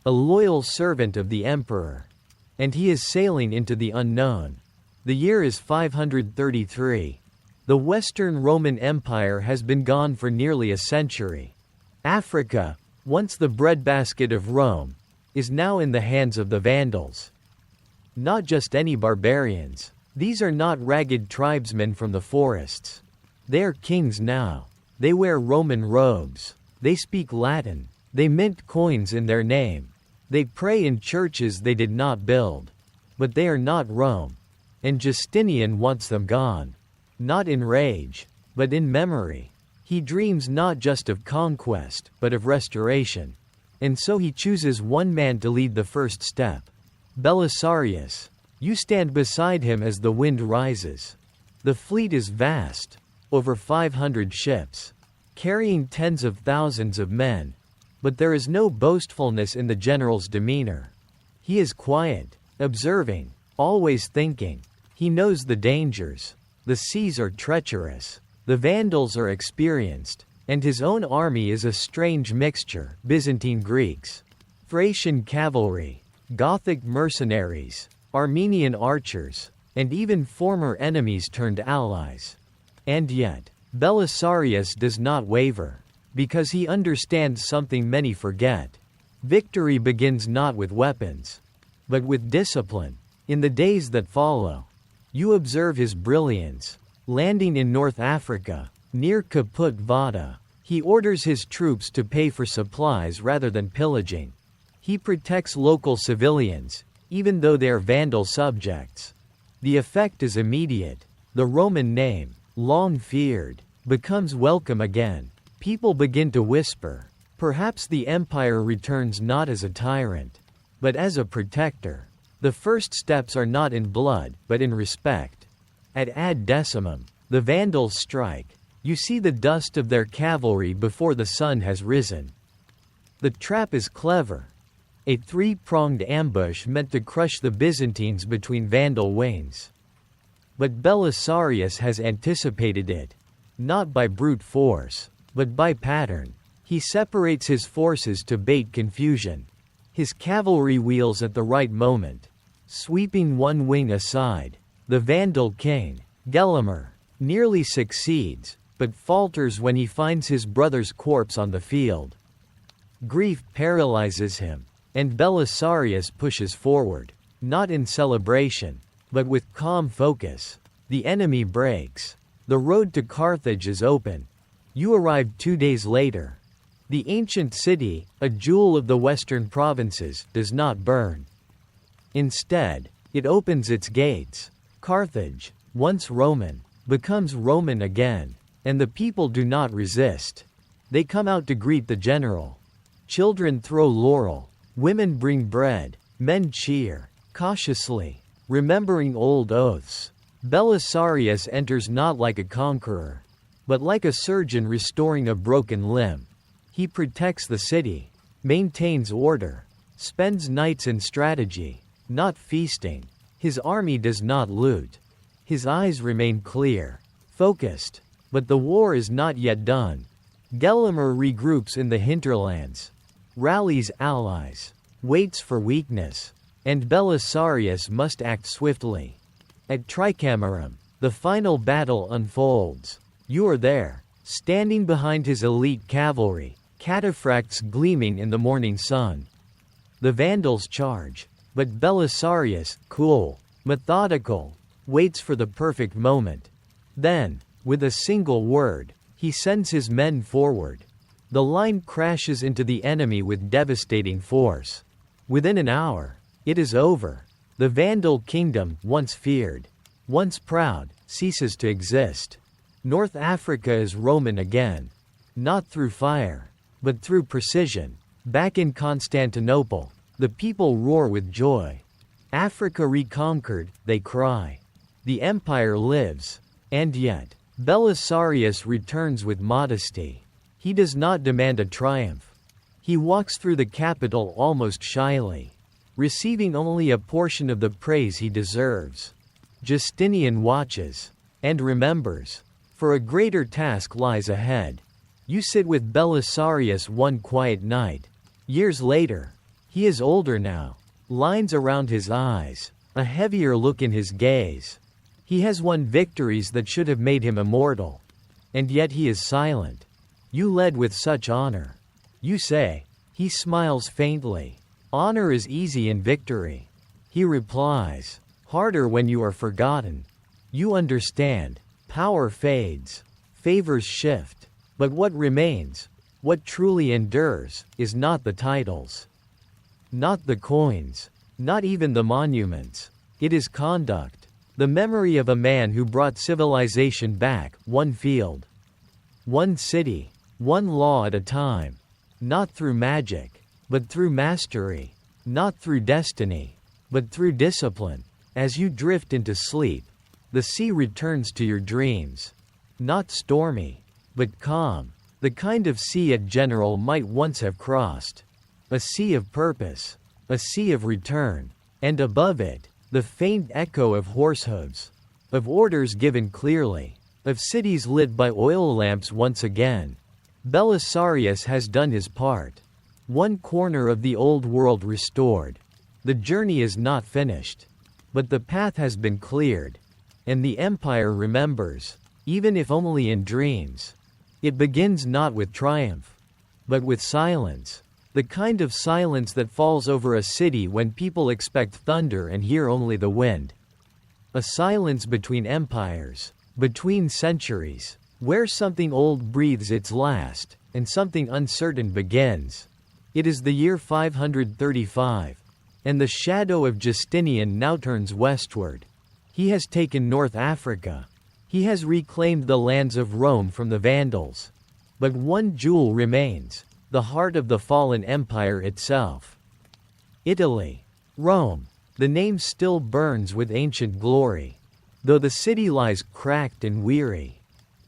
[SPEAKER 1] a loyal servant of the emperor. And he is sailing into the unknown. The year is 533. The Western Roman Empire has been gone for nearly a century. Africa, once the breadbasket of Rome, is now in the hands of the Vandals. Not just any barbarians. These are not ragged tribesmen from the forests. They are kings now. They wear Roman robes. They speak Latin. They mint coins in their name. They pray in churches they did not build. But they are not Rome. And Justinian wants them gone. Not in rage, but in memory. He dreams not just of conquest, but of restoration. And so he chooses one man to lead the first step. Belisarius. You stand beside him as the wind rises. The fleet is vast, over 500 ships, carrying tens of thousands of men. But there is no boastfulness in the general's demeanor. He is quiet, observing, always thinking. He knows the dangers. The seas are treacherous. The Vandals are experienced. And his own army is a strange mixture: Byzantine Greeks, Thracian cavalry, Gothic mercenaries, Armenian archers, and even former enemies turned allies. And yet, Belisarius does not waver, because he understands something many forget. Victory begins not with weapons, but with discipline. In the days that follow, you observe his brilliance. Landing in North Africa, near Kaput Vada, he orders his troops to pay for supplies rather than pillaging. He protects local civilians, even though they are Vandal subjects. The effect is immediate. The Roman name, long feared, becomes welcome again. People begin to whisper, perhaps the empire returns not as a tyrant, but as a protector. The first steps are not in blood, but in respect. At Ad Decimum, the Vandals strike. You see the dust of their cavalry before the sun has risen. The trap is clever. A three-pronged ambush meant to crush the Byzantines between Vandal wings. But Belisarius has anticipated it. Not by brute force, but by pattern. He separates his forces to bait confusion. His cavalry wheels at the right moment, sweeping one wing aside. The Vandal king, Gelimer, nearly succeeds, but falters when he finds his brother's corpse on the field. Grief paralyzes him, and Belisarius pushes forward, not in celebration, but with calm focus. The enemy breaks. The road to Carthage is open. You arrive 2 days later. The ancient city, a jewel of the western provinces, does not burn. Instead, it opens its gates. Carthage, once Roman, becomes Roman again, and the people do not resist. They come out to greet the general. Children throw laurel. Women bring bread, men cheer, cautiously, remembering old oaths. Belisarius enters not like a conqueror, but like a surgeon restoring a broken limb. He protects the city, maintains order, spends nights in strategy, not feasting. His army does not loot. His eyes remain clear, focused, but the war is not yet done. Gelimer regroups in the hinterlands, rallies allies, waits for weakness, and Belisarius must act swiftly. At Tricamerum, the final battle unfolds. You are there, standing behind his elite cavalry, cataphracts gleaming in the morning sun. The Vandals charge, but Belisarius, cool, methodical, waits for the perfect moment. Then, with a single word, he sends his men forward. The line crashes into the enemy with devastating force. Within an hour, it is over. The Vandal kingdom, once feared, once proud, ceases to exist. North Africa is Roman again. Not through fire, but through precision. Back in Constantinople, the people roar with joy. Africa reconquered, they cry. The empire lives. And yet, Belisarius returns with modesty. He does not demand a triumph. He walks through the capital almost shyly, receiving only a portion of the praise he deserves. Justinian watches, and remembers, for a greater task lies ahead. You sit with Belisarius one quiet night. Years later, he is older now, lines around his eyes, a heavier look in his gaze. He has won victories that should have made him immortal. And yet he is silent. You led with such honor. You say. He smiles faintly. Honor is easy in victory. He replies. Harder when you are forgotten. You understand. Power fades. Favors shift. But what remains, what truly endures, is not the titles. Not the coins. Not even the monuments. It is conduct. The memory of a man who brought civilization back, one field, one city, one law at a time. Not through magic, but through mastery. Not through destiny, but through discipline. As you drift into sleep, the sea returns to your dreams. Not stormy, but calm. The kind of sea a general might once have crossed. A sea of purpose. A sea of return. And above it, the faint echo of horse hooves. Of orders given clearly. Of cities lit by oil lamps once again. Belisarius has done his part. One corner of the old world restored. The journey is not finished. But the path has been cleared. And the empire remembers, even if only in dreams. It begins not with triumph, but with silence. The kind of silence that falls over a city when people expect thunder and hear only the wind. A silence between empires, between centuries, where something old breathes its last, and something uncertain begins. It is the year 535, and the shadow of Justinian now turns westward. He has taken North Africa. He has reclaimed the lands of Rome from the Vandals. But one jewel remains, the heart of the fallen empire itself. Italy. Rome. The name still burns with ancient glory, though the city lies cracked and weary.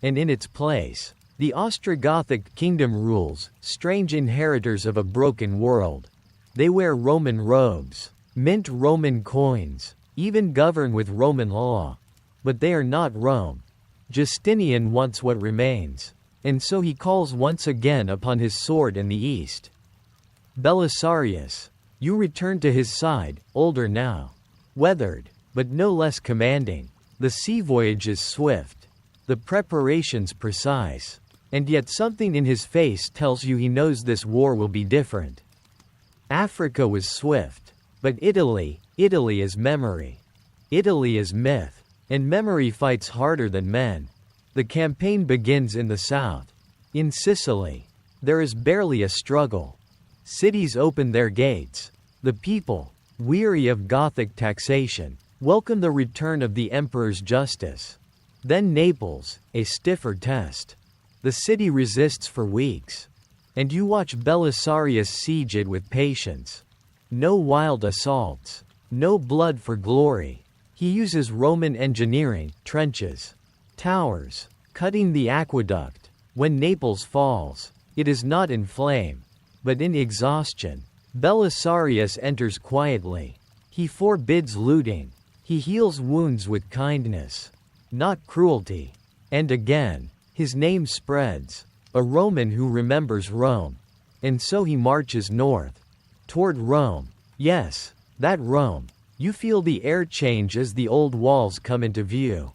[SPEAKER 1] And in its place, the Ostrogothic kingdom rules, strange inheritors of a broken world. They wear Roman robes, mint Roman coins, even govern with Roman law. But they are not Rome. Justinian wants what remains, and so he calls once again upon his sword in the east. Belisarius, you return to his side, older now, weathered, but no less commanding. The sea voyage is swift, the preparations precise, and yet something in his face tells you he knows this war will be different. Africa was swift, but Italy is memory. Italy is myth. And memory fights harder than men. The campaign begins in the south. In Sicily, there is barely a struggle. Cities open their gates. The people, weary of Gothic taxation, welcome the return of the emperor's justice. Then Naples, a stiffer test. The city resists for weeks. And you watch Belisarius siege it with patience. No wild assaults. No blood for glory. He uses Roman engineering, trenches, towers, cutting the aqueduct. When Naples falls, it is not in flame, but in exhaustion. Belisarius enters quietly. He forbids looting. He heals wounds with kindness, not cruelty. And again, his name spreads. A Roman who remembers Rome. And so he marches north. Toward Rome. Yes, that Rome. You feel the air change as the old walls come into view.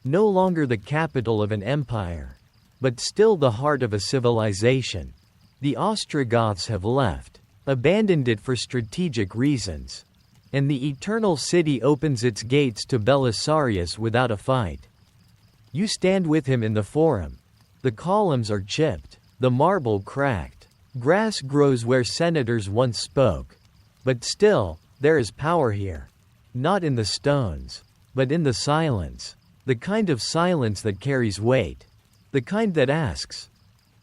[SPEAKER 1] No longer the capital of an empire, but still the heart of a civilization. The Ostrogoths have left, abandoned it for strategic reasons. And the eternal city opens its gates to Belisarius without a fight. You stand with him in the forum. The columns are chipped, the marble cracked. Grass grows where senators once spoke. But still, there is power here. Not in the stones, but in the silence. The kind of silence that carries weight. The kind that asks,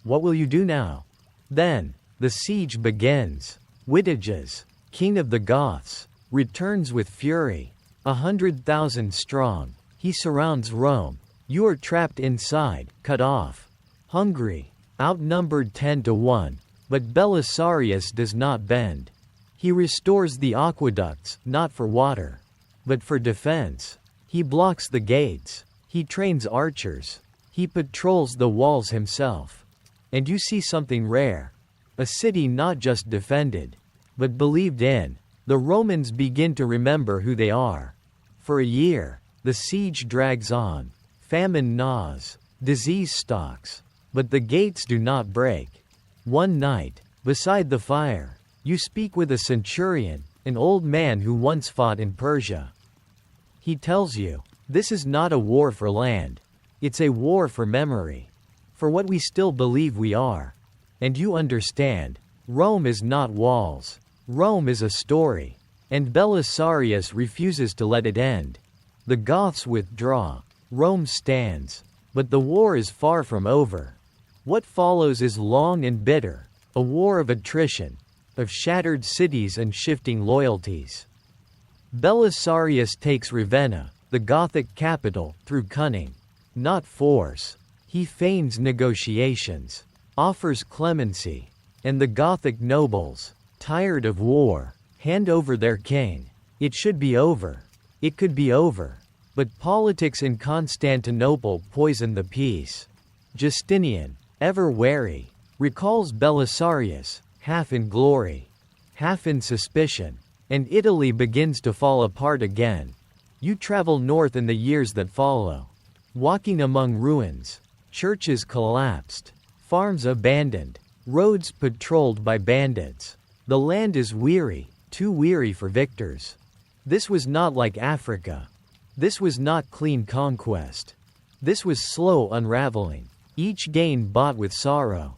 [SPEAKER 1] "What will you do now?" Then, the siege begins. Witiges, king of the Goths, returns with fury. 100,000 strong. He surrounds Rome. You are trapped inside, cut off. Hungry, outnumbered 10 to 1. But Belisarius does not bend. He restores the aqueducts, not for water, but for defense. He blocks the gates. He trains archers. He patrols the walls himself. And you see something rare. A city not just defended, but believed in. The Romans begin to remember who they are. For a year, the siege drags on. Famine gnaws. Disease stalks. But the gates do not break. One night, beside the fire, you speak with a centurion, an old man who once fought in Persia. He tells you, this is not a war for land. It's a war for memory. For what we still believe we are. And you understand, Rome is not walls. Rome is a story. And Belisarius refuses to let it end. The Goths withdraw. Rome stands. But the war is far from over. What follows is long and bitter. A war of attrition. Of shattered cities and shifting loyalties. Belisarius takes Ravenna, the Gothic capital, through cunning, not force. He feigns negotiations, offers clemency, and the Gothic nobles, tired of war, hand over their king. It should be over. It could be over. But politics in Constantinople poison the peace. Justinian, ever wary, recalls Belisarius, half in glory, half in suspicion, and Italy begins to fall apart again. You travel north in the years that follow, walking among ruins, churches collapsed, farms abandoned, roads patrolled by bandits. The land is weary, too weary for victors. This was not like Africa. This was not clean conquest. This was slow unraveling, each gain bought with sorrow.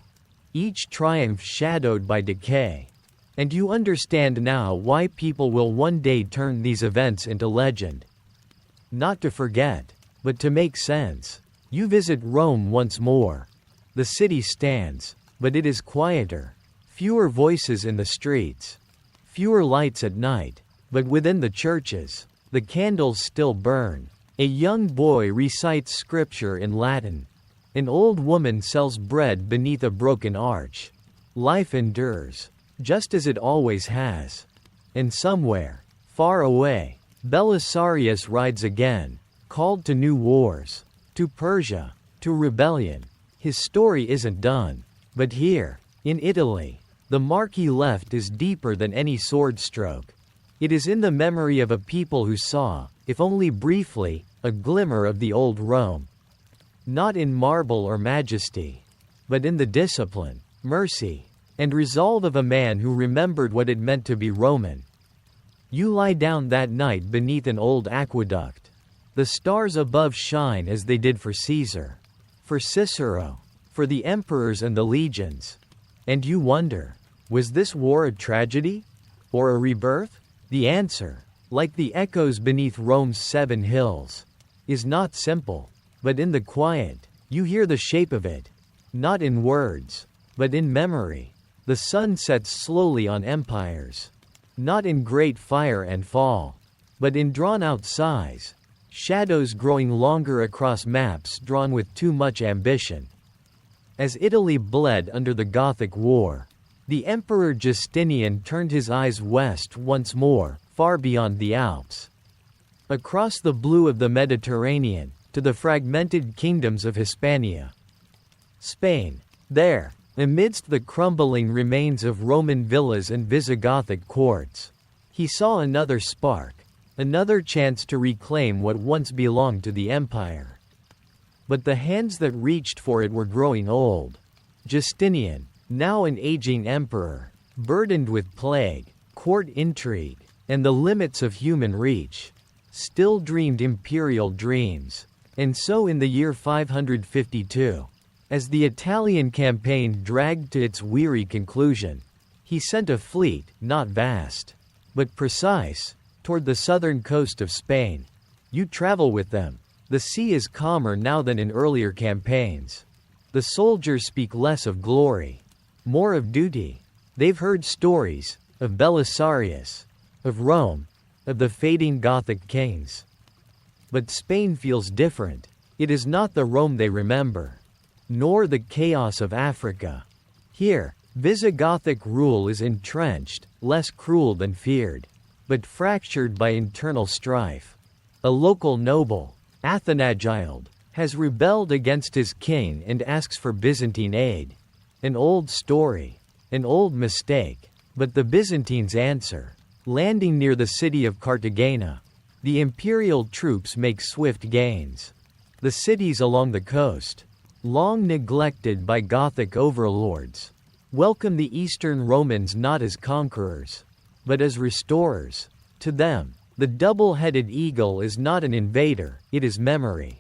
[SPEAKER 1] Each triumph shadowed by decay. And you understand now why people will one day turn these events into legend. Not to forget, but to make sense. You visit Rome once more. The city stands, but it is quieter. Fewer voices in the streets. Fewer lights at night. But within the churches, the candles still burn. A young boy recites scripture in Latin. An old woman sells bread beneath a broken arch. Life endures, just as it always has. And somewhere, far away, Belisarius rides again, called to new wars, to Persia, to rebellion. His story isn't done. But here, in Italy, the mark he left is deeper than any sword stroke. It is in the memory of a people who saw, if only briefly, a glimmer of the old Rome. Not in marble or majesty, but in the discipline, mercy, and resolve of a man who remembered what it meant to be Roman. You lie down that night beneath an old aqueduct. The stars above shine as they did for Caesar, for Cicero, for the emperors and the legions. And you wonder, was this war a tragedy? Or a rebirth? The answer, like the echoes beneath Rome's 7 hills, is not simple. But in the quiet, you hear the shape of it. Not in words, but in memory. The sun sets slowly on empires. not in great fire and fall, but in drawn-out sighs, shadows growing longer across maps drawn with too much ambition. As Italy bled under the Gothic War, the Emperor Justinian turned his eyes west once more, far beyond the Alps. Across the blue of the Mediterranean, to the fragmented kingdoms of Hispania. Spain. There, amidst the crumbling remains of Roman villas and Visigothic courts, he saw another spark, another chance to reclaim what once belonged to the empire. But the hands that reached for it were growing old. Justinian, now an aging emperor, burdened with plague, court intrigue, and the limits of human reach, still dreamed imperial dreams. And so in the year 552, as the Italian campaign dragged to its weary conclusion, he sent a fleet, not vast, but precise, toward the southern coast of Spain. You travel with them. The sea is calmer now than in earlier campaigns. The soldiers speak less of glory, more of duty. They've heard stories, of Belisarius, of Rome, of the fading Gothic kings. But Spain feels different. It is not the Rome they remember, nor the chaos of Africa. Here, Visigothic rule is entrenched, less cruel than feared, but fractured by internal strife. A local noble, Athanagild, has rebelled against his king and asks for Byzantine aid. An old story, an old mistake, but the Byzantines answer. Landing near the city of Cartagena, the imperial troops make swift gains. The cities along the coast, long neglected by Gothic overlords, welcome the Eastern Romans not as conquerors, but as restorers. To them, the double-headed eagle is not an invader, it is memory.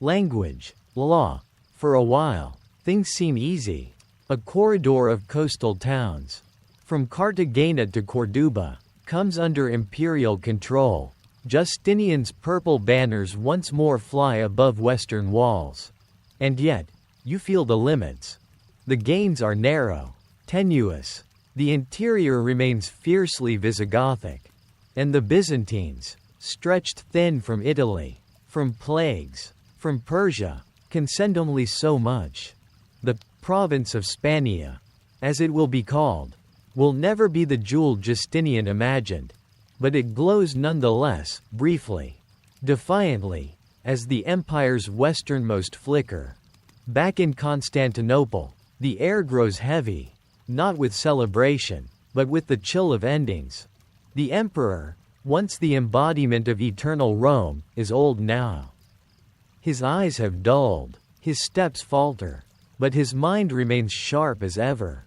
[SPEAKER 1] Language, law. For a while, things seem easy. A corridor of coastal towns, from Cartagena to Corduba, comes under imperial control. Justinian's purple banners once more fly above western walls. And yet, you feel the limits. The gains are narrow, tenuous. The interior remains fiercely Visigothic. And the Byzantines, stretched thin from Italy, from plagues, from Persia, can send only so much. The province of Spania, as it will be called, will never be the jewel Justinian imagined, but it glows nonetheless, briefly, defiantly, as the empire's westernmost flicker. Back in Constantinople, the air grows heavy, not with celebration, but with the chill of endings. The emperor, once the embodiment of eternal Rome, is old now. His eyes have dulled, his steps falter, but his mind remains sharp as ever.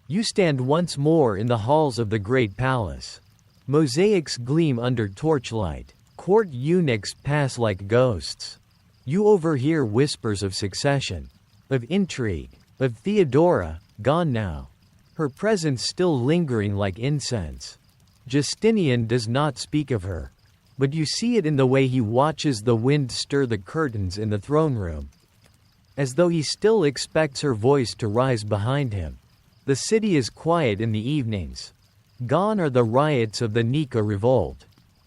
[SPEAKER 1] You stand once more in the halls of the great palace. Mosaics gleam under torchlight, court eunuchs pass like ghosts. You overhear whispers of succession, of intrigue, of Theodora, gone now, her presence still lingering like incense. Justinian does not speak of her, but you see it in the way he watches the wind stir the curtains in the throne room, as though he still expects her voice to rise behind him. The city is quiet in the evenings. Gone are the riots of the Nika revolt.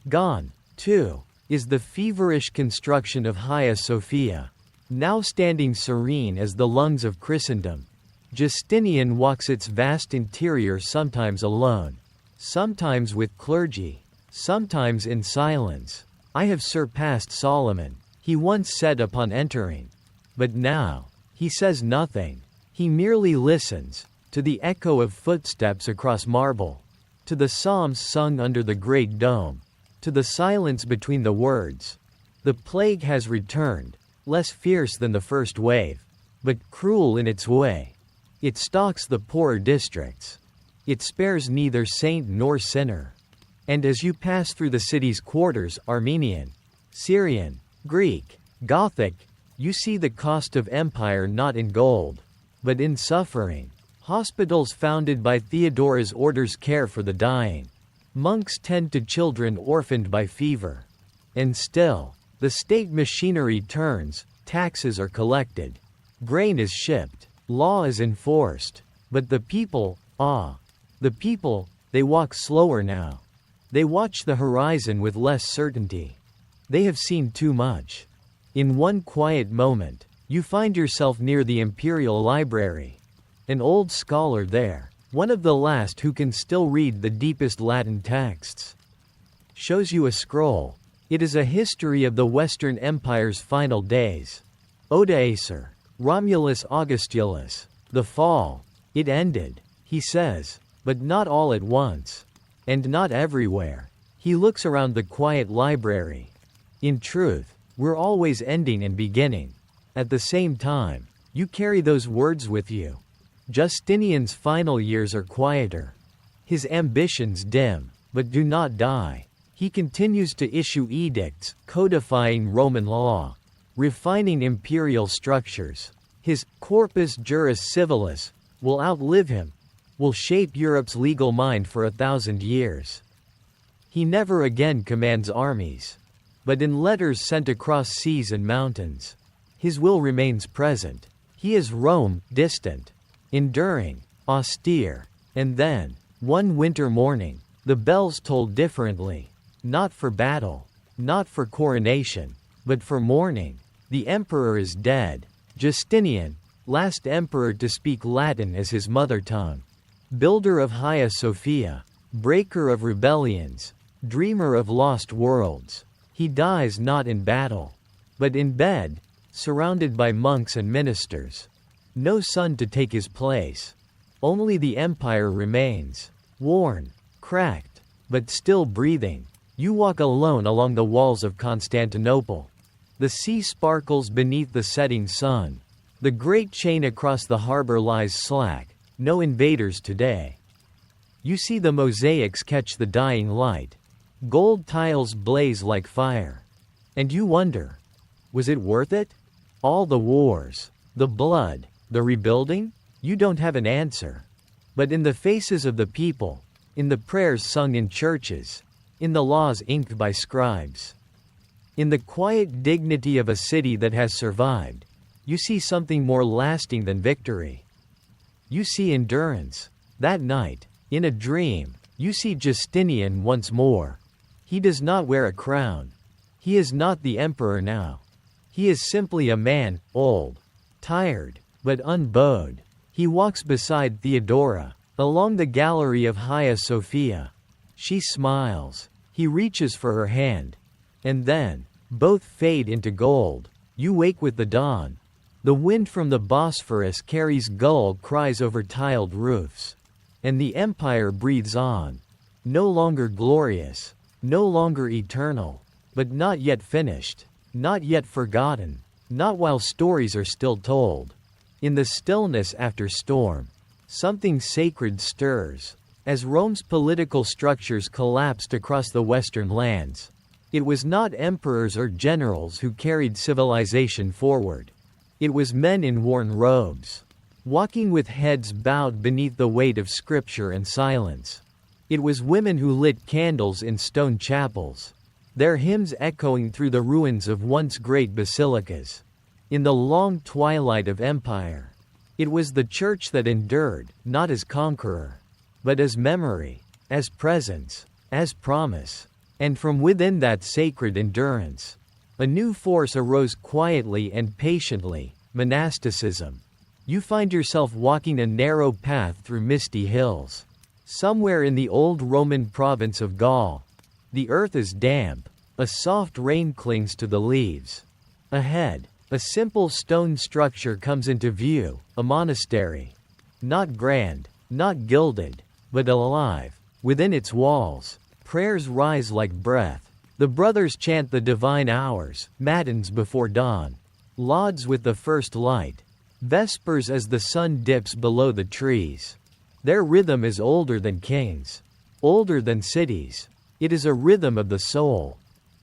[SPEAKER 1] Gone, too, is the feverish construction of Hagia Sophia, now standing serene as the lungs of Christendom. Justinian walks its vast interior sometimes alone, sometimes with clergy, sometimes in silence. I have surpassed Solomon, he once said upon entering. But now, he says nothing. He merely listens, to the echo of footsteps across marble, to the psalms sung under the great dome, to the silence between the words. The plague has returned, less fierce than the first wave, but cruel in its way. It stalks the poorer districts. It spares neither saint nor sinner. And as you pass through the city's quarters, Armenian, Syrian, Greek, Gothic, you see the cost of empire not in gold, but in suffering. Hospitals founded by Theodora's orders care for the dying. Monks tend to children orphaned by fever. And still, the state machinery turns, taxes are collected, grain is shipped, law is enforced. But the people, the people, They walk slower now. They watch the horizon with less certainty. They have seen too much. In one quiet moment, you find yourself near the Imperial Library. An old scholar there, one of the last who can still read the deepest Latin texts, shows you a scroll. It is a history of the Western Empire's final days. Ode Acer, Romulus Augustulus, the fall. It ended, he says, but not all at once. And not everywhere. He looks around the quiet library. In truth, we're always ending and beginning. At the same time, you carry those words with you. Justinian's final years are quieter. His ambitions dim, but do not die. He continues to issue edicts, codifying Roman law, refining imperial structures. His corpus juris civilis will outlive him, will shape Europe's legal mind for 1,000 years. He never again commands armies, but in letters sent across seas and mountains, his will remains present. He is Rome, distant, enduring, austere. And then, one winter morning, the bells tolled differently. Not for battle, not for coronation, but for mourning. The emperor is dead. Justinian, last emperor to speak Latin as his mother tongue. Builder of Hagia Sophia, breaker of rebellions, dreamer of lost worlds. He dies not in battle, but in bed, surrounded by monks and ministers. No son to take his place. Only the empire remains, worn, cracked, but still breathing. You walk alone along the walls of Constantinople. The sea sparkles beneath the setting sun. The great chain across the harbor lies slack. No invaders today. You see the mosaics catch the dying light. Gold tiles blaze like fire. And you wonder, was it worth it? All the wars, the blood, the rebuilding? You don't have an answer. But in the faces of the people, in the prayers sung in churches, in the laws inked by scribes, in the quiet dignity of a city that has survived, you see something more lasting than victory. You see endurance. That night, in a dream, you see Justinian once more. He does not wear a crown. He is not the emperor now. He is simply a man, old, tired, but unbowed. He walks beside Theodora, along the gallery of Hagia Sophia. She smiles. He reaches for her hand. And then, both fade into gold. You wake with the dawn. The wind from the Bosphorus carries gull cries over tiled roofs. And the empire breathes on. No longer glorious, no longer eternal, but not yet finished, not yet forgotten, not while stories are still told. In the stillness after storm, something sacred stirs. As Rome's political structures collapsed across the western lands, it was not emperors or generals who carried civilization forward. It was men in worn robes, walking with heads bowed beneath the weight of scripture and silence. It was women who lit candles in stone chapels, their hymns echoing through the ruins of once great basilicas. In the long twilight of empire, it was the church that endured, not as conqueror, but as memory, as presence, as promise. And from within that sacred endurance, a new force arose quietly and patiently, monasticism. You find yourself walking a narrow path through misty hills. Somewhere in the old Roman province of Gaul. The earth is damp. A soft rain clings to the leaves. Ahead, a simple stone structure comes into view, a monastery. Not grand, not gilded, but alive. Within its walls, prayers rise like breath. The brothers chant the divine hours, matins before dawn, lauds with the first light, vespers as the sun dips below the trees. Their rhythm is older than kings, older than cities. It is a rhythm of the soul.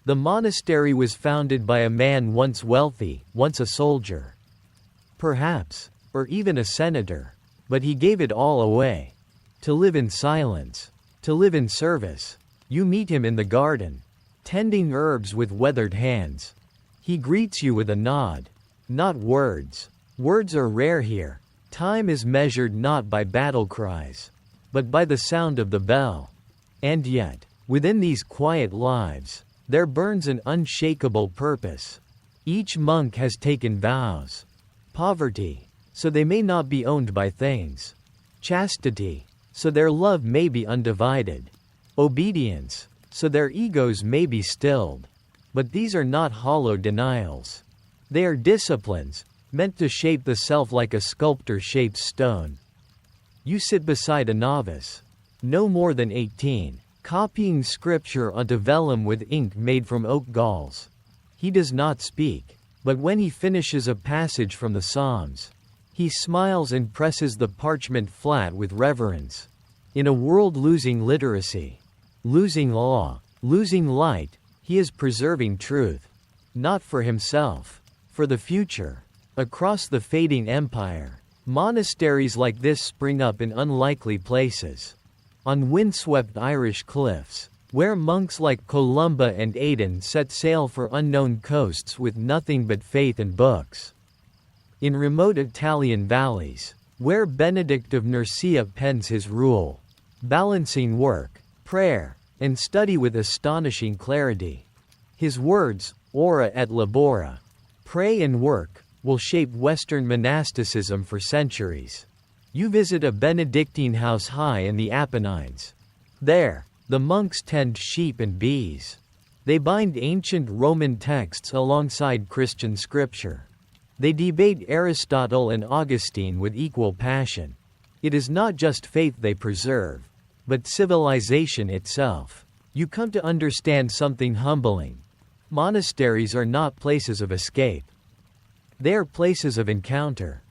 [SPEAKER 1] The monastery was founded by a man once wealthy, once a soldier, perhaps, or even a senator, but he gave it all away. To live in silence, to live in service. You meet him in the garden, tending herbs with weathered hands. He greets you with a nod. Not words. Words are rare here. Time is measured not by battle cries, but by the sound of the bell. And yet, within these quiet lives, there burns an unshakable purpose. Each monk has taken vows. Poverty, so they may not be owned by things. Chastity, so their love may be undivided. Obedience, so their egos may be stilled. But these are not hollow denials. They are disciplines, meant to shape the self like a sculptor shapes stone. You sit beside a novice, no more than 18, copying scripture onto vellum with ink made from oak galls. He does not speak, but when he finishes a passage from the Psalms, he smiles and presses the parchment flat with reverence. In a world losing literacy, losing law, losing light, he is preserving truth. Not for himself, for the future. Across the fading empire, monasteries like this spring up in unlikely places. On windswept Irish cliffs, where monks like Columba and Aidan set sail for unknown coasts with nothing but faith and books. In remote Italian valleys, where Benedict of Nursia pens his rule, balancing work, prayer, and study with astonishing clarity. His words, ora et labora, pray and work, will shape Western monasticism for centuries. You visit a Benedictine house high in the Apennines. There, the monks tend sheep and bees. They bind ancient Roman texts alongside Christian scripture. They debate Aristotle and Augustine with equal passion. It is not just faith they preserve, but civilization itself. You come to understand something humbling. Monasteries are not places of escape. They are places of encounter.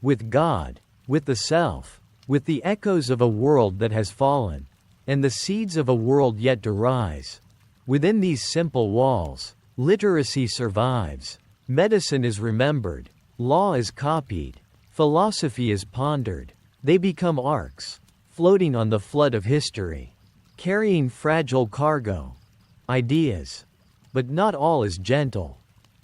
[SPEAKER 1] With God, with the self, with the echoes of a world that has fallen, and the seeds of a world yet to rise. Within these simple walls, literacy survives, medicine is remembered, law is copied, philosophy is pondered. They become arks, floating on the flood of history, carrying fragile cargo, ideas. But not all is gentle.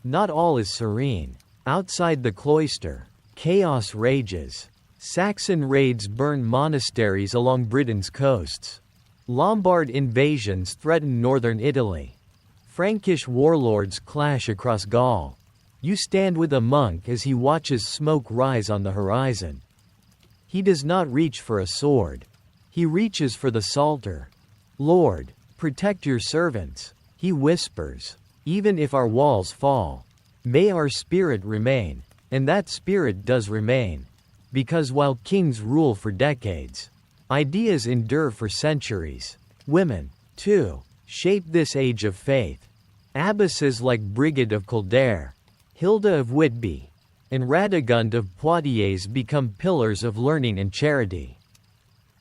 [SPEAKER 1] Not all is serene. Outside the cloister, chaos rages. Saxon raids burn monasteries along Britain's coasts. Lombard invasions threaten northern Italy. Frankish warlords clash across Gaul. You stand with a monk as he watches smoke rise on the horizon. He does not reach for a sword. He reaches for the psalter. Lord, protect your servants, he whispers. Even if our walls fall, may our spirit remain. And that spirit does remain. Because while kings rule for decades, ideas endure for centuries. Women, too, shape this age of faith. Abbesses like Brigid of Kildare, Hilda of Whitby, and Radegund of Poitiers become pillars of learning and charity.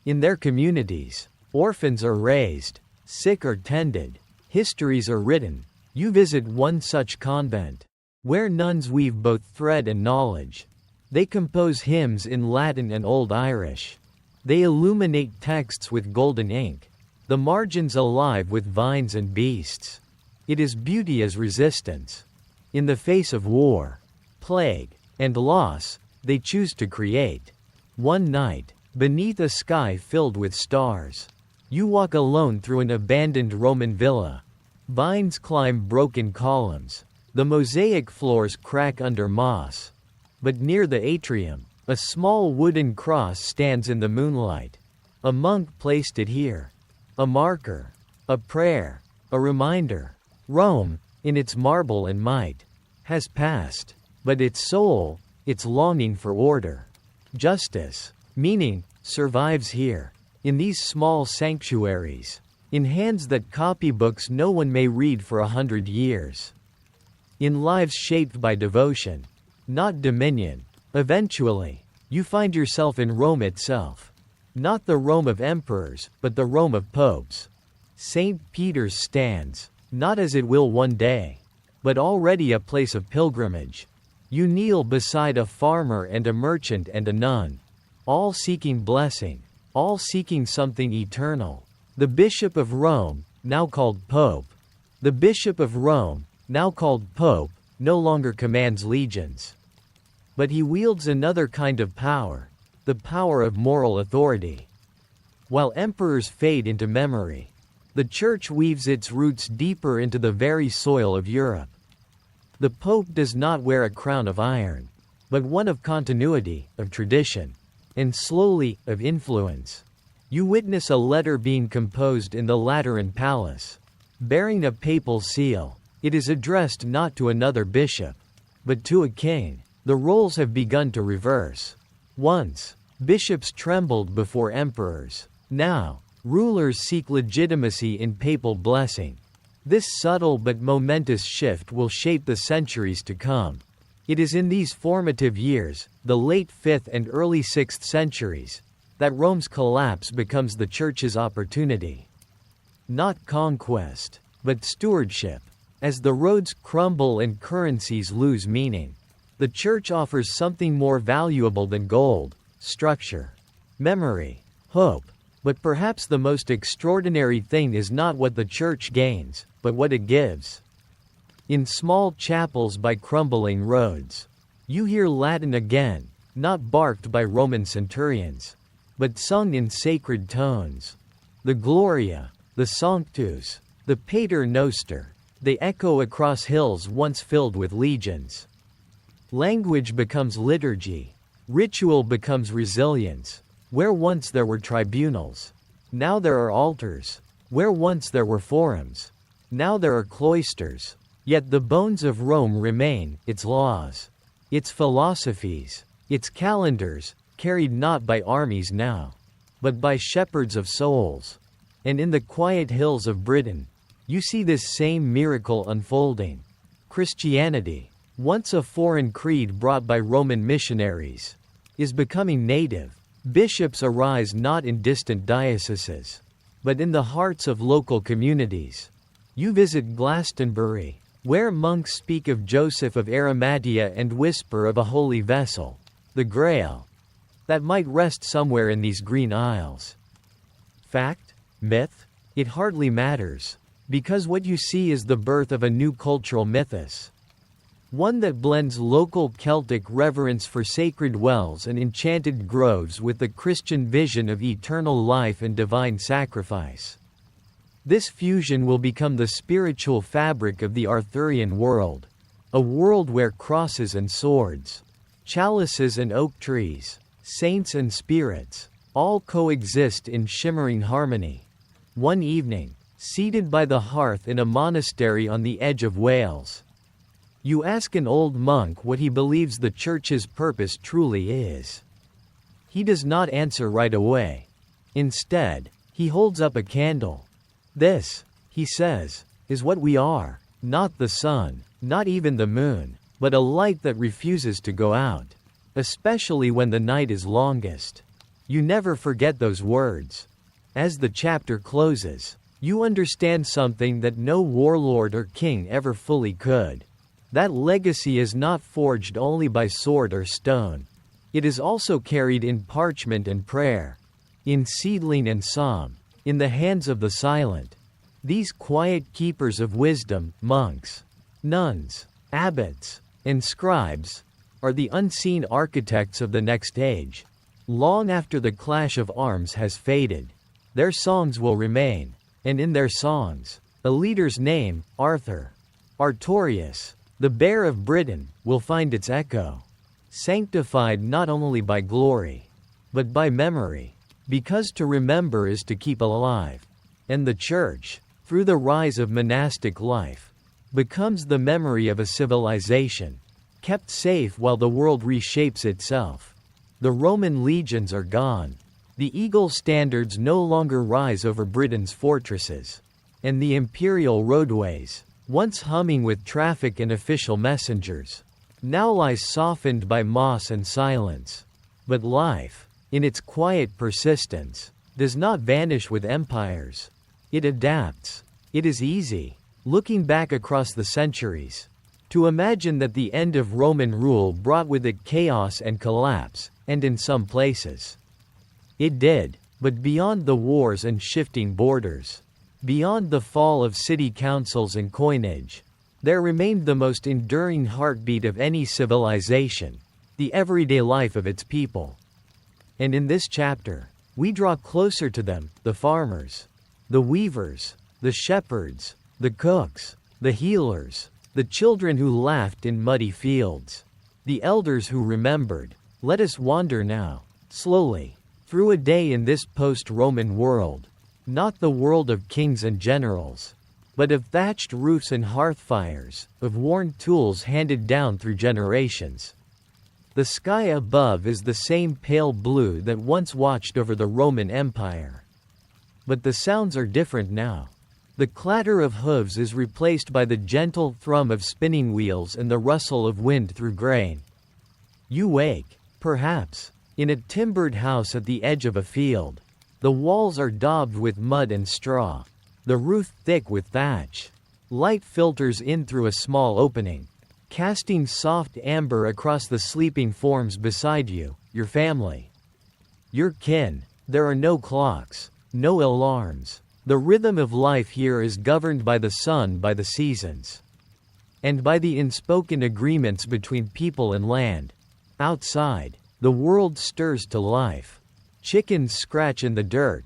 [SPEAKER 1] In their communities, orphans are raised, sick are tended, histories are written. You visit one such convent, where nuns weave both thread and knowledge. They compose hymns in Latin and Old Irish. They illuminate texts with golden ink, the margins alive with vines and beasts. It is beauty as resistance. In the face of war, plague, and loss, they choose to create. One night, beneath a sky filled with stars, you walk alone through an abandoned Roman villa. Vines climb broken columns. The mosaic floors crack under moss. But near the atrium, a small wooden cross stands in the moonlight. A monk placed it here. A marker. A prayer. A reminder. Rome, in its marble and might, has passed. But its soul, its longing for order, justice, meaning, survives here. In these small sanctuaries. In hands that copy books no one may read for 100 years. In lives shaped by devotion, not dominion. Eventually, you find yourself in Rome itself. Not the Rome of emperors, but the Rome of popes. St. Peter's stands, not as it will one day, but already a place of pilgrimage. You kneel beside a farmer and a merchant and a nun, all seeking blessing, all seeking something eternal. The Bishop of Rome, now called Pope. The Bishop of Rome, now called Pope, no longer commands legions. But he wields another kind of power, the power of moral authority. while emperors fade into memory. The Church weaves its roots deeper into the very soil of Europe. The Pope does not wear a crown of iron, but one of continuity, of tradition, and slowly, of influence. You witness a letter being composed in the Lateran Palace, bearing a papal seal. It is addressed not to another bishop, but to a king. The roles have begun to reverse. Once, bishops trembled before emperors. Now, rulers seek legitimacy in papal blessing. This subtle but momentous shift will shape the centuries to come. It is in these formative years, the late 5th and early 6th centuries, that Rome's collapse becomes the Church's opportunity. Not conquest, but stewardship. As the roads crumble and currencies lose meaning, the Church offers something more valuable than gold: structure, memory, hope. But perhaps the most extraordinary thing is not what the Church gains, but what it gives. In small chapels by crumbling roads, you hear Latin again, not barked by Roman centurions, but sung in sacred tones. The Gloria, the Sanctus, the Pater Noster, they echo across hills once filled with legions. Language becomes liturgy. Ritual becomes resilience. Where once there were tribunals, now there are altars. Where once there were forums, now there are cloisters. Yet the bones of Rome remain, its laws, its philosophies, its calendars, carried not by armies now, but by shepherds of souls. And in the quiet hills of Britain, you see this same miracle unfolding. Christianity, once a foreign creed brought by Roman missionaries, is becoming native. Bishops arise not in distant dioceses, but in the hearts of local communities. You visit Glastonbury, where monks speak of Joseph of Arimathea and whisper of a holy vessel, the Grail, that might rest somewhere in these green isles. Fact? Myth? It hardly matters, because what you see is the birth of a new cultural mythos. One that blends local Celtic reverence for sacred wells and enchanted groves with the Christian vision of eternal life and divine sacrifice. This fusion will become the spiritual fabric of the Arthurian world, a world where crosses and swords, chalices and oak trees, saints and spirits, all coexist in shimmering harmony. One evening, seated by the hearth in a monastery on the edge of Wales, you ask an old monk what he believes the Church's purpose truly is. He does not answer right away. Instead, he holds up a candle. This, he says, is what we are, not the sun, not even the moon, but a light that refuses to go out, especially when the night is longest. You never forget those words. As the chapter closes, you understand something that no warlord or king ever fully could. That legacy is not forged only by sword or stone. It is also carried in parchment and prayer, in seedling and psalm, in the hands of the silent. These quiet keepers of wisdom, monks, nuns, abbots, and scribes, are the unseen architects of the next age. Long after the clash of arms has faded, their songs will remain, and in their songs, a leader's name, Arthur, Artorius, the Bear of Britain, will find its echo, sanctified not only by glory, but by memory, because to remember is to keep alive. And the Church, through the rise of monastic life, becomes the memory of a civilization, kept safe while the world reshapes itself. The Roman legions are gone. The eagle standards no longer rise over Britain's fortresses. And the imperial roadways, once humming with traffic and official messengers, now lies softened by moss and silence. But life, in its quiet persistence, does not vanish with empires. It adapts. It is easy, looking back across the centuries, to imagine that the end of Roman rule brought with it chaos and collapse, and in some places, it did, but beyond the wars and shifting borders, beyond the fall of city councils and coinage, there remained the most enduring heartbeat of any civilization, the everyday life of its people. And in this chapter, We draw closer to them, the farmers, the weavers, the shepherds, the cooks, the healers, the children who laughed in muddy fields, the elders who remembered. Let us wander now, slowly, through a day in this post-Roman world. Not the world of kings and generals, but of thatched roofs and hearth fires, of worn tools handed down through generations. The sky above is the same pale blue that once watched over the Roman Empire. But the sounds are different now. The clatter of hooves is replaced by the gentle thrum of spinning wheels and the rustle of wind through grain. You wake, perhaps, in a timbered house at the edge of a field. The walls are daubed with mud and straw, the roof thick with thatch. Light filters in through a small opening, casting soft amber across the sleeping forms beside you, your family, your kin. There are no clocks, no alarms. The rhythm of life here is governed by the sun, by the seasons, and by the unspoken agreements between people and land. Outside, the world stirs to life. Chickens scratch in the dirt.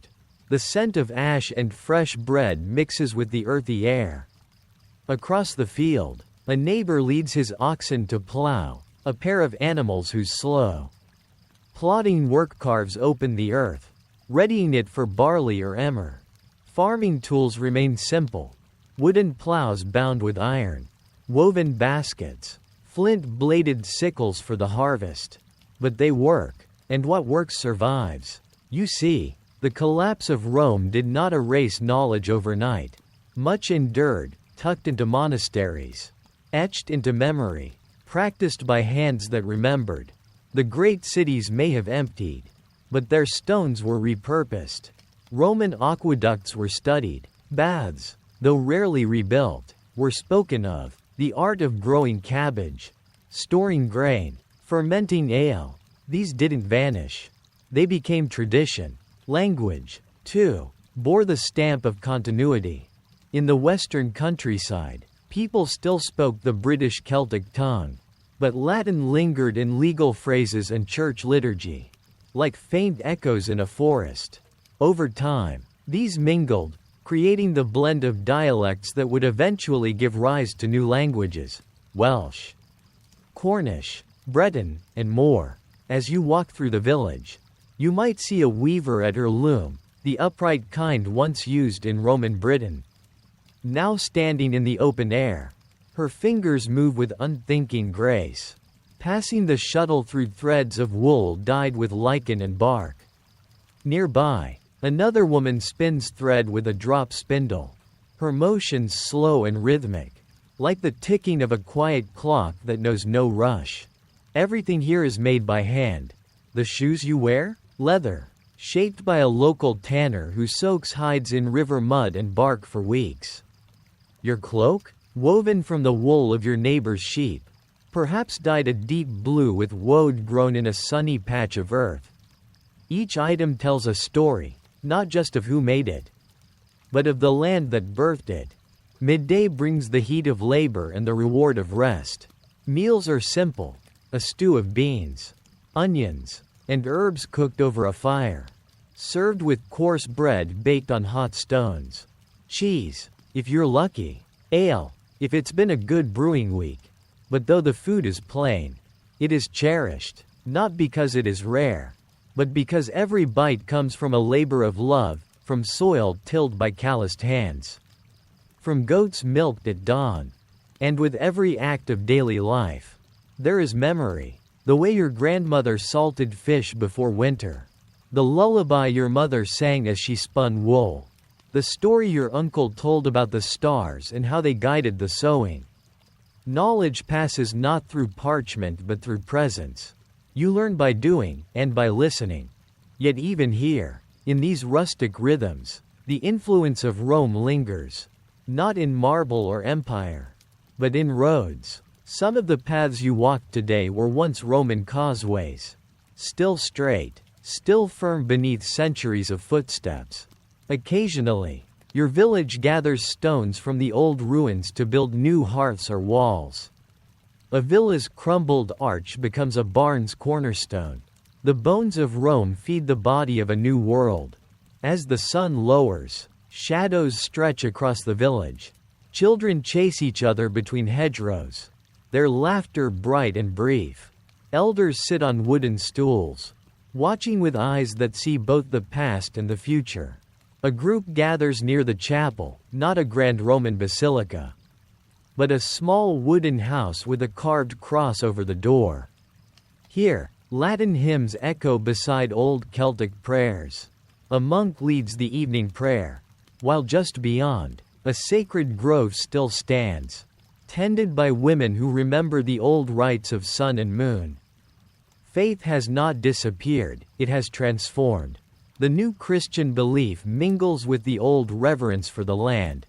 [SPEAKER 1] The scent of ash and fresh bread mixes with the earthy air. Across the field, a neighbor leads his oxen to plow, a pair of animals whose slow, plodding work carves open the earth, readying it for barley or emmer. Farming tools remain simple, wooden plows bound with iron, woven baskets, flint-bladed sickles for the harvest. But they work, and what works survives. You see, the collapse of Rome did not erase knowledge overnight. Much endured, tucked into monasteries, etched into memory, practiced by hands that remembered. The great cities may have emptied, but their stones were repurposed. Roman aqueducts were studied. Baths, though rarely rebuilt, were spoken of. The art of growing cabbage, storing grain, fermenting ale. These didn't vanish. They became tradition. Language, too, bore the stamp of continuity. In the western countryside, people still spoke the British Celtic tongue, but Latin lingered in legal phrases and church liturgy, like faint echoes in a forest. Over time, these mingled, creating the blend of dialects that would eventually give rise to new languages: Welsh, Cornish, Breton, and more. As you walk through the village, you might see a weaver at her loom, the upright kind once used in Roman Britain. Now standing in the open air, her fingers move with unthinking grace, passing the shuttle through threads of wool dyed with lichen and bark. Nearby, another woman spins thread with a drop spindle, her motions slow and rhythmic, like the ticking of a quiet clock that knows no rush. Everything here is made by hand. The shoes you wear? Leather, shaped by a local tanner who soaks hides in river mud and bark for weeks. Your cloak? Woven from the wool of your neighbor's sheep, perhaps dyed a deep blue with woad grown in a sunny patch of earth. Each item tells a story, not just of who made it, but of the land that birthed it. Midday brings the heat of labor and the reward of rest. Meals are simple: a stew of beans, onions, and herbs cooked over a fire, served with coarse bread baked on hot stones. Cheese, if you're lucky. Ale, if it's been a good brewing week. But though the food is plain, it is cherished, not because it is rare, but because every bite comes from a labor of love, from soil tilled by calloused hands, from goats milked at dawn. And with every act of daily life, there is memory. The way your grandmother salted fish before winter, the lullaby your mother sang as she spun wool, the story your uncle told about the stars and how they guided the sowing. Knowledge passes not through parchment but through presence. You learn by doing, and by listening. Yet even here, in these rustic rhythms, the influence of Rome lingers, not in marble or empire, but in roads. Some of the paths you walk today were once Roman causeways, still straight, still firm beneath centuries of footsteps. Occasionally, your village gathers stones from the old ruins to build new hearths or walls. A villa's crumbled arch becomes a barn's cornerstone. The bones of Rome feed the body of a new world. As the sun lowers, shadows stretch across the village. Children chase each other between hedgerows, their laughter bright and brief. Elders sit on wooden stools, watching with eyes that see both the past and the future. A group gathers near the chapel, not a grand Roman basilica, but a small wooden house with a carved cross over the door. Here, Latin hymns echo beside old Celtic prayers. A monk leads the evening prayer, while just beyond, a sacred grove still stands, tended by women who remember the old rites of sun and moon. Faith has not disappeared, it has transformed. The new Christian belief mingles with the old reverence for the land.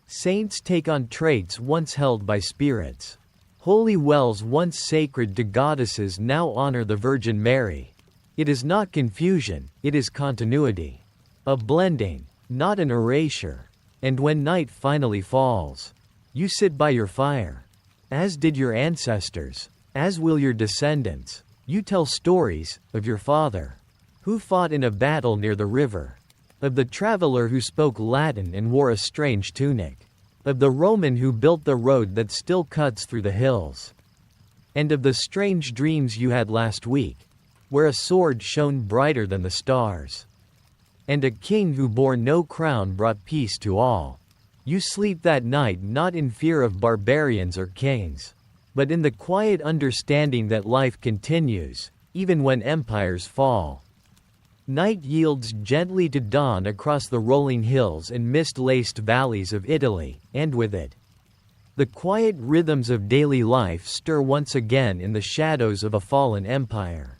[SPEAKER 1] Saints take on traits once held by spirits. Holy wells once sacred to goddesses now honor the Virgin Mary. It is not confusion, it is continuity. A blending, not an erasure. And when night finally falls, you sit by your fire. As did your ancestors, as will your descendants. You tell stories of your father, who fought in a battle near the river, of the traveler who spoke Latin and wore a strange tunic, of the Roman who built the road that still cuts through the hills, and of the strange dreams you had last week, where a sword shone brighter than the stars, and a king who bore no crown brought peace to all. You sleep that night not in fear of barbarians or kings, but in the quiet understanding that life continues, even when empires fall. Night yields gently to dawn across the rolling hills and mist-laced valleys of Italy, and with it, the quiet rhythms of daily life stir once again in the shadows of a fallen empire.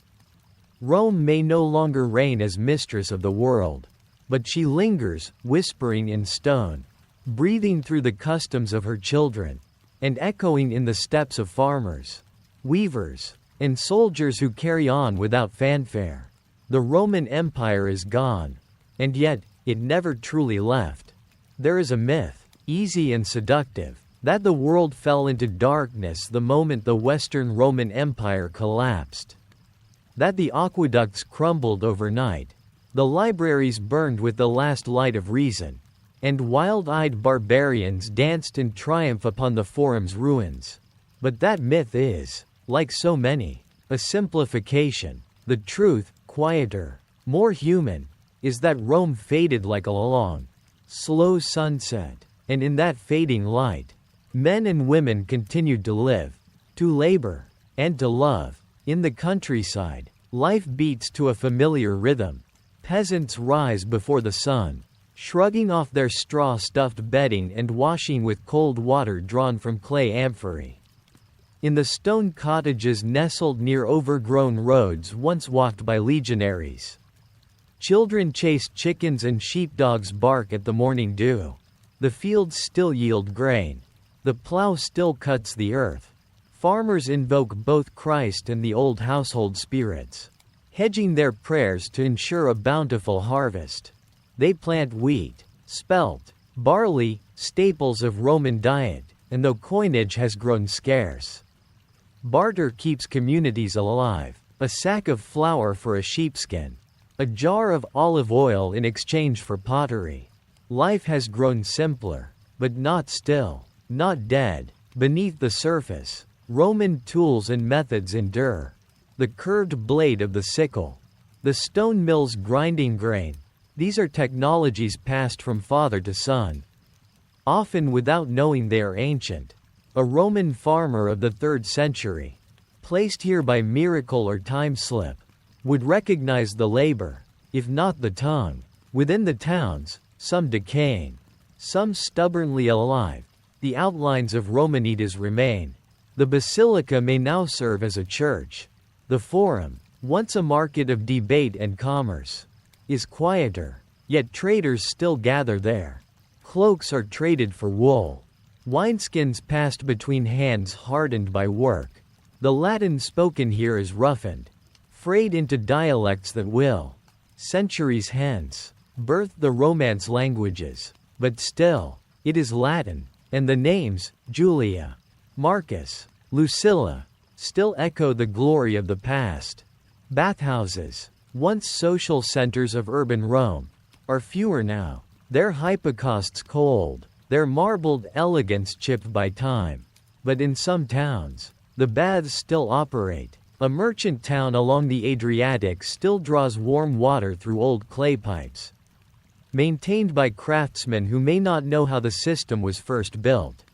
[SPEAKER 1] Rome may no longer reign as mistress of the world, but she lingers, whispering in stone, breathing through the customs of her children, and echoing in the steps of farmers, weavers, and soldiers who carry on without fanfare. The Roman Empire is gone, and yet, it never truly left. There is a myth, easy and seductive, that the world fell into darkness the moment the Western Roman Empire collapsed. That the aqueducts crumbled overnight, the libraries burned with the last light of reason, and wild-eyed barbarians danced in triumph upon the forum's ruins. But that myth is, like so many, a simplification. The truth, quieter, more human, is that Rome faded like a long, slow sunset, and in that fading light, men and women continued to live, to labor, and to love. In the countryside, life beats to a familiar rhythm. Peasants rise before the sun, shrugging off their straw-stuffed bedding and washing with cold water drawn from clay amphorae. In the stone cottages nestled near overgrown roads once walked by legionaries, children chase chickens and sheepdogs bark at the morning dew. The fields still yield grain. The plow still cuts the earth. Farmers invoke both Christ and the old household spirits, hedging their prayers to ensure a bountiful harvest. They plant wheat, spelt, barley, staples of Roman diet, and though coinage has grown scarce, barter keeps communities alive. A sack of flour for a sheepskin, a jar of olive oil in exchange for pottery. Life has grown simpler, but not still, not dead. Beneath the surface, Roman tools and methods endure. The curved blade of the sickle, the stone mill's grinding grain, these are technologies passed from father to son, often without knowing they are ancient. A Roman farmer of the 3rd century, placed here by miracle or time slip, would recognize the labor, if not the tongue. Within the towns, some decaying, some stubbornly alive, the outlines of Romanitas remain. The basilica may now serve as a church. The forum, once a market of debate and commerce, is quieter, yet traders still gather there. Cloaks are traded for wool. Wineskins passed between hands hardened by work. The Latin spoken here is roughened, frayed into dialects that will, centuries hence, birth the Romance languages. But still, it is Latin, and the names, Julia, Marcus, Lucilla, still echo the glory of the past. Bathhouses, once social centers of urban Rome, are fewer now. Their hypocausts cold, their marbled elegance chipped by time. But in some towns, the baths still operate. A merchant town along the Adriatic still draws warm water through old clay pipes, maintained by craftsmen who may not know how the system was first built,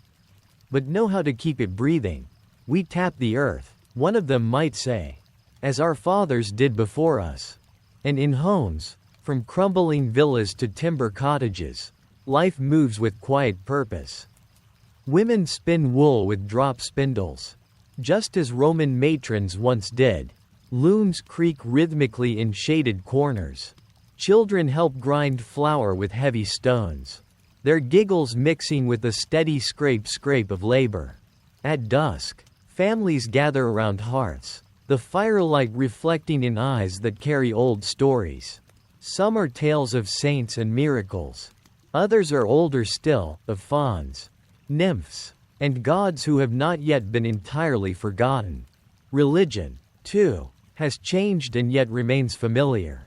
[SPEAKER 1] but know how to keep it breathing. We tap the earth, one of them might say, as our fathers did before us. And in homes, from crumbling villas to timber cottages, life moves with quiet purpose. Women spin wool with drop spindles, just as Roman matrons once did. Looms creak rhythmically in shaded corners. Children help grind flour with heavy stones, their giggles mixing with the steady scrape of labor. At dusk, families gather around hearths, the firelight reflecting in eyes that carry old stories. Some are tales of saints and miracles. Others are older still, of fauns, nymphs, and gods who have not yet been entirely forgotten. Religion, too, has changed and yet remains familiar.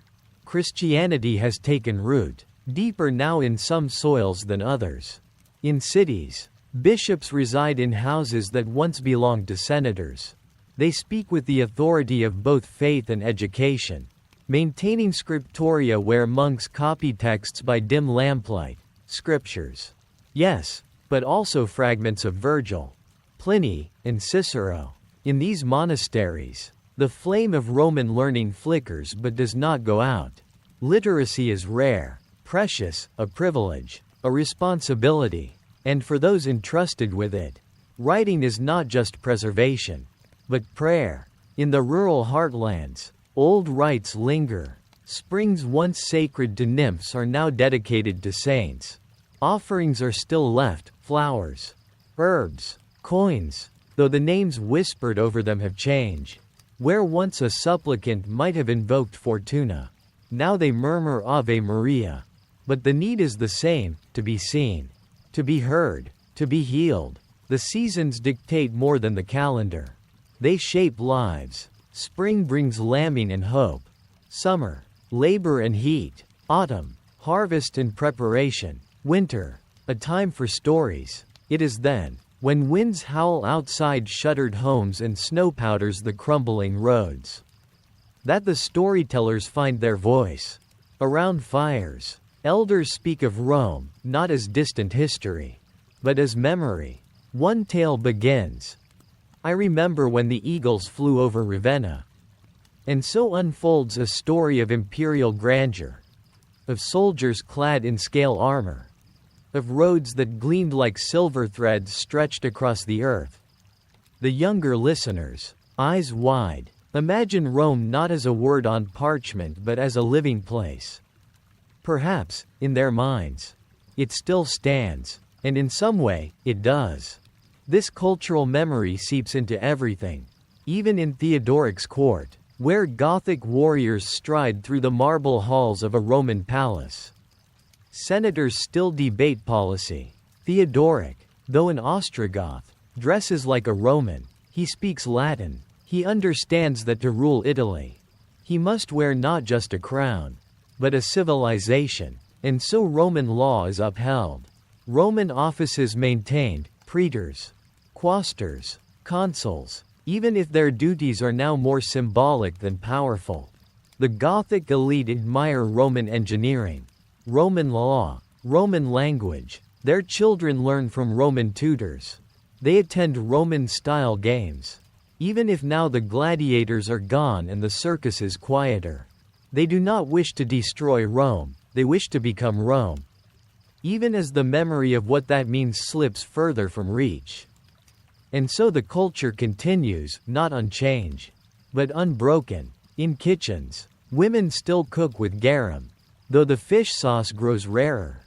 [SPEAKER 1] Christianity has taken root, deeper now in some soils than others. In cities, bishops reside in houses that once belonged to senators. They speak with the authority of both faith and education, maintaining scriptoria where monks copy texts by dim lamplight, scriptures. Yes, but also fragments of Virgil, Pliny, and Cicero. In these monasteries, the flame of Roman learning flickers but does not go out. Literacy is rare, precious, a privilege, a responsibility, and for those entrusted with it, writing is not just preservation, but prayer. In the rural heartlands, old rites linger. Springs once sacred to nymphs are now dedicated to saints. Offerings are still left, flowers, herbs, coins, though the names whispered over them have changed. Where once a supplicant might have invoked Fortuna, now they murmur Ave Maria. But the need is the same, to be seen, to be heard, to be healed. The seasons dictate more than the calendar. They shape lives. Spring brings lambing and hope. Summer, labor and heat. Autumn, harvest and preparation. Winter, a time for stories. It is then, when winds howl outside shuttered homes and snow powders the crumbling roads, that the storytellers find their voice. Around fires, elders speak of Rome, not as distant history, but as memory. One tale begins. I remember when the eagles flew over Ravenna. And so unfolds a story of imperial grandeur, of soldiers clad in scale armor, of roads that gleamed like silver threads stretched across the earth. The younger listeners, eyes wide, imagine Rome not as a word on parchment but as a living place. Perhaps, in their minds, it still stands, and in some way, it does. This cultural memory seeps into everything, even in Theodoric's court, where Gothic warriors stride through the marble halls of a Roman palace. Senators still debate policy. Theodoric, though an Ostrogoth, dresses like a Roman. He speaks Latin. He understands that to rule Italy, he must wear not just a crown, but a civilization, and so Roman law is upheld. Roman offices maintained, praetors, quaestors, consuls, even if their duties are now more symbolic than powerful. The Gothic elite admire Roman engineering, Roman law, Roman language. Their children learn from Roman tutors. They attend Roman-style games. Even if now the gladiators are gone and the circus is quieter. They do not wish to destroy Rome, they wish to become Rome. Even as the memory of what that means slips further from reach. And so the culture continues, not unchanged, but unbroken. In kitchens, women still cook with garum, though the fish sauce grows rarer.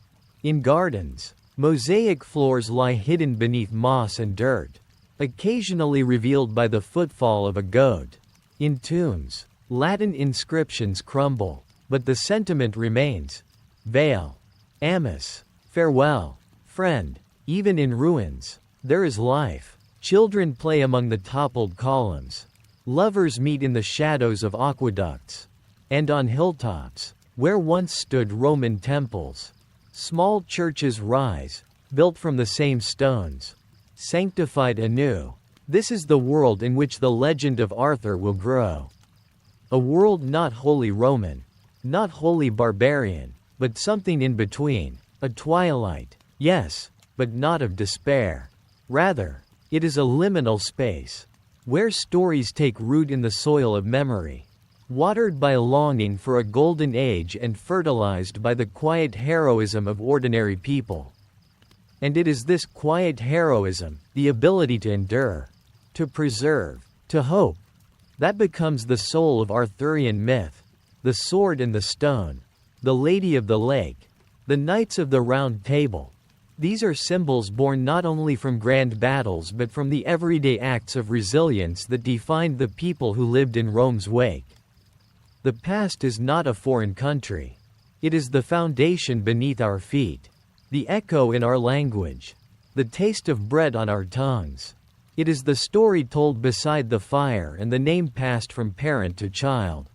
[SPEAKER 1] In gardens, mosaic floors lie hidden beneath moss and dirt, occasionally revealed by the footfall of a goat. In tombs, Latin inscriptions crumble, but the sentiment remains. Veil, amice, farewell, friend. Even in ruins, there is life. Children play among the toppled columns. Lovers meet in the shadows of aqueducts. And on hilltops, where once stood Roman temples, small churches rise, built from the same stones, sanctified anew. This is the world in which the legend of Arthur will grow. A world not wholly Roman, not wholly barbarian, but something in between, a twilight, yes, but not of despair. Rather, it is a liminal space, where stories take root in the soil of memory, watered by longing for a golden age and fertilized by the quiet heroism of ordinary people. And it is this quiet heroism, the ability to endure, to preserve, to hope, that becomes the soul of Arthurian myth. The sword and the stone, the Lady of the Lake, the Knights of the Round Table. These are symbols born not only from grand battles but from the everyday acts of resilience that defined the people who lived in Rome's wake. The past is not a foreign country. It is the foundation beneath our feet, the echo in our language, the taste of bread on our tongues. It is the story told beside the fire and the name passed from parent to child.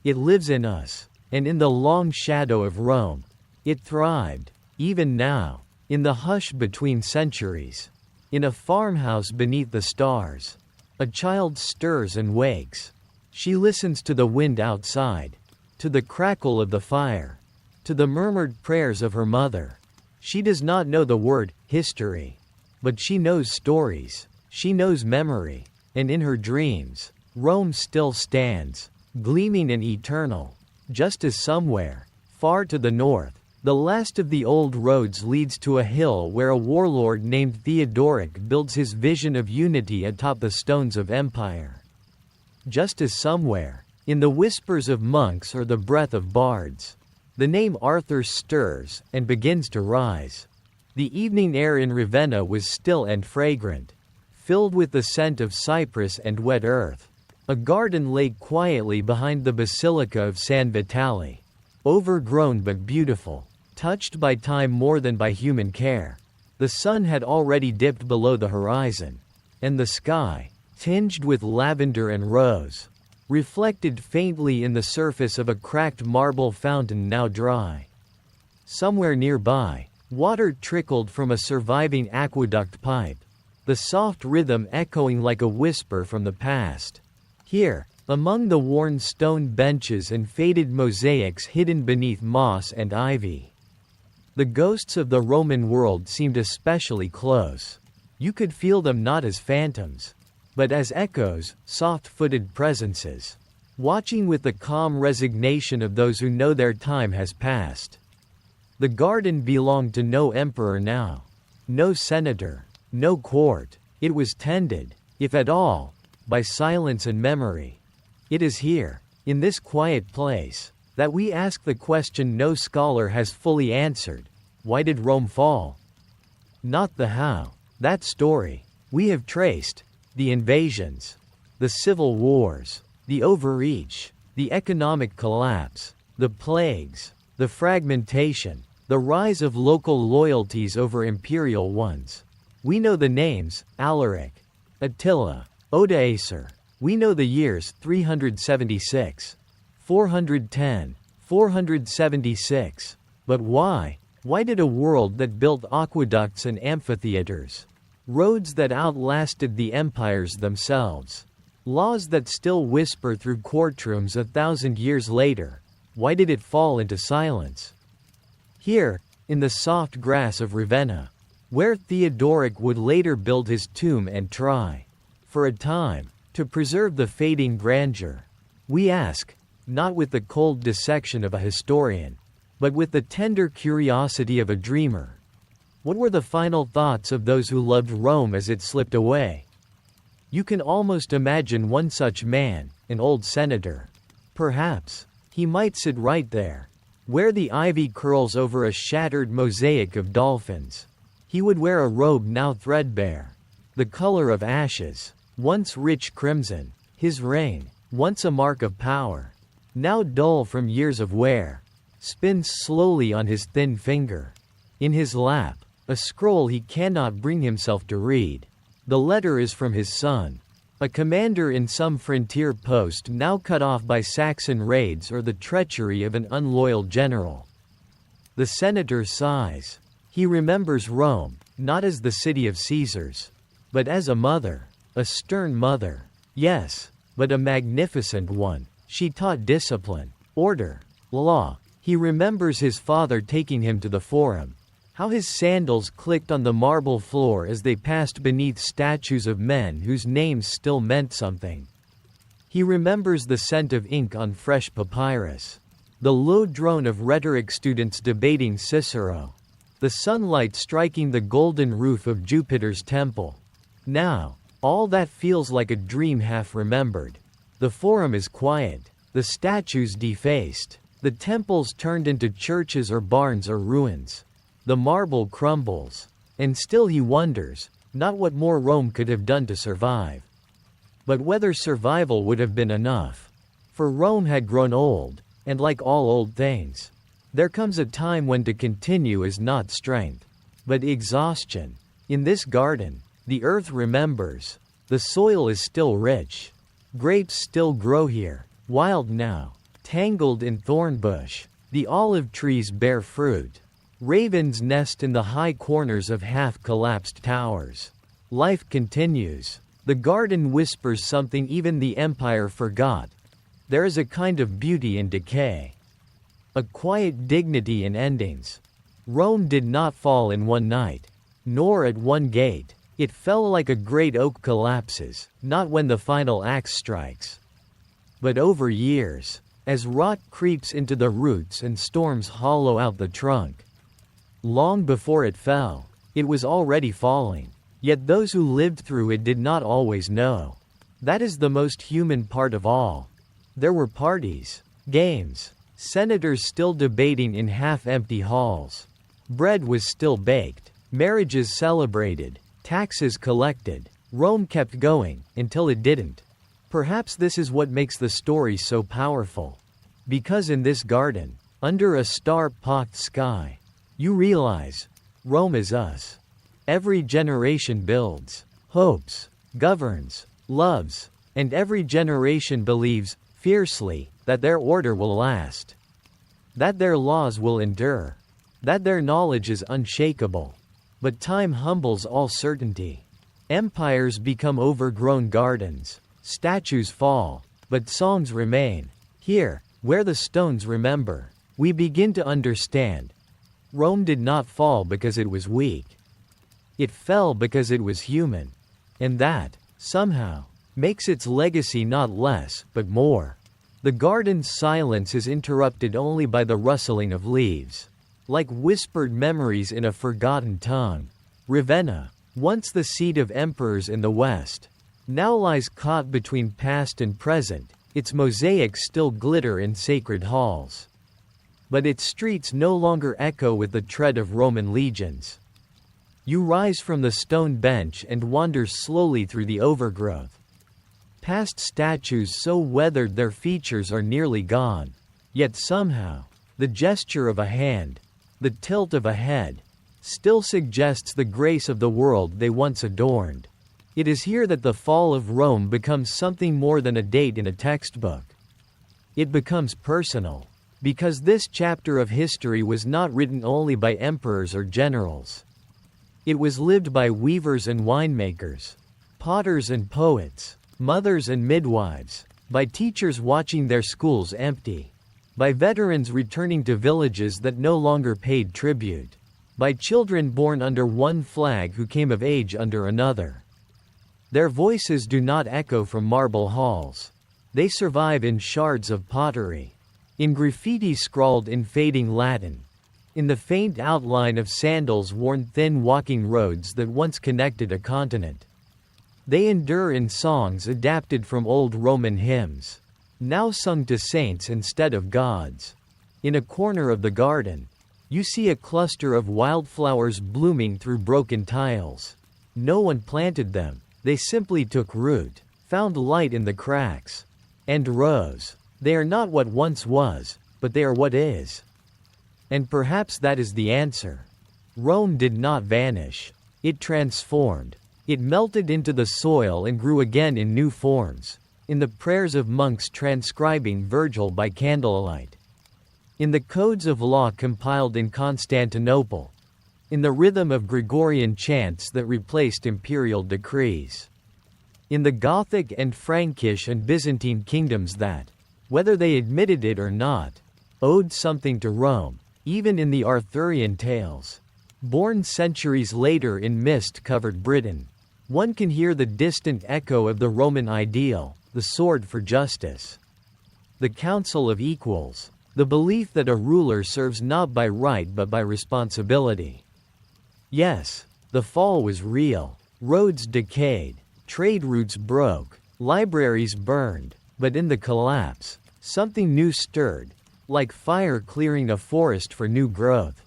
[SPEAKER 1] It lives in us, and in the long shadow of Rome, it thrived, even now, in the hush between centuries. In a farmhouse beneath the stars, a child stirs and wakes. She listens to the wind outside, to the crackle of the fire, to the murmured prayers of her mother. She does not know the word history, but she knows stories, she knows memory, and in her dreams, Rome still stands, gleaming and eternal, just as somewhere, far to the north, the last of the old roads leads to a hill where a warlord named Theodoric builds his vision of unity atop the stones of empire. Just as somewhere, in the whispers of monks or the breath of bards, the name Arthur stirs and begins to rise. The evening air in Ravenna was still and fragrant, filled with the scent of cypress and wet earth. A garden lay quietly behind the Basilica of San Vitale, overgrown but beautiful, touched by time more than by human care. The sun had already dipped below the horizon, and the sky, tinged with lavender and rose, reflected faintly in the surface of a cracked marble fountain now dry. Somewhere nearby, water trickled from a surviving aqueduct pipe, the soft rhythm echoing like a whisper from the past. Here, among the worn stone benches and faded mosaics hidden beneath moss and ivy, the ghosts of the Roman world seemed especially close. You could feel them not as phantoms, but as echoes, soft-footed presences, watching with the calm resignation of those who know their time has passed. The garden belonged to no emperor now, no senator, no court. It was tended, if at all, by silence and memory. It is here, in this quiet place, that we ask the question no scholar has fully answered: why did Rome fall? Not the how. That story we have traced: the invasions, the civil wars, the overreach, the economic collapse, the plagues, the fragmentation, the rise of local loyalties over imperial ones. We know the names: Alaric, Attila, Odoacer. We know the years: 376, 410, 476. But why? Why did a world that built aqueducts and amphitheaters, roads that outlasted the empires themselves, laws that still whisper through courtrooms 1,000 years later, why did it fall into silence? Here, in the soft grass of Ravenna, where Theodoric would later build his tomb and try, for a time, to preserve the fading grandeur, we ask, not with the cold dissection of a historian, but with the tender curiosity of a dreamer: what were the final thoughts of those who loved Rome as it slipped away? You can almost imagine one such man, an old senator. Perhaps he might sit right there, where the ivy curls over a shattered mosaic of dolphins. He would wear a robe now threadbare, the color of ashes, once rich crimson. His reign, once a mark of power, now dull from years of wear, spins slowly on his thin finger. In his lap, a scroll he cannot bring himself to read. The letter is from his son, A commander in some frontier post now cut off by Saxon raids or the treachery of an unloyal general. The senator sighs. He remembers Rome, not as the city of Caesars, but as a mother. A stern mother. Yes, but a magnificent one. She taught discipline, order, law. He remembers his father taking him to the forum. How his sandals clicked on the marble floor as they passed beneath statues of men whose names still meant something. He remembers the scent of ink on fresh papyrus. The low drone of rhetoric students debating Cicero. The sunlight striking the golden roof of Jupiter's temple. Now, all that feels like a dream half remembered. The forum is quiet, the statues defaced, the temples turned into churches or barns or ruins. The marble crumbles. And still he wonders, not what more Rome could have done to survive, but whether survival would have been enough. For Rome had grown old, and like all old things, there comes a time when to continue is not strength, but exhaustion. In this garden, the earth remembers. The soil is still rich. Grapes still grow here, wild now, tangled in thorn bush. The olive trees bear fruit. Ravens nest in the high corners of half-collapsed towers. Life continues. The garden whispers something even the empire forgot. There is a kind of beauty in decay. A quiet dignity in endings. Rome did not fall in one night, nor at one gate. It fell like a great oak collapses, not when the final axe strikes, but over years, as rot creeps into the roots and storms hollow out the trunk. Long before it fell, it was already falling, yet those who lived through it did not always know. That is the most human part of all. There were parties, games, senators still debating in half-empty halls. Bread was still baked, marriages celebrated, taxes collected. Rome kept going, until it didn't. Perhaps this is what makes the story so powerful. Because in this garden, under a star-pocked sky, you realize, Rome is us. Every generation builds, hopes, governs, loves, and every generation believes, fiercely, that their order will last. That their laws will endure. That their knowledge is unshakable. But time humbles all certainty. Empires become overgrown gardens. Statues fall, but songs remain. Here, where the stones remember, we begin to understand. Rome did not fall because it was weak. It fell because it was human. And that, somehow, makes its legacy not less, but more. The garden's silence is interrupted only by the rustling of leaves. Like whispered memories in a forgotten tongue. Ravenna, once the seat of emperors in the West, now lies caught between past and present, its mosaics still glitter in sacred halls. But its streets no longer echo with the tread of Roman legions. You rise from the stone bench and wander slowly through the overgrowth. Past statues so weathered their features are nearly gone. Yet somehow, the gesture of a hand, the tilt of a head, still suggests the grace of the world they once adorned. It is here that the fall of Rome becomes something more than a date in a textbook. It becomes personal, because this chapter of history was not written only by emperors or generals. It was lived by weavers and winemakers, potters and poets, mothers and midwives, by teachers watching their schools empty, by veterans returning to villages that no longer paid tribute, by children born under one flag who came of age under another. Their voices do not echo from marble halls. They survive in shards of pottery, in graffiti scrawled in fading Latin, in the faint outline of sandals worn thin walking roads that once connected a continent. They endure in songs adapted from old Roman hymns, now sung to saints instead of gods. In a corner of the garden, you see a cluster of wildflowers blooming through broken tiles. No one planted them, they simply took root, found light in the cracks, and rose. They are not what once was, but they are what is. And perhaps that is the answer. Rome did not vanish. It transformed. It melted into the soil and grew again in new forms, in the prayers of monks transcribing Virgil by candlelight, in the codes of law compiled in Constantinople, in the rhythm of Gregorian chants that replaced imperial decrees, in the Gothic and Frankish and Byzantine kingdoms that, whether they admitted it or not, owed something to Rome, even in the Arthurian tales, born centuries later in mist-covered Britain. One can hear the distant echo of the Roman ideal, the sword for justice, the council of equals, the belief that a ruler serves not by right but by responsibility. Yes, the fall was real. Roads decayed, trade routes broke, libraries burned, but in the collapse, something new stirred, like fire clearing a forest for new growth.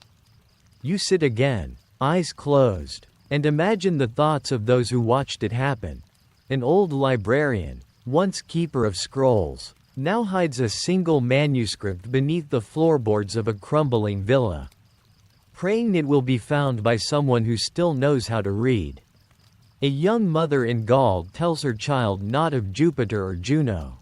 [SPEAKER 1] You sit again, eyes closed, and imagine the thoughts of those who watched it happen. An old librarian, once keeper of scrolls, now hides a single manuscript beneath the floorboards of a crumbling villa, praying it will be found by someone who still knows how to read. A young mother in Gaul tells her child not of Jupiter or Juno,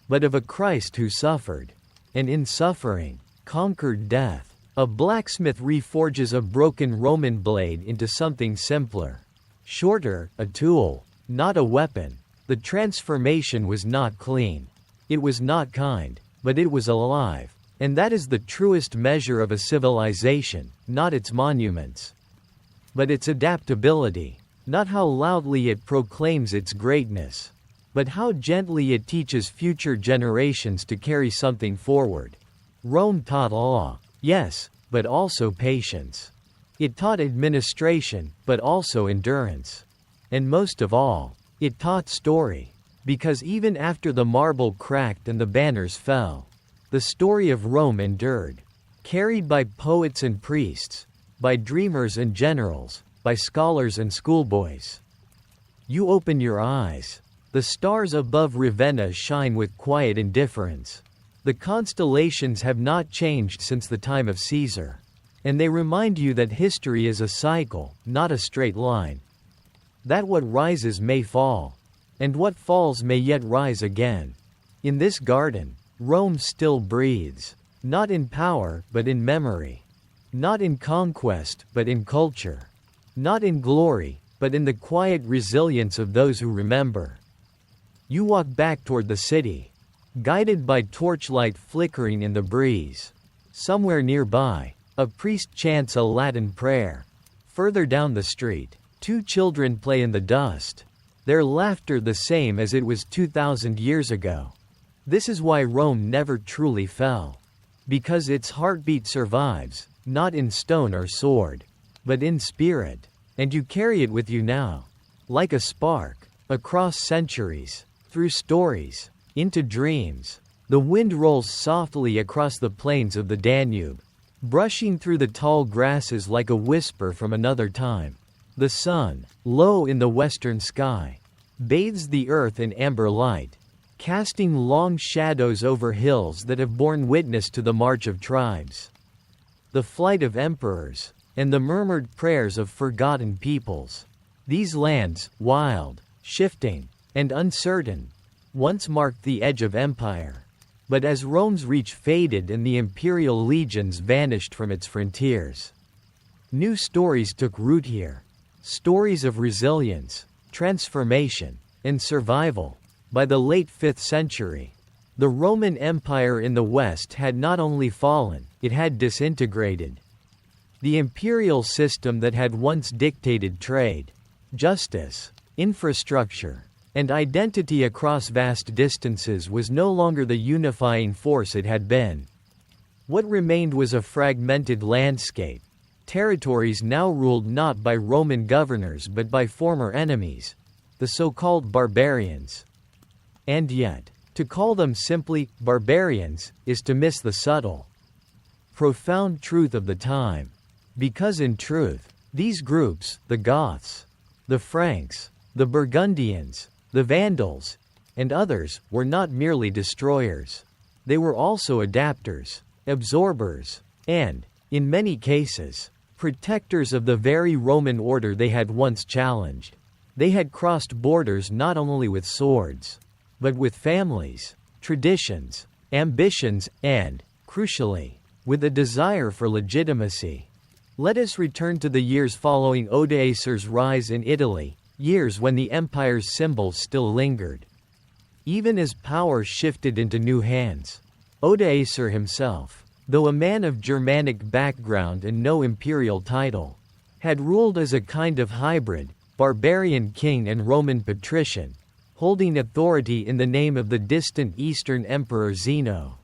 [SPEAKER 1] but of a Christ who suffered, and in suffering, conquered death. A blacksmith reforges a broken Roman blade into something simpler, shorter, a tool, not a weapon. The transformation was not clean. It was not kind, but it was alive. And that is the truest measure of a civilization, not its monuments, but its adaptability, not how loudly it proclaims its greatness, but how gently it teaches future generations to carry something forward. Rome taught law, yes, but also patience. It taught administration, but also endurance. And most of all, it taught story, because even after the marble cracked and the banners fell, the story of Rome endured, carried by poets and priests, by dreamers and generals, by scholars and schoolboys. You open your eyes. The stars above Ravenna shine with quiet indifference. The constellations have not changed since the time of Caesar, and they remind you that history is a cycle, not a straight line. That what rises may fall, and what falls may yet rise again. In this garden, Rome still breathes, not in power but in memory, not in conquest but in culture, not in glory but in the quiet resilience of those who remember. You walk back toward the city, guided by torchlight flickering in the breeze. Somewhere nearby, a priest chants a Latin prayer. Further down the street, two children play in the dust, their laughter the same as it was 2,000 years ago. This is why Rome never truly fell. Because its heartbeat survives, not in stone or sword, but in spirit. And you carry it with you now, like a spark, across centuries, through stories, into dreams. The wind rolls softly across the plains of the Danube, brushing through the tall grasses like a whisper from another time. The sun, low in the western sky, bathes the earth in amber light, casting long shadows over hills that have borne witness to the march of tribes, the flight of emperors, and the murmured prayers of forgotten peoples. These lands, wild, shifting, and uncertain, once marked the edge of empire. But as Rome's reach faded and the imperial legions vanished from its frontiers, new stories took root here. Stories of resilience, transformation, and survival. By the late 5th century, the Roman Empire in the West had not only fallen, it had disintegrated. The imperial system that had once dictated trade, justice, infrastructure, and identity across vast distances was no longer the unifying force it had been. What remained was a fragmented landscape, territories now ruled not by Roman governors but by former enemies, the so-called barbarians. And yet, to call them simply barbarians is to miss the subtle, profound truth of the time. Because in truth, these groups, the Goths, the Franks, the Burgundians, the Vandals, and others, were not merely destroyers. They were also adapters, absorbers, and, in many cases, protectors of the very Roman order they had once challenged. They had crossed borders not only with swords, but with families, traditions, ambitions, and, crucially, with a desire for legitimacy. Let us return to the years following Odoacer's rise in Italy, years when the empire's symbols still lingered. Even as power shifted into new hands, Odoacer himself, though a man of Germanic background and no imperial title, had ruled as a kind of hybrid, barbarian king and Roman patrician, holding authority in the name of the distant Eastern Emperor Zeno.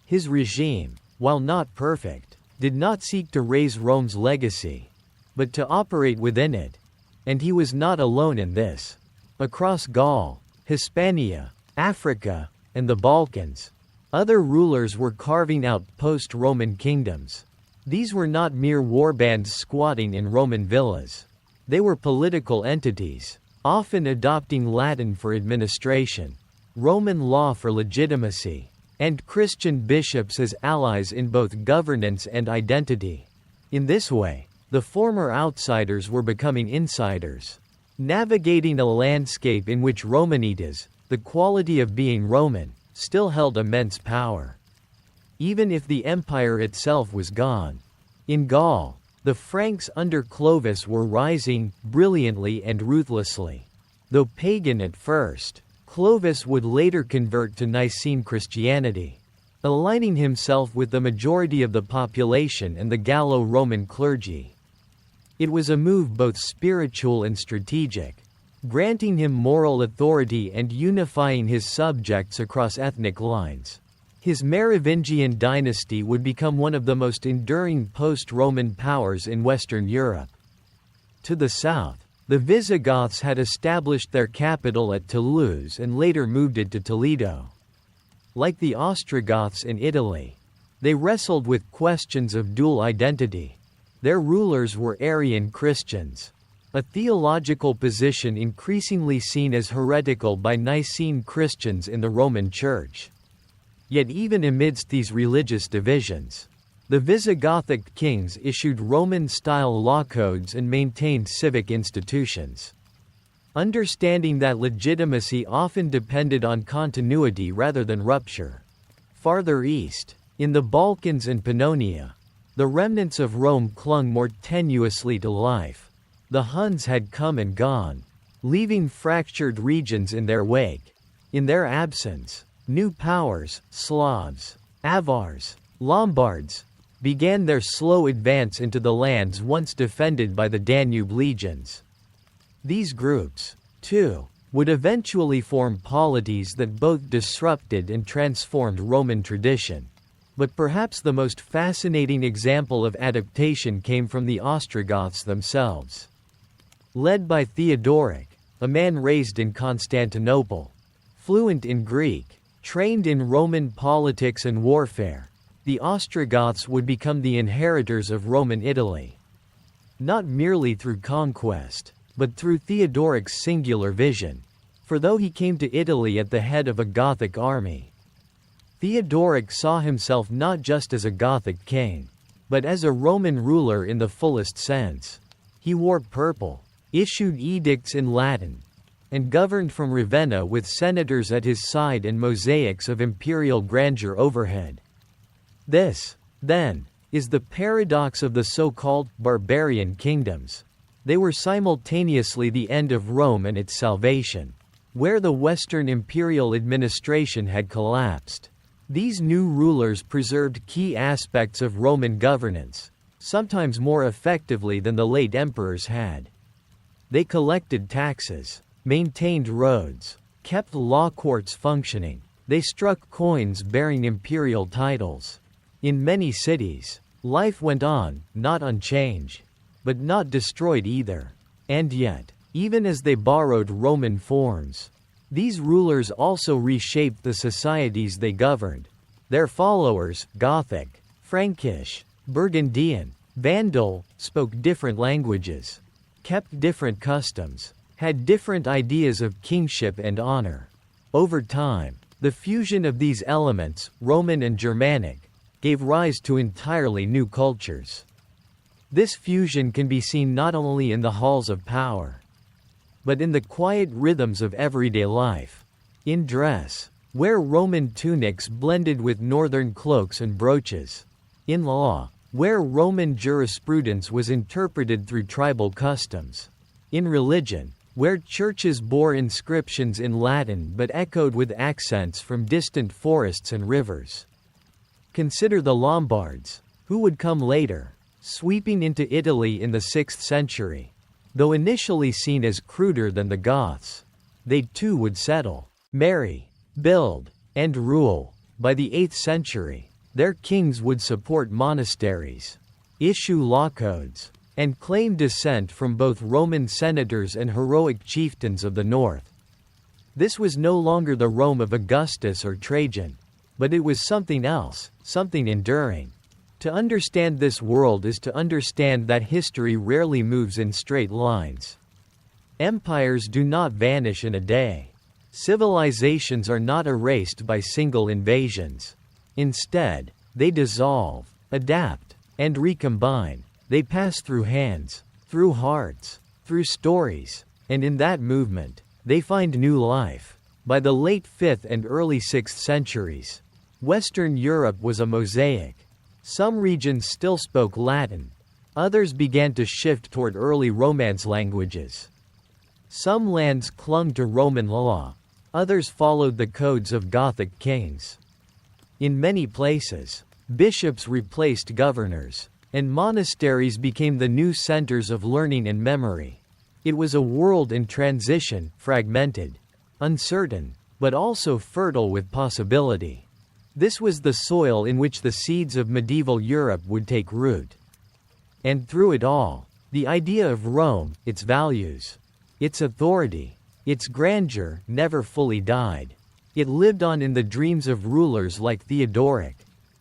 [SPEAKER 1] His regime, while not perfect, did not seek to raise Rome's legacy, but to operate within it, and he was not alone in this. Across Gaul, Hispania, Africa, and the Balkans, other rulers were carving out post-Roman kingdoms. These were not mere warbands squatting in Roman villas. They were political entities, often adopting Latin for administration, Roman law for legitimacy, and Christian bishops as allies in both governance and identity. In this way, the former outsiders were becoming insiders, navigating a landscape in which Romanitas, the quality of being Roman, still held immense power. Even if the empire itself was gone. In Gaul, the Franks under Clovis were rising, brilliantly and ruthlessly. Though pagan at first, Clovis would later convert to Nicene Christianity, aligning himself with the majority of the population and the Gallo-Roman clergy. It was a move both spiritual and strategic, granting him moral authority and unifying his subjects across ethnic lines. His Merovingian dynasty would become one of the most enduring post-Roman powers in Western Europe. To the south, the Visigoths had established their capital at Toulouse and later moved it to Toledo. Like the Ostrogoths in Italy, they wrestled with questions of dual identity. Their rulers were Arian Christians, a theological position increasingly seen as heretical by Nicene Christians in the Roman Church. Yet even amidst these religious divisions, the Visigothic kings issued Roman-style law codes and maintained civic institutions. Understanding that legitimacy often depended on continuity rather than rupture. Farther east, in the Balkans and Pannonia, the remnants of Rome clung more tenuously to life. The Huns had come and gone, leaving fractured regions in their wake. In their absence, new powers, Slavs, Avars, Lombards, began their slow advance into the lands once defended by the Danube legions. These groups, too, would eventually form polities that both disrupted and transformed Roman tradition. But perhaps the most fascinating example of adaptation came from the Ostrogoths themselves. Led by Theodoric, a man raised in Constantinople, fluent in Greek, trained in Roman politics and warfare, the Ostrogoths would become the inheritors of Roman Italy. Not merely through conquest, but through Theodoric's singular vision. For though he came to Italy at the head of a Gothic army, Theodoric saw himself not just as a Gothic king, but as a Roman ruler in the fullest sense. He wore purple, issued edicts in Latin, and governed from Ravenna with senators at his side and mosaics of imperial grandeur overhead. This, then, is the paradox of the so-called barbarian kingdoms. They were simultaneously the end of Rome and its salvation. Where the Western imperial administration had collapsed, these new rulers preserved key aspects of Roman governance, sometimes more effectively than the late emperors had. They collected taxes, maintained roads, kept law courts functioning. They struck coins bearing imperial titles. In many cities, life went on, not unchanged, but not destroyed either. And yet, even as they borrowed Roman forms, these rulers also reshaped the societies they governed. Their followers, Gothic, Frankish, Burgundian, Vandal, spoke different languages, kept different customs, had different ideas of kingship and honor. Over time, the fusion of these elements, Roman and Germanic, gave rise to entirely new cultures. This fusion can be seen not only in the halls of power, but in the quiet rhythms of everyday life. In dress, where Roman tunics blended with northern cloaks and brooches. In law, where Roman jurisprudence was interpreted through tribal customs. In religion, where churches bore inscriptions in Latin but echoed with accents from distant forests and rivers. Consider the Lombards, who would come later, sweeping into Italy in the 6th century. Though initially seen as cruder than the Goths, they too would settle, marry, build, and rule. By the 8th century, their kings would support monasteries, issue law codes, and claim descent from both Roman senators and heroic chieftains of the north. This was no longer the Rome of Augustus or Trajan, but it was something else, something enduring. To understand this world is to understand that history rarely moves in straight lines. Empires do not vanish in a day. Civilizations are not erased by single invasions. Instead, they dissolve, adapt, and recombine. They pass through hands, through hearts, through stories, and in that movement, they find new life. By the late 5th and early 6th centuries, Western Europe was a mosaic. Some regions still spoke Latin. Others began to shift toward early Romance languages. Some lands clung to Roman law. Others followed the codes of Gothic kings. In many places, bishops replaced governors, and monasteries became the new centers of learning and memory. It was a world in transition, fragmented, uncertain, but also fertile with possibility. This was the soil in which the seeds of medieval Europe would take root. And through it all, the idea of Rome, its values, its authority, its grandeur, never fully died. It lived on in the dreams of rulers like Theodoric,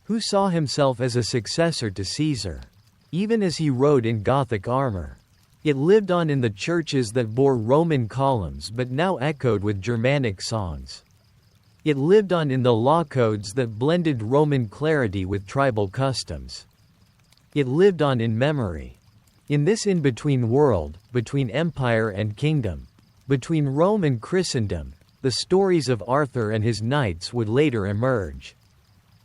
[SPEAKER 1] who saw himself as a successor to Caesar, even as he rode in Gothic armor. It lived on in the churches that bore Roman columns but now echoed with Germanic songs. It lived on in the law codes that blended Roman clarity with tribal customs. It lived on in memory. In this in-between world, between empire and kingdom, between Rome and Christendom, the stories of Arthur and his knights would later emerge.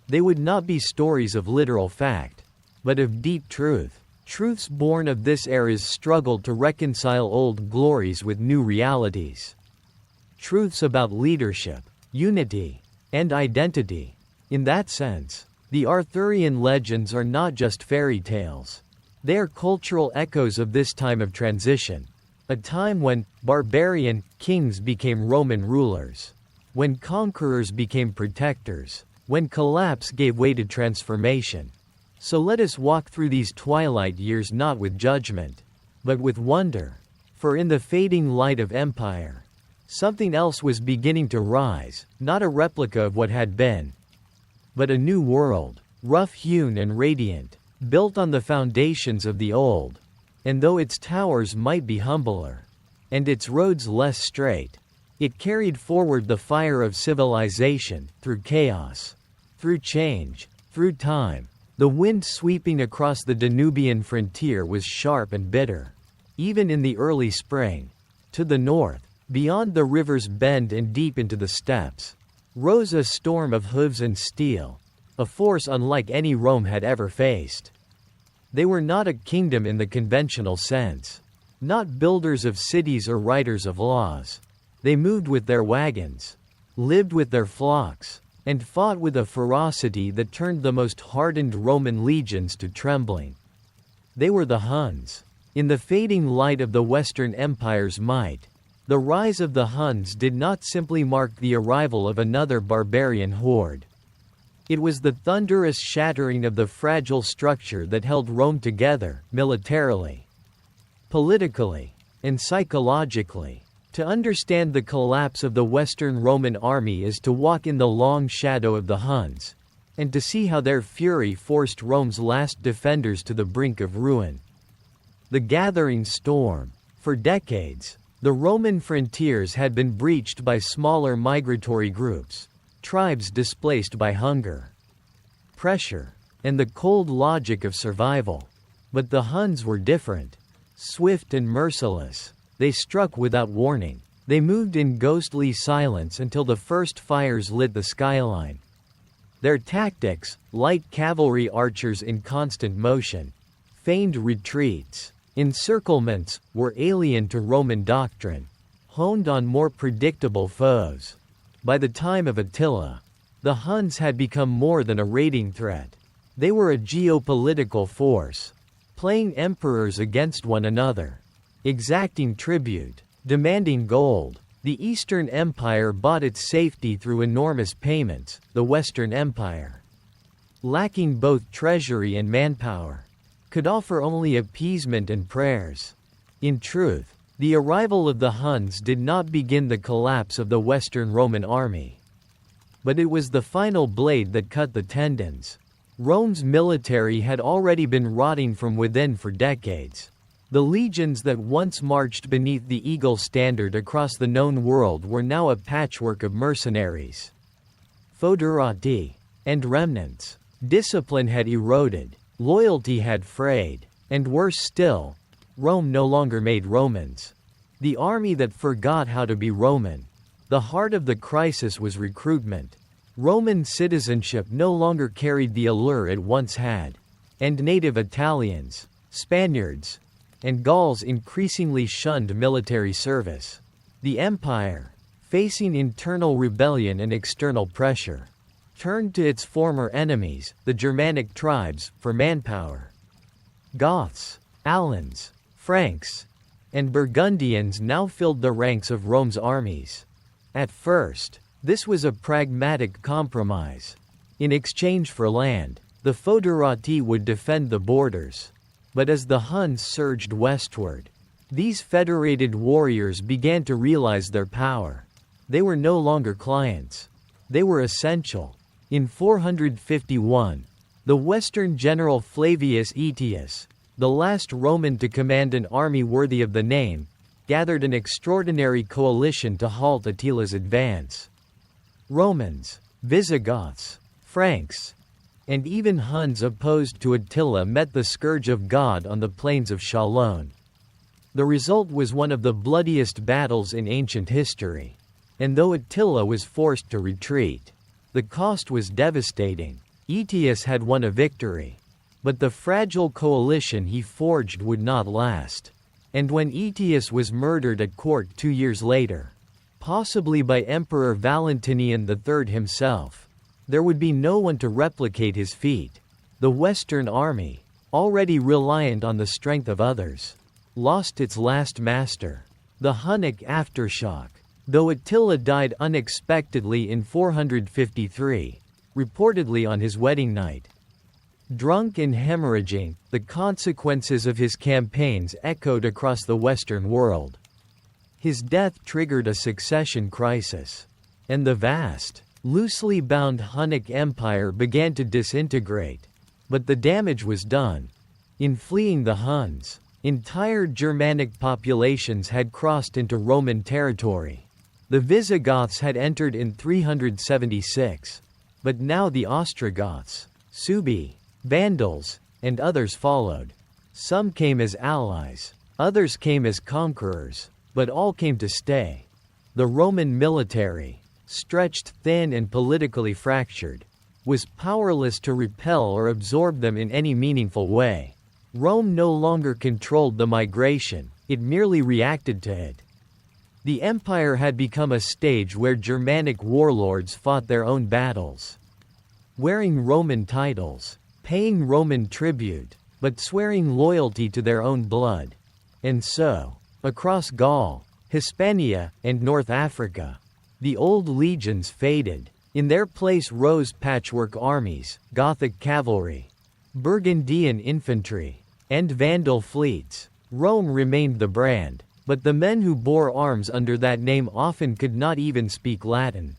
[SPEAKER 1] They would not be stories of literal fact, but of deep truth, truths born of this era's struggle to reconcile old glories with new realities. Truths about leadership, unity, and identity. In that sense, the Arthurian legends are not just fairy tales. They are cultural echoes of this time of transition, a time when barbarian kings became Roman rulers, when conquerors became protectors, when collapse gave way to transformation. So let us walk through these twilight years not with judgment, but with wonder. For in the fading light of empire, something else was beginning to rise, not a replica of what had been, but a new world, rough-hewn and radiant, built on the foundations of the old. And though its towers might be humbler, and its roads less straight, it carried forward the fire of civilization, through chaos, through change, through time. The wind sweeping across the Danubian frontier was sharp and bitter. Even in the early spring, to the north, beyond the river's bend and deep into the steppes, rose a storm of hooves and steel, a force unlike any Rome had ever faced. They were not a kingdom in the conventional sense, not builders of cities or writers of laws. They moved with their wagons, lived with their flocks, and fought with a ferocity that turned the most hardened Roman legions to trembling. They were the Huns. In the fading light of the Western Empire's might, the rise of the Huns did not simply mark the arrival of another barbarian horde. It was the thunderous shattering of the fragile structure that held Rome together, militarily, politically, and psychologically. To understand the collapse of the Western Roman army is to walk in the long shadow of the Huns, and to see how their fury forced Rome's last defenders to the brink of ruin. The gathering storm. For decades, the Roman frontiers had been breached by smaller migratory groups, tribes displaced by hunger, pressure, and the cold logic of survival. But the Huns were different. Swift and merciless, They struck without warning. They moved in ghostly silence until the first fires lit the skyline. Their tactics, light cavalry archers in constant motion, feigned retreats, encirclements, were alien to Roman doctrine, honed on more predictable foes. By the time of Attila, the Huns had become more than a raiding threat. They were a geopolitical force, playing emperors against one another, exacting tribute, demanding gold. The Eastern Empire bought its safety through enormous payments, the Western Empire, lacking both treasury and manpower, could offer only appeasement and prayers. In truth, the arrival of the Huns did not begin the collapse of the Western Roman army. But it was the final blade that cut the tendons. Rome's military had already been rotting from within for decades. The legions that once marched beneath the eagle standard across the known world were now a patchwork of mercenaries, foederati, and remnants. Discipline had eroded, loyalty had frayed, and worse still, Rome no longer made Romans. The army that forgot how to be Roman. The heart of the crisis was recruitment. Roman citizenship no longer carried the allure it once had, and native Italians, Spaniards, and Gauls increasingly shunned military service. The empire, facing internal rebellion and external pressure, turned to its former enemies, the Germanic tribes, for manpower. Goths, Alans, Franks, and Burgundians now filled the ranks of Rome's armies. At first, this was a pragmatic compromise. In exchange for land, the foederati would defend the borders. But as the Huns surged westward, these federated warriors began to realize their power. They were no longer clients. They were essential. In 451, the Western general Flavius Aetius, the last Roman to command an army worthy of the name, gathered an extraordinary coalition to halt Attila's advance. Romans, Visigoths, Franks, and even Huns opposed to Attila met the scourge of God on the plains of Chalon. The result was one of the bloodiest battles in ancient history. And though Attila was forced to retreat, the cost was devastating. Aetius had won a victory. But the fragile coalition he forged would not last. And when Aetius was murdered at court 2 years later, possibly by Emperor Valentinian III himself, there would be no one to replicate his feat. The Western army, already reliant on the strength of others, lost its last master. The Hunnic aftershock. Though Attila died unexpectedly in 453, reportedly on his wedding night, drunk and hemorrhaging, the consequences of his campaigns echoed across the Western world. His death triggered a succession crisis, and the vast, loosely bound Hunnic Empire began to disintegrate. But the damage was done. In fleeing the Huns, entire Germanic populations had crossed into Roman territory. The Visigoths had entered in 376, but now the Ostrogoths, Suebi, Vandals, and others followed. Some came as allies, others came as conquerors, but all came to stay. The Roman military, stretched thin and politically fractured, was powerless to repel or absorb them in any meaningful way. Rome no longer controlled the migration, it merely reacted to it. The empire had become a stage where Germanic warlords fought their own battles, wearing Roman titles, paying Roman tribute, but swearing loyalty to their own blood. And so, across Gaul, Hispania, and North Africa, the old legions faded. In their place rose patchwork armies, Gothic cavalry, Burgundian infantry, and Vandal fleets. Rome remained the brand, but the men who bore arms under that name often could not even speak Latin.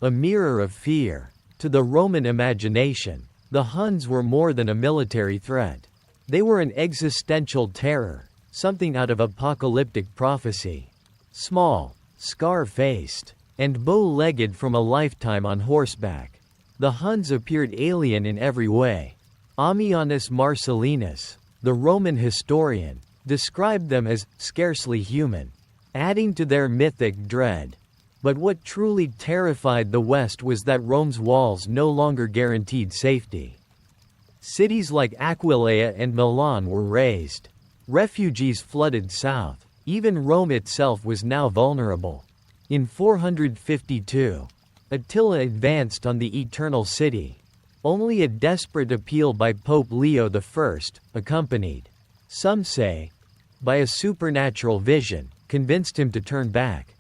[SPEAKER 1] A mirror of fear. To the Roman imagination, the Huns were more than a military threat. They were an existential terror, something out of apocalyptic prophecy. Small, scar-faced, and bow-legged from a lifetime on horseback, the Huns appeared alien in every way. Ammianus Marcellinus, the Roman historian, described them as scarcely human, adding to their mythic dread. But what truly terrified the West was that Rome's walls no longer guaranteed safety. Cities like Aquileia and Milan were razed. Refugees flooded south. Even Rome itself was now vulnerable. In 452, Attila advanced on the Eternal City. Only a desperate appeal by Pope Leo I, accompanied, some say, by a supernatural vision, convinced him to turn back.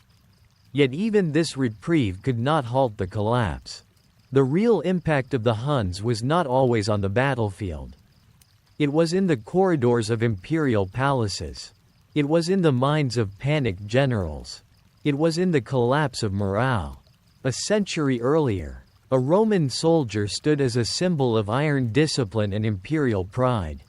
[SPEAKER 1] Yet even this reprieve could not halt the collapse. The real impact of the Huns was not always on the battlefield. It was in the corridors of imperial palaces. It was in the minds of panicked generals. It was in the collapse of morale. A century earlier, a Roman soldier stood as a symbol of iron discipline and imperial pride.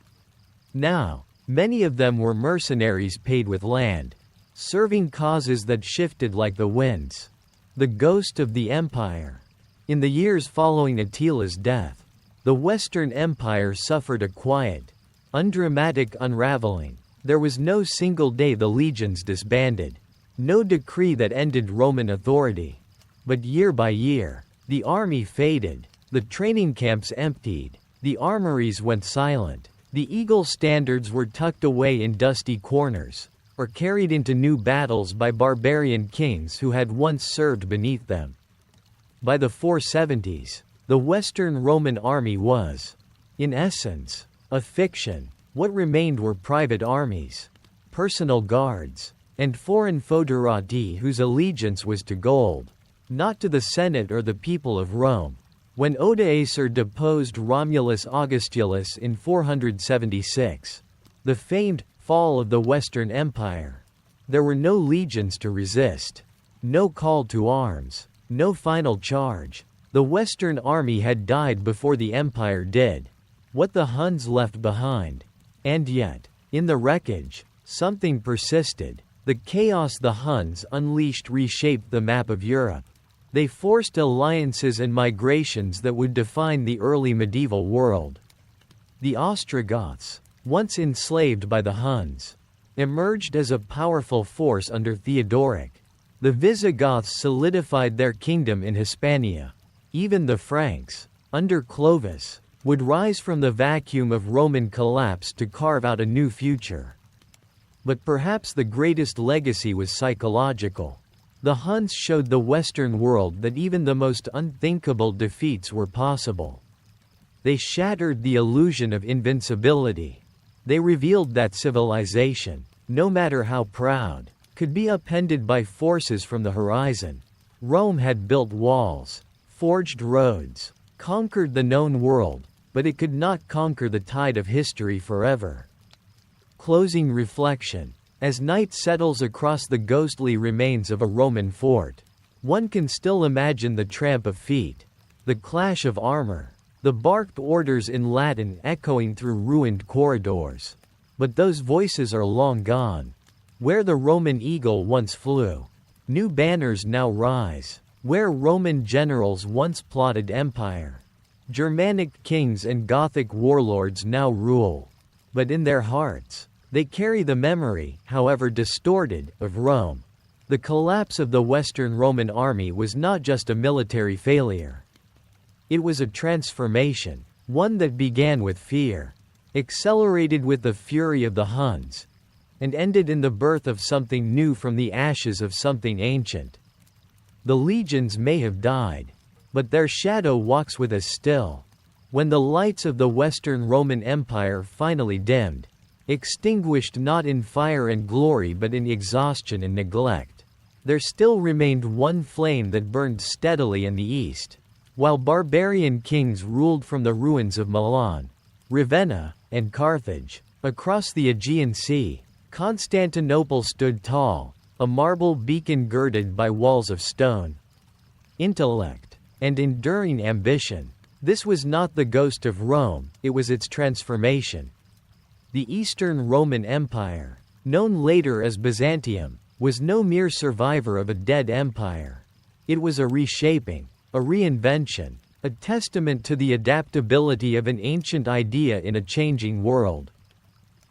[SPEAKER 1] Now, many of them were mercenaries paid with land, serving causes that shifted like the winds. The ghost of the empire. In the years following Attila's death, the Western Empire suffered a quiet, undramatic unraveling. There was no single day the legions disbanded, no decree that ended Roman authority. But year by year, the army faded, the training camps emptied, the armories went silent, the eagle standards were tucked away in dusty corners, or carried into new battles by barbarian kings who had once served beneath them. By the 470s, the Western Roman army was, in essence, a fiction. What remained were private armies, personal guards, and foreign foederati whose allegiance was to gold, not to the Senate or the people of Rome. When Odoacer deposed Romulus Augustulus in 476, the famed fall of the Western Empire, there were no legions to resist, no call to arms, no final charge. The Western army had died before the empire did. What the Huns left behind. And yet, in the wreckage, something persisted. The chaos the Huns unleashed reshaped the map of Europe. They forced alliances and migrations that would define the early medieval world. The Ostrogoths, once enslaved by the Huns, emerged as a powerful force under Theodoric. The Visigoths solidified their kingdom in Hispania. Even the Franks, under Clovis, would rise from the vacuum of Roman collapse to carve out a new future. But perhaps the greatest legacy was psychological. The Huns showed the Western world that even the most unthinkable defeats were possible. They shattered the illusion of invincibility. They revealed that civilization, no matter how proud, could be upended by forces from the horizon. Rome had built walls, forged roads, conquered the known world, but it could not conquer the tide of history forever. Closing reflection. As night settles across the ghostly remains of a Roman fort, one can still imagine the tramp of feet, the clash of armor, the barked orders in Latin echoing through ruined corridors. But those voices are long gone. Where the Roman eagle once flew, new banners now rise. Where Roman generals once plotted empire, Germanic kings and Gothic warlords now rule. But in their hearts, they carry the memory, however distorted, of Rome. The collapse of the Western Roman army was not just a military failure. It was a transformation, one that began with fear, accelerated with the fury of the Huns, and ended in the birth of something new from the ashes of something ancient. The legions may have died, but their shadow walks with us still. When the lights of the Western Roman Empire finally dimmed, extinguished not in fire and glory but in exhaustion and neglect, there still remained one flame that burned steadily in the east. While barbarian kings ruled from the ruins of Milan, Ravenna, and Carthage, across the Aegean Sea, Constantinople stood tall, a marble beacon girded by walls of stone. Intellect and enduring ambition. This was not the ghost of Rome, it was its transformation. The Eastern Roman Empire, known later as Byzantium, was no mere survivor of a dead empire. It was a reshaping, a reinvention, a testament to the adaptability of an ancient idea in a changing world.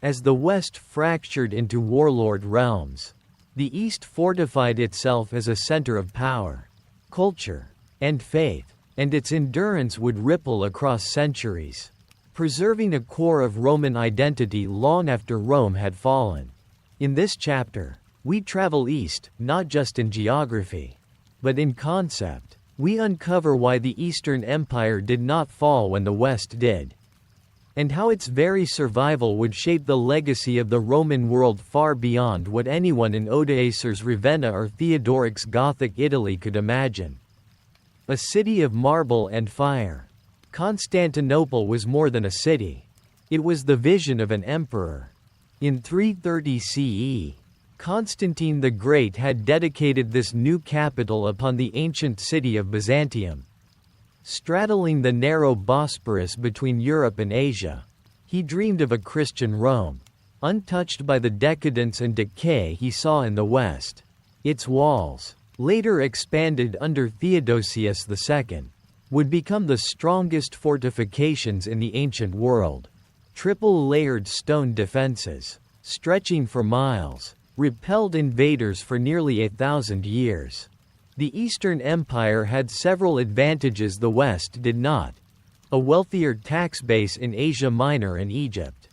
[SPEAKER 1] As the West fractured into warlord realms, the East fortified itself as a center of power, culture, and faith, and its endurance would ripple across centuries, preserving a core of Roman identity long after Rome had fallen. In this chapter, we travel east, not just in geography, but in concept. We uncover why the Eastern Empire did not fall when the West did, and how its very survival would shape the legacy of the Roman world far beyond what anyone in Odoacer's Ravenna or Theodoric's Gothic Italy could imagine. A city of marble and fire. Constantinople was more than a city. It was the vision of an emperor. In 330 CE, Constantine the Great had dedicated this new capital upon the ancient city of Byzantium. Straddling the narrow Bosporus between Europe and Asia, he dreamed of a Christian Rome, untouched by the decadence and decay he saw in the West. Its walls, later expanded under Theodosius II, would become the strongest fortifications in the ancient world. Triple-layered stone defenses, stretching for miles, repelled invaders for nearly 1,000 years. The Eastern Empire had several advantages the West did not: a wealthier tax base in Asia Minor and Egypt,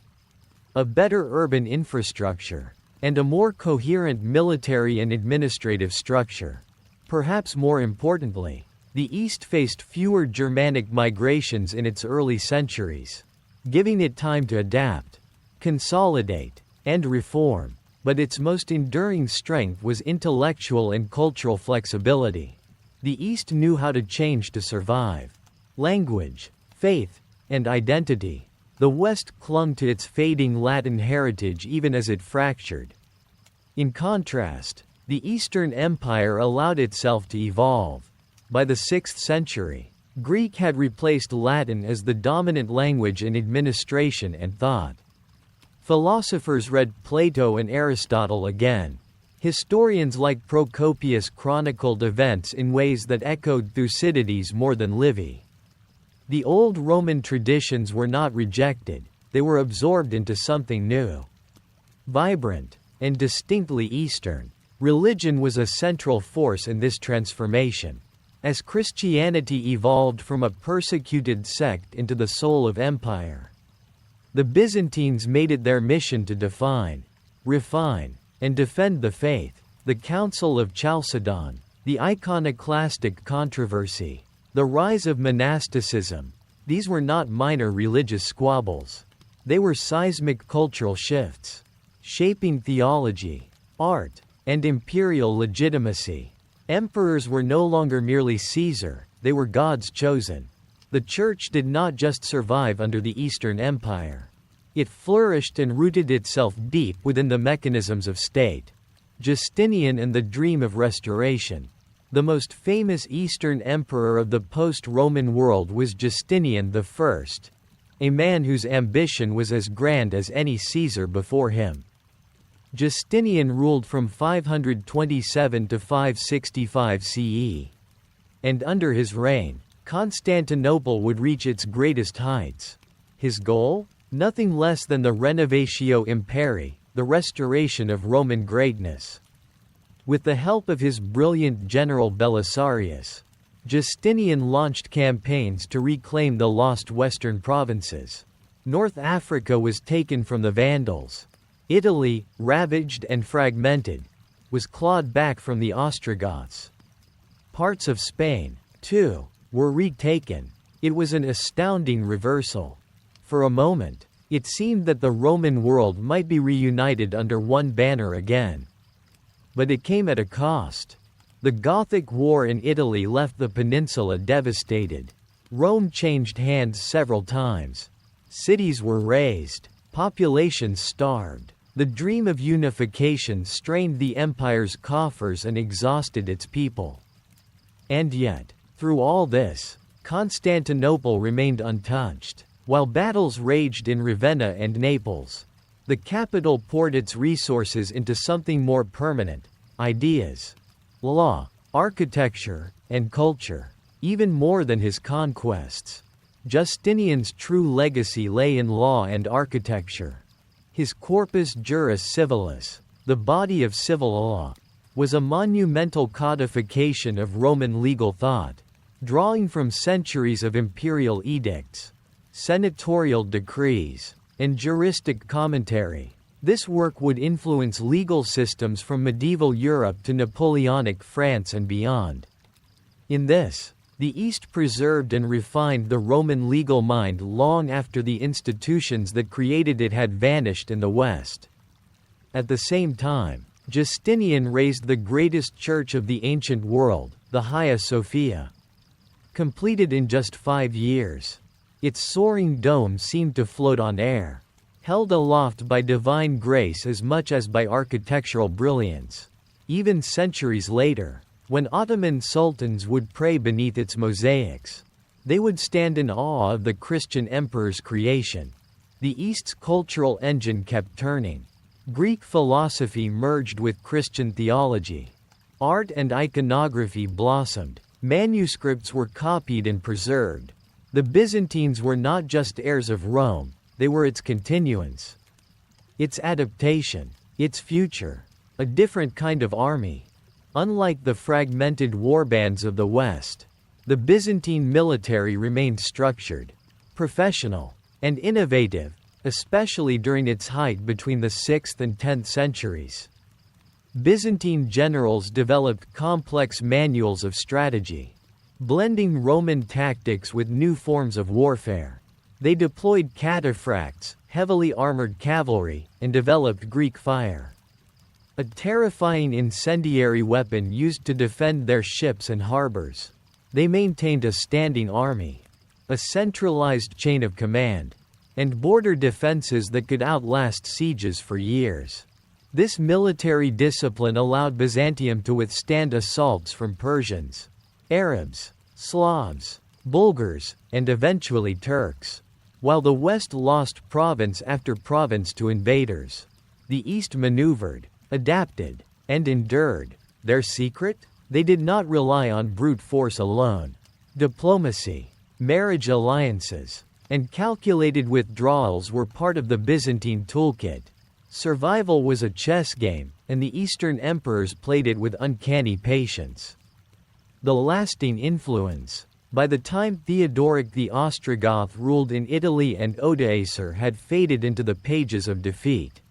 [SPEAKER 1] a better urban infrastructure, and a more coherent military and administrative structure. Perhaps more importantly, the East faced fewer Germanic migrations in its early centuries, giving it time to adapt, consolidate, and reform. But its most enduring strength was intellectual and cultural flexibility. The East knew how to change to survive. Language, faith, and identity. The West clung to its fading Latin heritage even as it fractured. In contrast, the Eastern Empire allowed itself to evolve. By the 6th century, Greek had replaced Latin as the dominant language in administration and thought. Philosophers read Plato and Aristotle again. Historians like Procopius chronicled events in ways that echoed Thucydides more than Livy. The old Roman traditions were not rejected, they were absorbed into something new. Vibrant, and distinctly Eastern, religion was a central force in this transformation. As Christianity evolved from a persecuted sect into the soul of empire, the Byzantines made it their mission to define, refine, and defend the faith. The Council of Chalcedon, the iconoclastic controversy, the rise of monasticism, these were not minor religious squabbles. They were seismic cultural shifts, shaping theology, art, and imperial legitimacy. Emperors were no longer merely Caesar, they were God's chosen. The Church did not just survive under the Eastern Empire. It flourished and rooted itself deep within the mechanisms of state. Justinian and the dream of restoration. The most famous Eastern emperor of the post-Roman world was Justinian I, a man whose ambition was as grand as any Caesar before him. Justinian ruled from 527 to 565 CE. And under his reign, Constantinople would reach its greatest heights. His goal? Nothing less than the Renovatio Imperii, the restoration of Roman greatness. With the help of his brilliant general Belisarius, Justinian launched campaigns to reclaim the lost western provinces. North Africa was taken from the Vandals. Italy, ravaged and fragmented, was clawed back from the Ostrogoths. Parts of Spain, too, were retaken. It was an astounding reversal. For a moment, it seemed that the Roman world might be reunited under one banner again. But it came at a cost. The Gothic War in Italy left the peninsula devastated. Rome changed hands several times. Cities were razed, populations starved. The dream of unification strained the empire's coffers and exhausted its people. And yet, through all this, Constantinople remained untouched. While battles raged in Ravenna and Naples, the capital poured its resources into something more permanent: ideas, law, architecture, and culture. Even more than his conquests, Justinian's true legacy lay in law and architecture. His corpus juris civilis, the body of civil law, was a monumental codification of Roman legal thought, drawing from centuries of imperial edicts, senatorial decrees, and juristic commentary. This work would influence legal systems from medieval Europe to Napoleonic France and beyond. In this, the East preserved and refined the Roman legal mind long after the institutions that created it had vanished in the West. At the same time, Justinian raised the greatest church of the ancient world, the Hagia Sophia. Completed in just 5 years, its soaring dome seemed to float on air, held aloft by divine grace as much as by architectural brilliance. Even centuries later, when Ottoman sultans would pray beneath its mosaics, they would stand in awe of the Christian emperor's creation. The East's cultural engine kept turning. Greek philosophy merged with Christian theology. Art and iconography blossomed. Manuscripts were copied and preserved. The Byzantines were not just heirs of Rome, they were its continuance. Its adaptation, its future, a different kind of army. Unlike the fragmented warbands of the West, the Byzantine military remained structured, professional, and innovative, especially during its height between the 6th and 10th centuries. Byzantine generals developed complex manuals of strategy, blending Roman tactics with new forms of warfare. They deployed cataphracts, heavily armored cavalry, and developed Greek fire, a terrifying incendiary weapon used to defend their ships and harbors. They maintained a standing army, a centralized chain of command, and border defenses that could outlast sieges for years. This military discipline allowed Byzantium to withstand assaults from Persians, Arabs, Slavs, Bulgars, and eventually Turks. While the West lost province after province to invaders, the East maneuvered, adapted, and endured. Their secret? They did not rely on brute force alone. Diplomacy, marriage alliances, and calculated withdrawals were part of the Byzantine toolkit. Survival was a chess game, and the Eastern emperors played it with uncanny patience. The lasting influence. By the time Theodoric the Ostrogoth ruled in Italy and Odoacer had faded into the pages of defeat,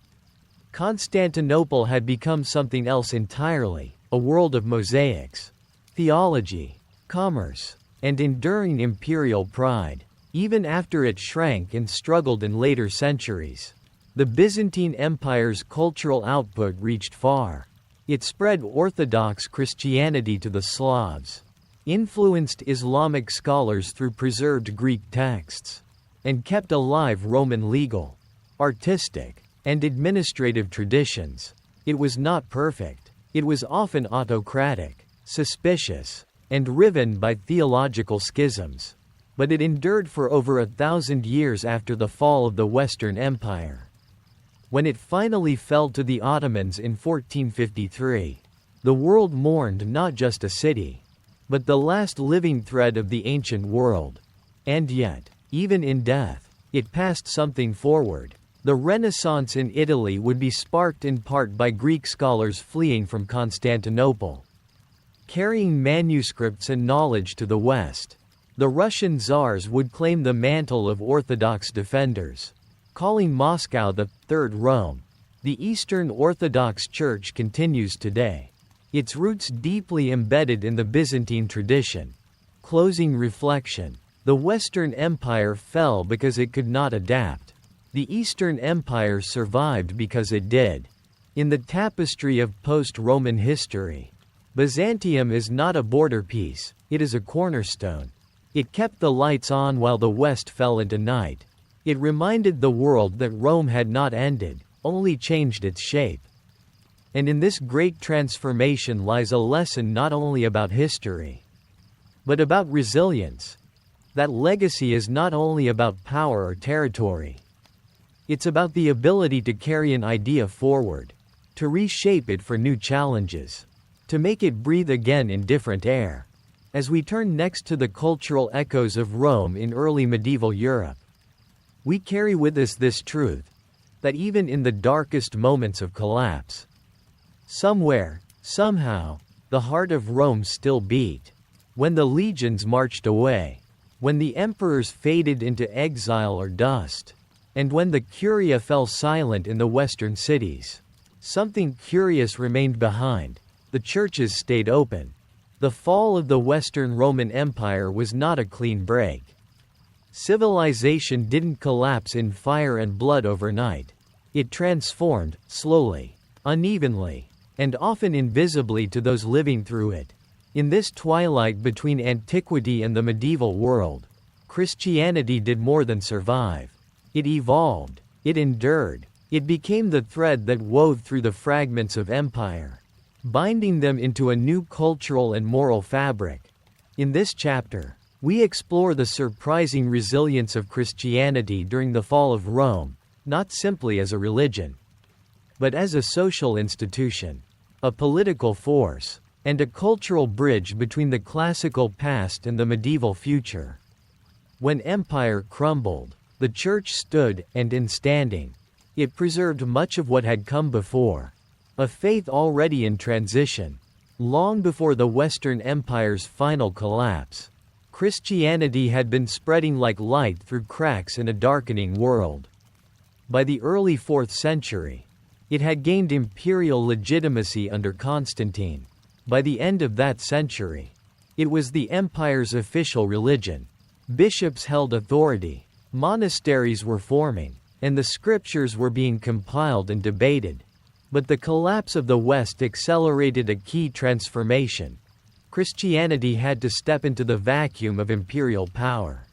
[SPEAKER 1] Constantinople had become something else entirely, a world of mosaics, theology, commerce, and enduring imperial pride. Even after it shrank and struggled in later centuries, the Byzantine Empire's cultural output reached far. It spread Orthodox Christianity to the Slavs, influenced Islamic scholars through preserved Greek texts, and kept alive Roman legal, artistic, and administrative traditions. It was not perfect. It was often autocratic, suspicious, and riven by theological schisms. But it endured for over 1,000 years after the fall of the Western Empire. When it finally fell to the Ottomans in 1453, the world mourned not just a city, but the last living thread of the ancient world. And yet, even in death, it passed something forward. The Renaissance in Italy would be sparked in part by Greek scholars fleeing from Constantinople, carrying manuscripts and knowledge to the West. The Russian czars would claim the mantle of Orthodox defenders, calling Moscow the Third Rome. The Eastern Orthodox Church continues today, its roots deeply embedded in the Byzantine tradition. Closing reflection. The Western Empire fell because it could not adapt. The Eastern Empire survived because it did. In the tapestry of post-Roman history, Byzantium is not a border piece, it is a cornerstone. It kept the lights on while the West fell into night. It reminded the world that Rome had not ended, only changed its shape. And in this great transformation lies a lesson not only about history, but about resilience. That legacy is not only about power or territory. It's about the ability to carry an idea forward, to reshape it for new challenges, to make it breathe again in different air. As we turn next to the cultural echoes of Rome in early medieval Europe, we carry with us this truth. that even in the darkest moments of collapse, somewhere, somehow, the heart of Rome still beat. When the legions marched away, when the emperors faded into exile or dust, and when the curia fell silent in the western cities, something curious remained behind. The churches stayed open. The fall of the Western Roman Empire was not a clean break. Civilization didn't collapse in fire and blood overnight. It transformed, slowly, unevenly, and often invisibly to those living through it. In this twilight between antiquity and the medieval world, Christianity did more than survive. It evolved, it endured, it became the thread that wove through the fragments of empire, binding them into a new cultural and moral fabric. In this chapter, we explore the surprising resilience of Christianity during the fall of Rome, not simply as a religion, but as a social institution, a political force, and a cultural bridge between the classical past and the medieval future. When empire crumbled, the church stood, and in standing, it preserved much of what had come before, a faith already in transition. Long before the Western Empire's final collapse, Christianity had been spreading like light through cracks in a darkening world. By the early 4th century, it had gained imperial legitimacy under Constantine. By the end of that century, it was the empire's official religion. Bishops held authority, monasteries were forming, and the scriptures were being compiled and debated. But the collapse of the West accelerated a key transformation. Christianity had to step into the vacuum of imperial power.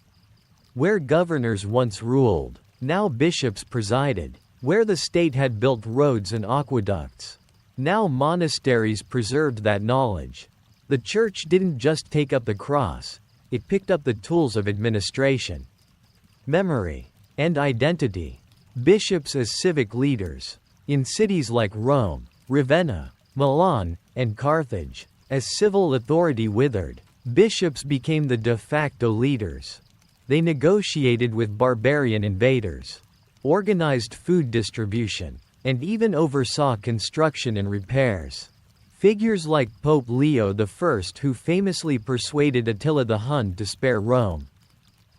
[SPEAKER 1] Where governors once ruled, now bishops presided. Where the state had built roads and aqueducts, now monasteries preserved that knowledge. The church didn't just take up the cross, it picked up the tools of administration, memory, and identity. Bishops as civic leaders. In cities like Rome, Ravenna, Milan, and Carthage, as civil authority withered, bishops became the de facto leaders. They negotiated with barbarian invaders, organized food distribution, and even oversaw construction and repairs. Figures like Pope Leo I, who famously persuaded Attila the Hun to spare Rome,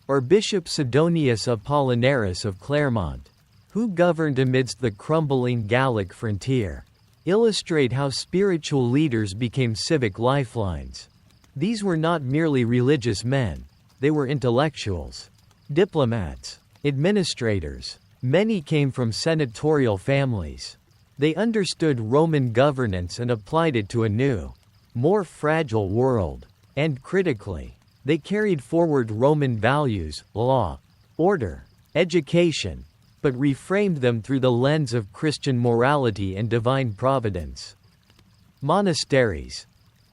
[SPEAKER 1] or Bishop Sidonius Apollinaris of Clermont, who governed amidst the crumbling Gallic frontier, illustrate how spiritual leaders became civic lifelines. These were not merely religious men, they were intellectuals, diplomats, administrators. Many came from senatorial families. They understood Roman governance and applied it to a new, more fragile world. And critically, they carried forward Roman values, law, order, education, but reframed them through the lens of Christian morality and divine providence. Monasteries,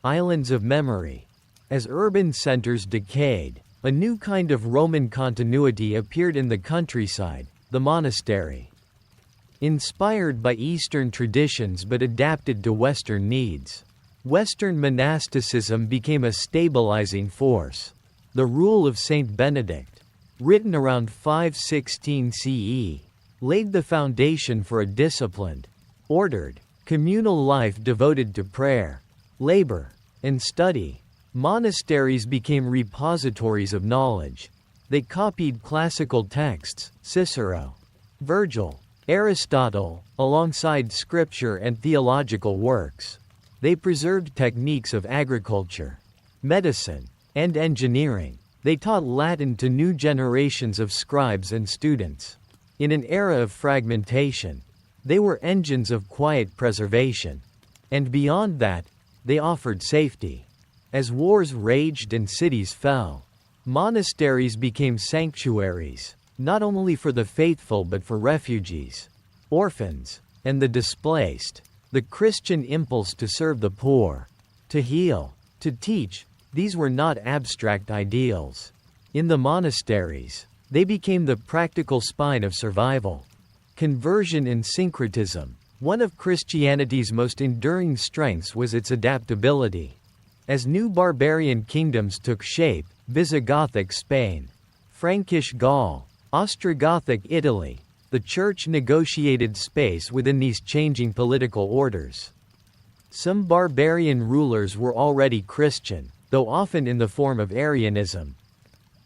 [SPEAKER 1] islands of memory. As urban centers decayed, a new kind of Roman continuity appeared in the countryside, the monastery. Inspired by Eastern traditions but adapted to Western needs, Western monasticism became a stabilizing force. The Rule of Saint Benedict, written around 516 CE, laid the foundation for a disciplined, ordered, communal life devoted to prayer, labor, and study. Monasteries became repositories of knowledge. They copied classical texts, Cicero, Virgil, Aristotle, alongside scripture and theological works. They preserved techniques of agriculture, medicine, and engineering. They taught Latin to new generations of scribes and students. In an era of fragmentation, they were engines of quiet preservation. And beyond that, they offered safety. As wars raged and cities fell, monasteries became sanctuaries, not only for the faithful but for refugees, orphans, and the displaced. The Christian impulse to serve the poor, to heal, to teach, these were not abstract ideals. In the monasteries, they became the practical spine of survival. Conversion and syncretism. One of Christianity's most enduring strengths was its adaptability. As new barbarian kingdoms took shape, Visigothic Spain, Frankish Gaul, Ostrogothic Italy, the Church negotiated space within these changing political orders. Some barbarian rulers were already Christian, though often in the form of Arianism.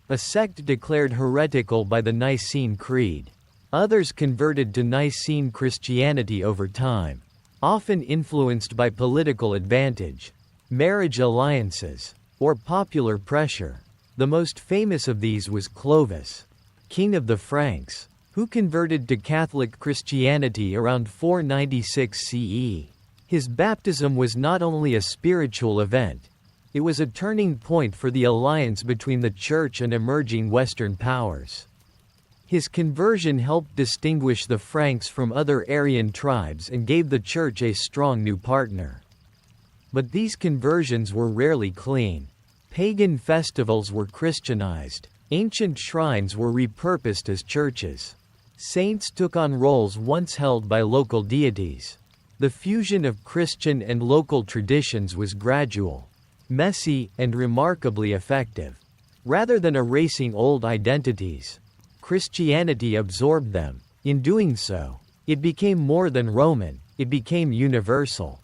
[SPEAKER 1] A sect declared heretical by the Nicene Creed. Others converted to Nicene Christianity over time, often influenced by political advantage, marriage alliances, or popular pressure. The most famous of these was Clovis, king of the Franks, who converted to Catholic Christianity around 496 CE. His baptism was not only a spiritual event, it was a turning point for the alliance between the Church and emerging Western powers. His conversion helped distinguish the Franks from other Aryan tribes and gave the Church a strong new partner. But these conversions were rarely clean. Pagan festivals were Christianized, ancient shrines were repurposed as churches. Saints took on roles once held by local deities. The fusion of Christian and local traditions was gradual, messy, and remarkably effective. Rather than erasing old identities, Christianity absorbed them. In doing so, it became more than Roman, it became universal.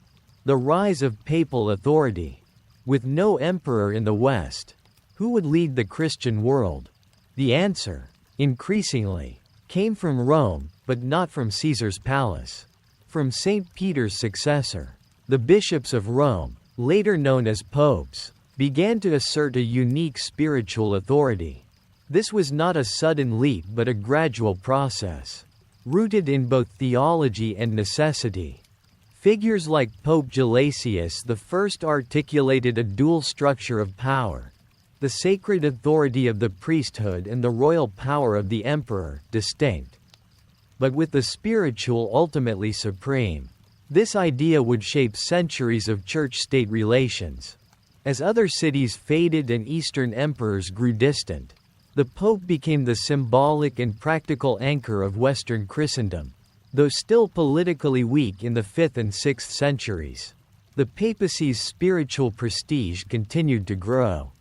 [SPEAKER 1] The rise of papal authority. With no emperor in the West, who would lead the Christian world? The answer, increasingly, came from Rome, but not from Caesar's palace. From St. Peter's successor. The bishops of Rome, later known as popes, began to assert a unique spiritual authority. This was not a sudden leap but a gradual process, rooted in both theology and necessity. Figures like Pope Gelasius I articulated a dual structure of power: the sacred authority of the priesthood and the royal power of the emperor, distinct, but with the spiritual ultimately supreme. This idea would shape centuries of church-state relations. As other cities faded and Eastern emperors grew distant, the Pope became the symbolic and practical anchor of Western Christendom. Though still politically weak in the 5th and 6th centuries, the papacy's spiritual prestige continued to grow.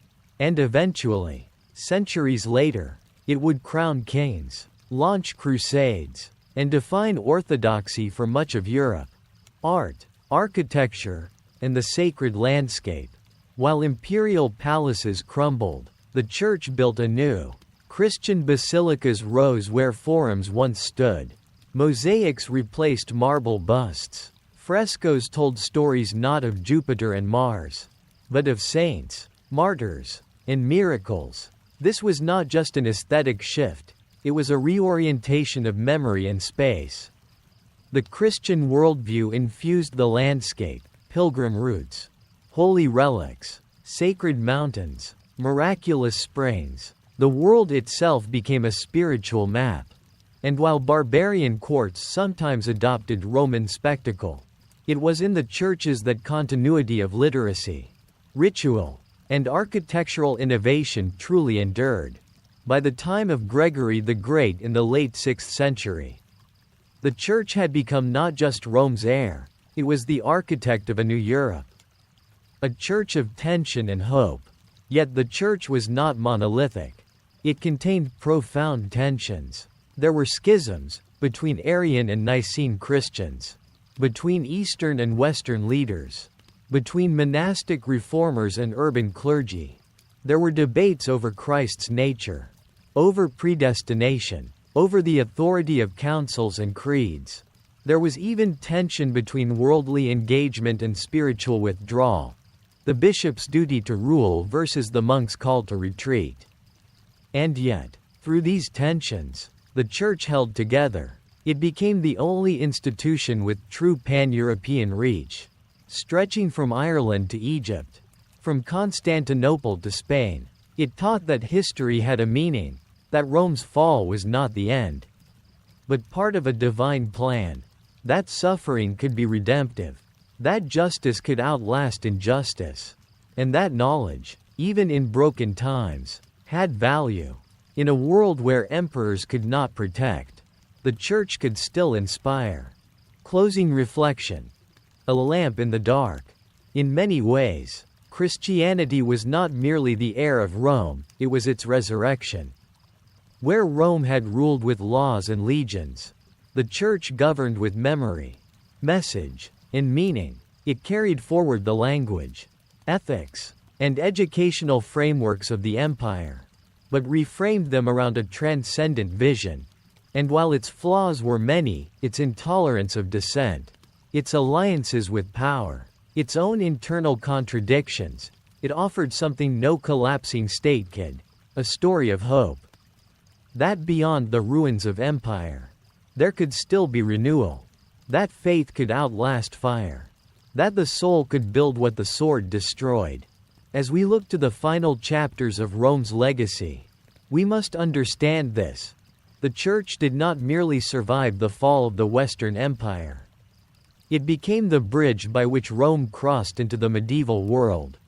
[SPEAKER 1] And eventually, centuries later, it would crown kings, launch crusades, and define orthodoxy for much of Europe. Art, architecture, and the sacred landscape. While imperial palaces crumbled, the Church built anew. Christian basilicas rose where forums once stood. Mosaics replaced marble busts. Frescoes told stories not of Jupiter and Mars, but of saints, martyrs, and miracles. This was not just an aesthetic shift, it was a reorientation of memory and space. The Christian worldview infused the landscape: pilgrim routes, holy relics, sacred mountains, miraculous springs. The world itself became a spiritual map. And while barbarian courts sometimes adopted Roman spectacle, it was in the churches that continuity of literacy, ritual, and architectural innovation truly endured. By the time of Gregory the Great in the late 6th century, the Church had become not just Rome's heir, it was the architect of a new Europe. A church of tension and hope. Yet the Church was not monolithic. It contained profound tensions. There were schisms, between Arian and Nicene Christians, between Eastern and Western leaders, between monastic reformers and urban clergy. There were debates over Christ's nature, over predestination, over the authority of councils and creeds. There was even tension between worldly engagement and spiritual withdrawal, the bishop's duty to rule versus the monk's call to retreat. And yet, through these tensions, the Church held together. It became the only institution with true pan-European reach, stretching from Ireland to Egypt, from Constantinople to Spain. It taught that history had a meaning, that Rome's fall was not the end, but part of a divine plan, that suffering could be redemptive, that justice could outlast injustice, and that knowledge, even in broken times, had value. In a world where emperors could not protect, the Church could still inspire. Closing reflection. A lamp in the dark. In many ways, Christianity was not merely the heir of Rome, it was its resurrection. Where Rome had ruled with laws and legions, the Church governed with memory, message, and meaning. It carried forward the language, ethics, and educational frameworks of the empire, but reframed them around a transcendent vision. And while its flaws were many, its intolerance of dissent, its alliances with power, its own internal contradictions, it offered something no collapsing state could: a story of hope. That beyond the ruins of empire, there could still be renewal. That faith could outlast fire. That the soul could build what the sword destroyed. As we look to the final chapters of Rome's legacy, we must understand this. The Church did not merely survive the fall of the Western Empire. It became the bridge by which Rome crossed into the medieval world.